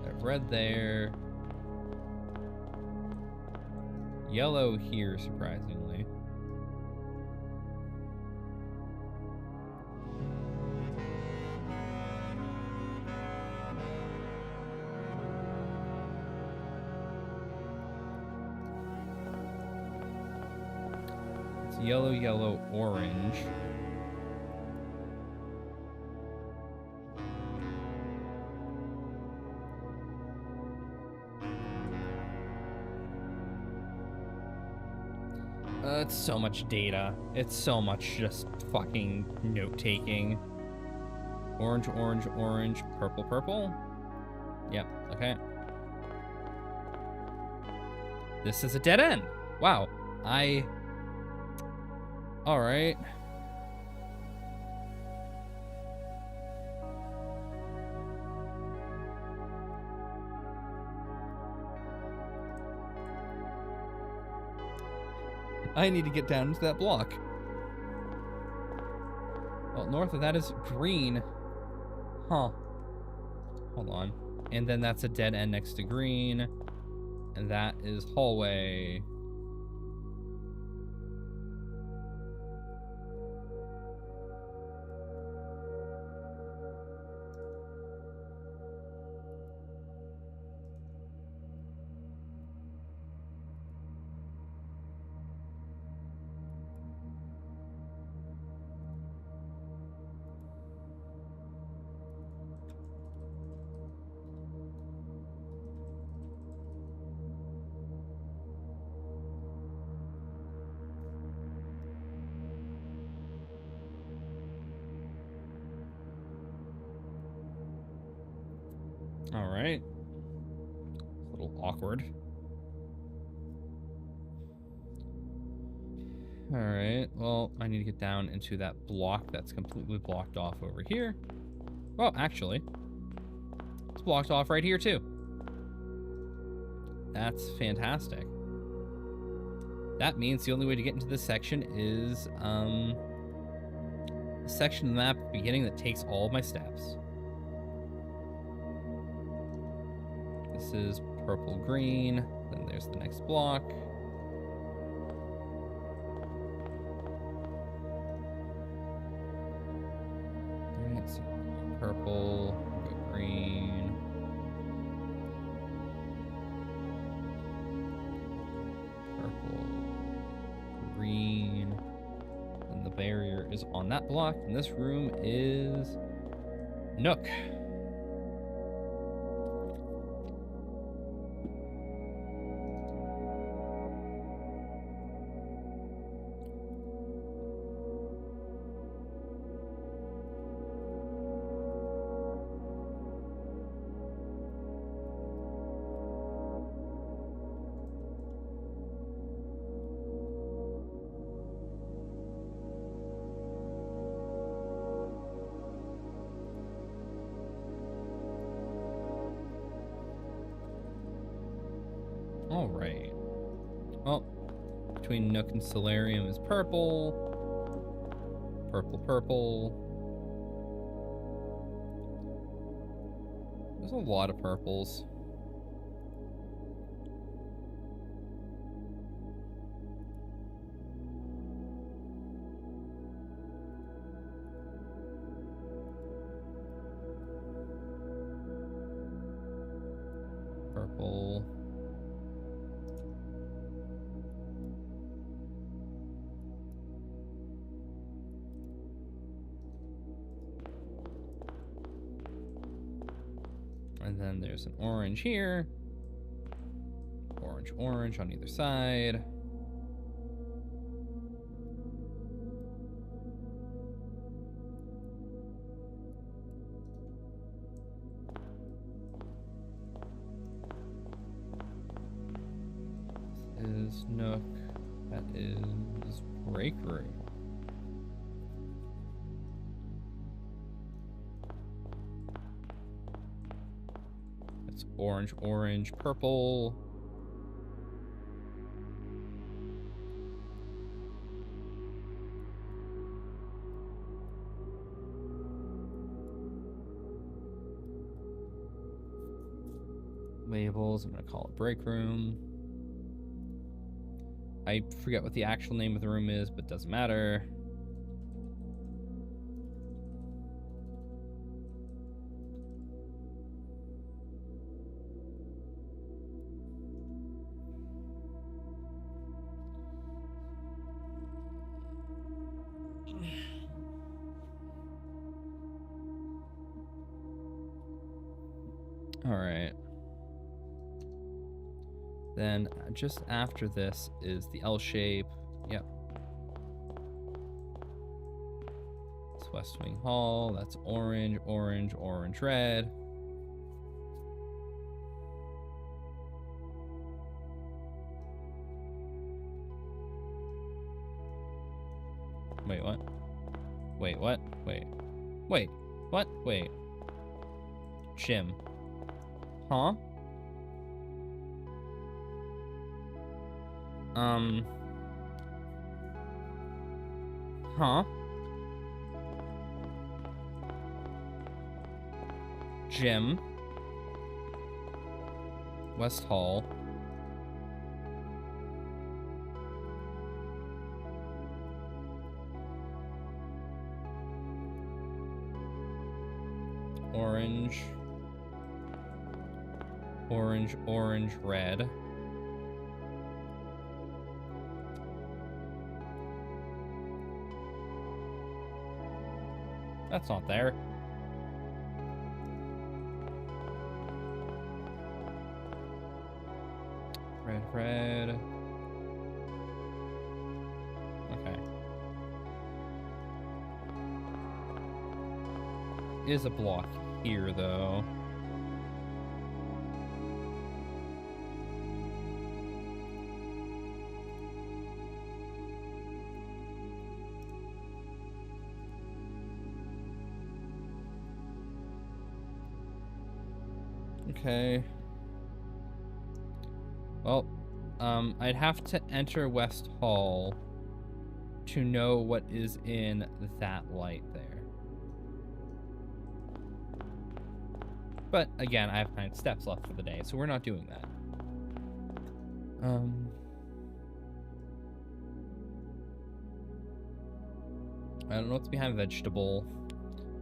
I have red there. Yellow here, surprisingly. It's yellow, yellow, orange. It's so much data. It's so much just fucking note-taking. Orange, orange, orange, purple, purple. Yep, okay. This is a dead end. Wow. Alright. I need to get down into that block. Well, north of that is green. Huh. Hold on. And then that's a dead end next to green. And that is hallway. All right. A little awkward. All right. Well, I need to get down into that block that's completely blocked off over here. Well, actually, it's blocked off right here too. That's fantastic. That means the only way to get into this section is the section of the map at the beginning that takes all of my steps. This is purple green. Then there's the next block. Alright, so purple, go green. Purple, green. And the barrier is on that block. And this room is Nook. All right. Well, between Nook and Solarium is purple. Purple, purple. There's a lot of purples. Purple. And then there's an orange here. Orange, orange on either side. This is Nook. That is break room. Orange, orange, purple. Labels, I'm gonna call it break room. I forget what the actual name of the room is, but doesn't matter. All right. Then just after this is the L shape. Yep. It's West Wing Hall. That's orange, orange, orange, red. Wait, what? Wait, what? Wait. Wait. What? Wait. Gym. Huh? Huh? Gym. West Hall. Orange. Orange, orange, red. That's not there. Red, red. Okay. Is a block here, though. Okay. Well, I'd have to enter West Hall to know what is in that light there. But again, I have 9 steps left for the day, so we're not doing that. I don't know what's behind vegetable.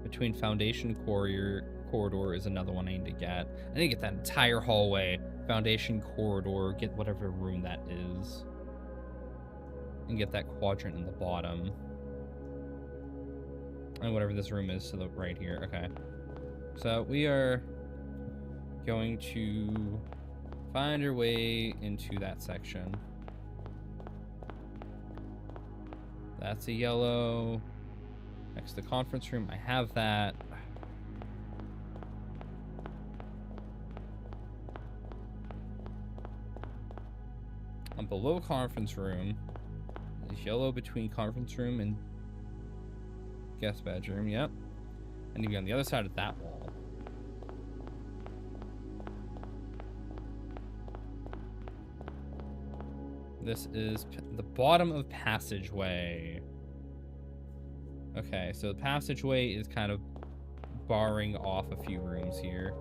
Between Foundation corridor is another one I need to get. I need to get that entire hallway. Foundation corridor, get whatever room that is. And get that quadrant in the bottom. And whatever this room is to the right here. Okay. So we are going to find our way into that section. That's a yellow. Next to the conference room, I have that. I'm below conference room. There's yellow between conference room and guest bedroom, yep. I need to be on the other side of that wall. This is the bottom of passageway. Okay, so the passageway is kind of barring off a few rooms here.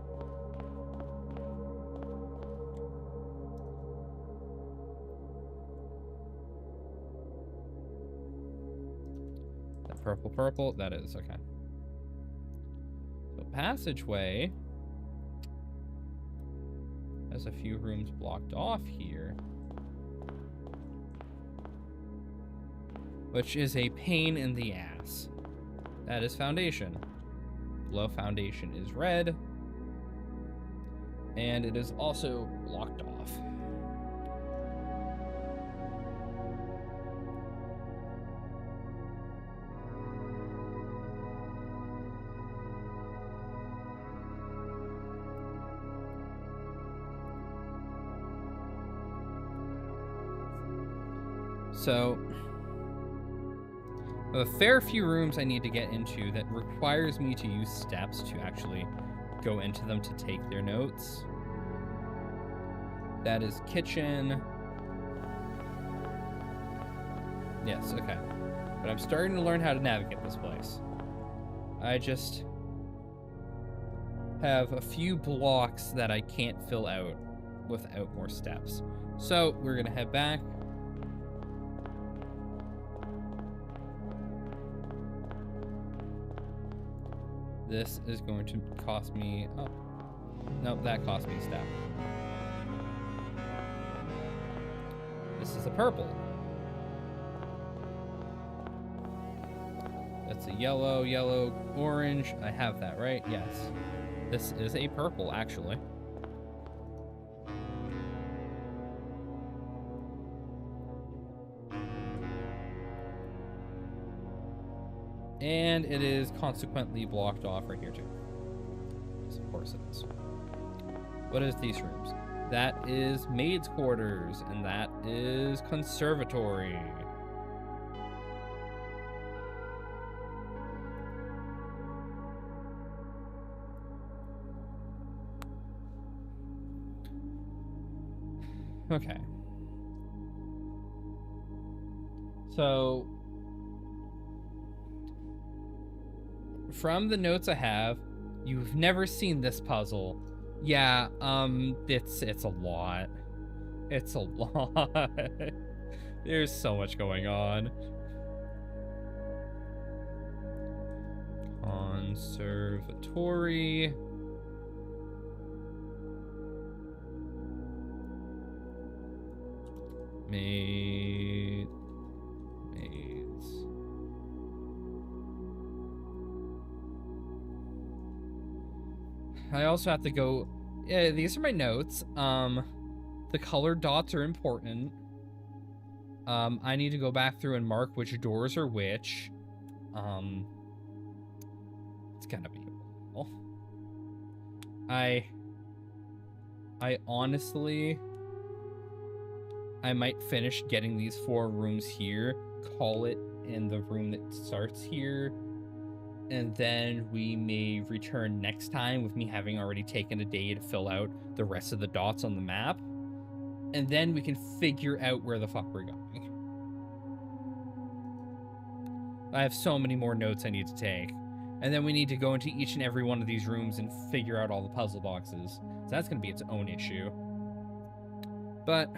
That purple, that is, okay. So passageway has a few rooms blocked off here. Which is a pain in the ass. That is Foundation. Below Foundation is red. And it is also blocked off. So a fair few rooms I need to get into that requires me to use steps to actually go into them to take their notes. That is kitchen. Yes, okay. But I'm starting to learn how to navigate this place. I just have a few blocks that I can't fill out without more steps. So we're gonna head back. This is going to cost me... Oh. No, that cost me a step. This is a purple. That's a yellow, orange. I have that, right? Yes. This is a purple, actually. And it is consequently blocked off right here, too. Yes, of course it is. What is these rooms? That is maid's quarters, and that is conservatory. Okay. So from the notes I have, you've never seen this puzzle. Yeah, it's a lot. It's a lot. There's so much going on. Conservatory. Maids. I also have to go... Yeah, these are my notes. The colored dots are important. I need to go back through and mark which doors are which. It's gonna be a while. I honestly... I might finish getting these 4 rooms here, call it in the room that starts here, And then we may return next time with me having already taken a day to fill out the rest of the dots on the map. And then we can figure out where the fuck we're going. I have so many more notes I need to take. And then we need to go into each and every one of these rooms and figure out all the puzzle boxes. So that's going to be its own issue. But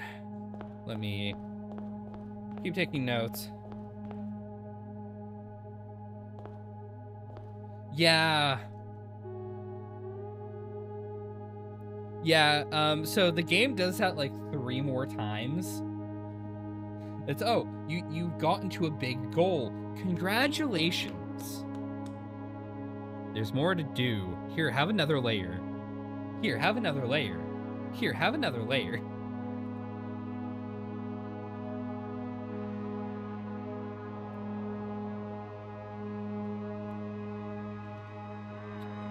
let me keep taking notes. Yeah. Yeah, so the game does that like 3 more times. It's, oh, you got into a big goal. Congratulations. There's more to do. Here, have another layer. Here, have another layer. Here, have another layer.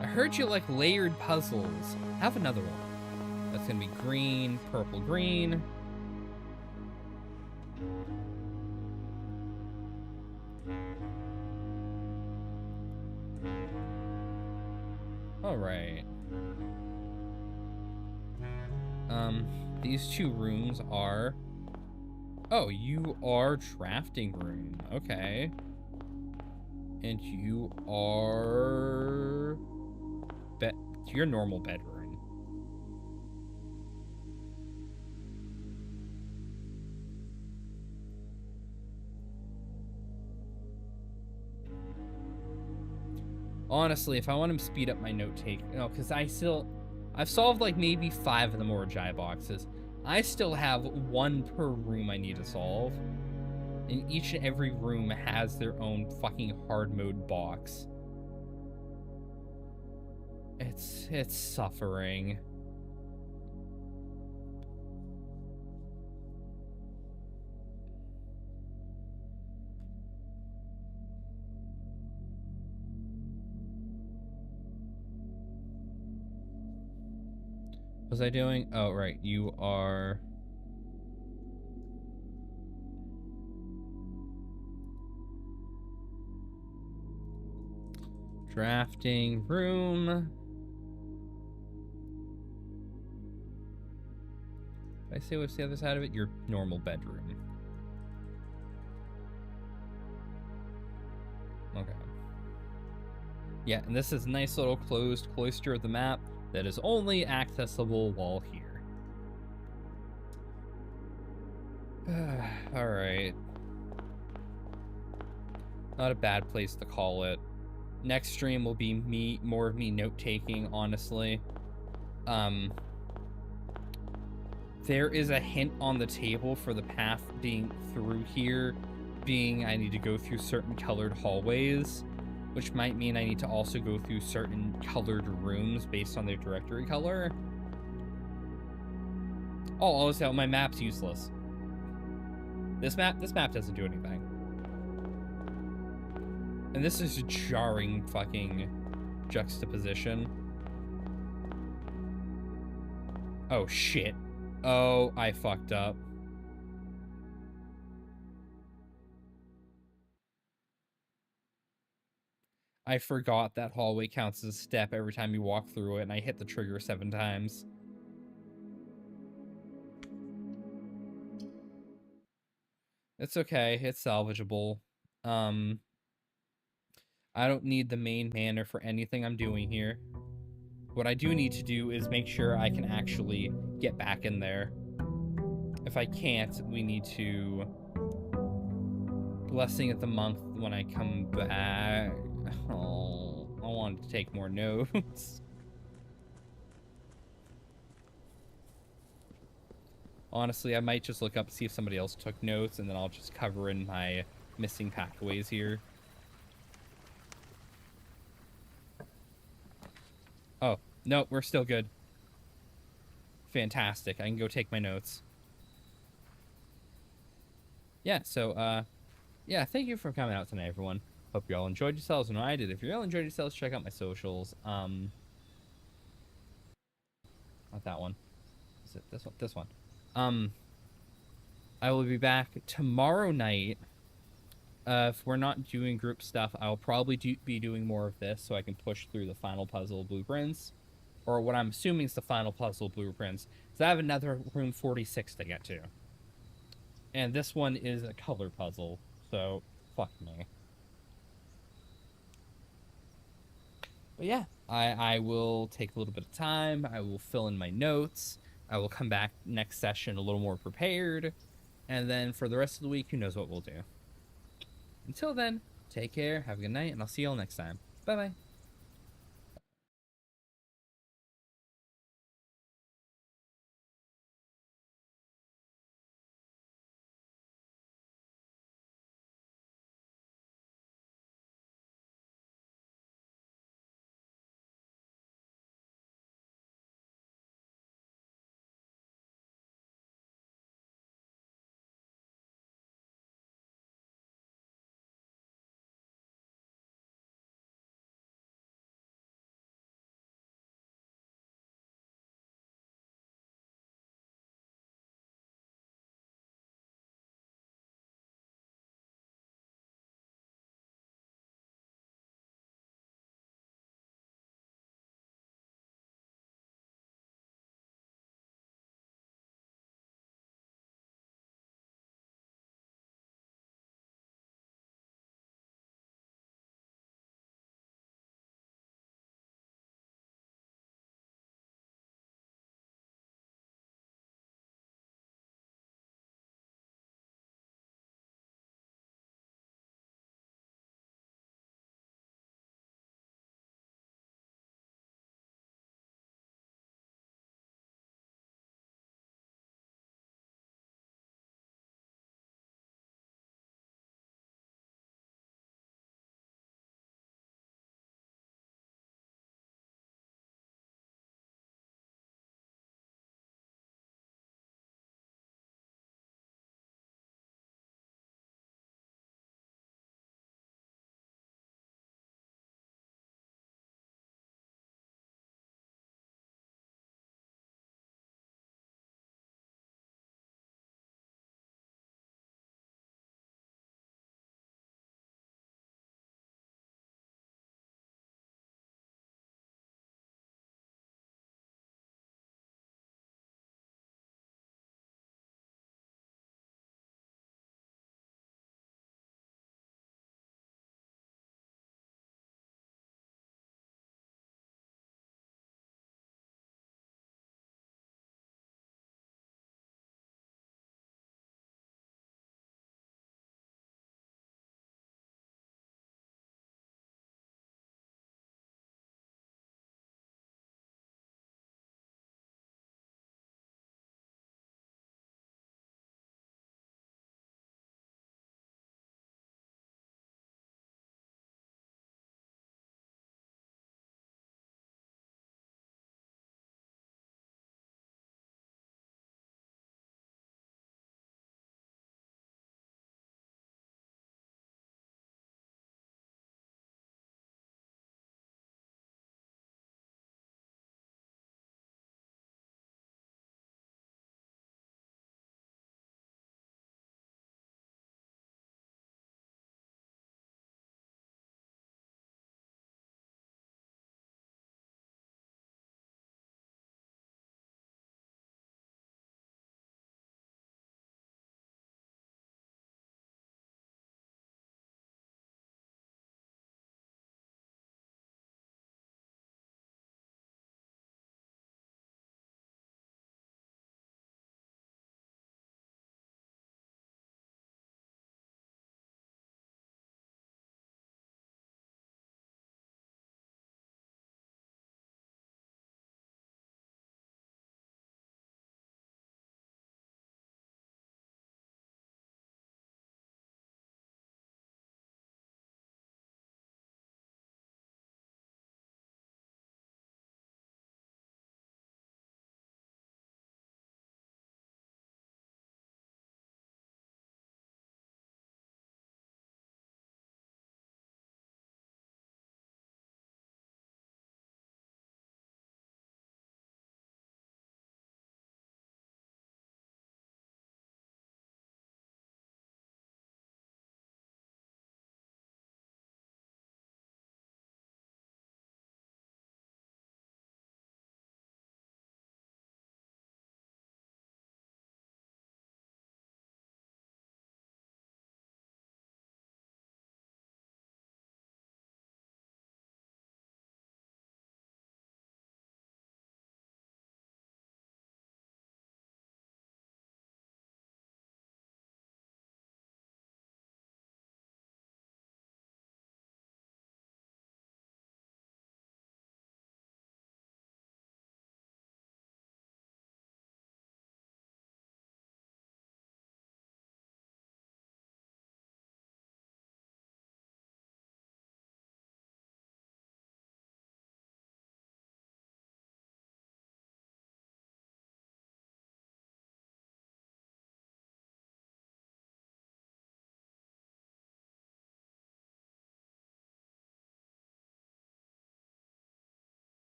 I heard you like layered puzzles. Have another one. That's gonna be green, purple, green. All right. These 2 rooms are... Oh, you are drafting room. Okay. And you are... your normal bedroom. Honestly, if I want to speed up my note take, because I've solved like maybe 5 of the more Jai boxes. I still have 1 per room I need to solve. And each and every room has their own fucking hard mode box. It's suffering. What was I doing? Oh, right. You are... drafting room. Did I say what's the other side of it? Your normal bedroom. Okay. Yeah, and this is a nice little closed cloister of the map that is only accessible while here. Alright. Not a bad place to call it. Next stream will be more of me note-taking, honestly. There is a hint on the table for the path being through here, being I need to go through certain colored hallways, which might mean I need to also go through certain colored rooms based on their directory color. Oh, also, my map's useless. This map doesn't do anything. And this is a jarring fucking juxtaposition. Oh, shit. Oh, I fucked up. I forgot that hallway counts as a step every time you walk through it, and I hit the trigger 7 times. It's okay. It's salvageable. I don't need the main manor for anything I'm doing here. What I do need to do is make sure I can actually get back in there. If I can't, we need to... Blessing of the month when I come back. Oh, I wanted to take more notes. Honestly, I might just look up, see if somebody else took notes, and then I'll just cover in my missing pathways here. Oh, no, we're still good. Fantastic. I can go take my notes. Yeah, so, yeah, thank you for coming out tonight, everyone. Hope you all enjoyed yourselves and I did. If you all enjoyed yourselves, check out my socials. Not that one. Is it this one? This one. I will be back tomorrow night. If we're not doing group stuff, I'll probably be doing more of this so I can push through the final puzzle blueprints, or what I'm assuming is the final puzzle blueprints. So I have another room 46 to get to, and this one is a color puzzle. So fuck me. But yeah, I will take a little bit of time. I will fill in my notes. I will come back next session a little more prepared. And then for the rest of the week, who knows what we'll do. Until then, take care, have a good night, and I'll see you all next time. Bye bye.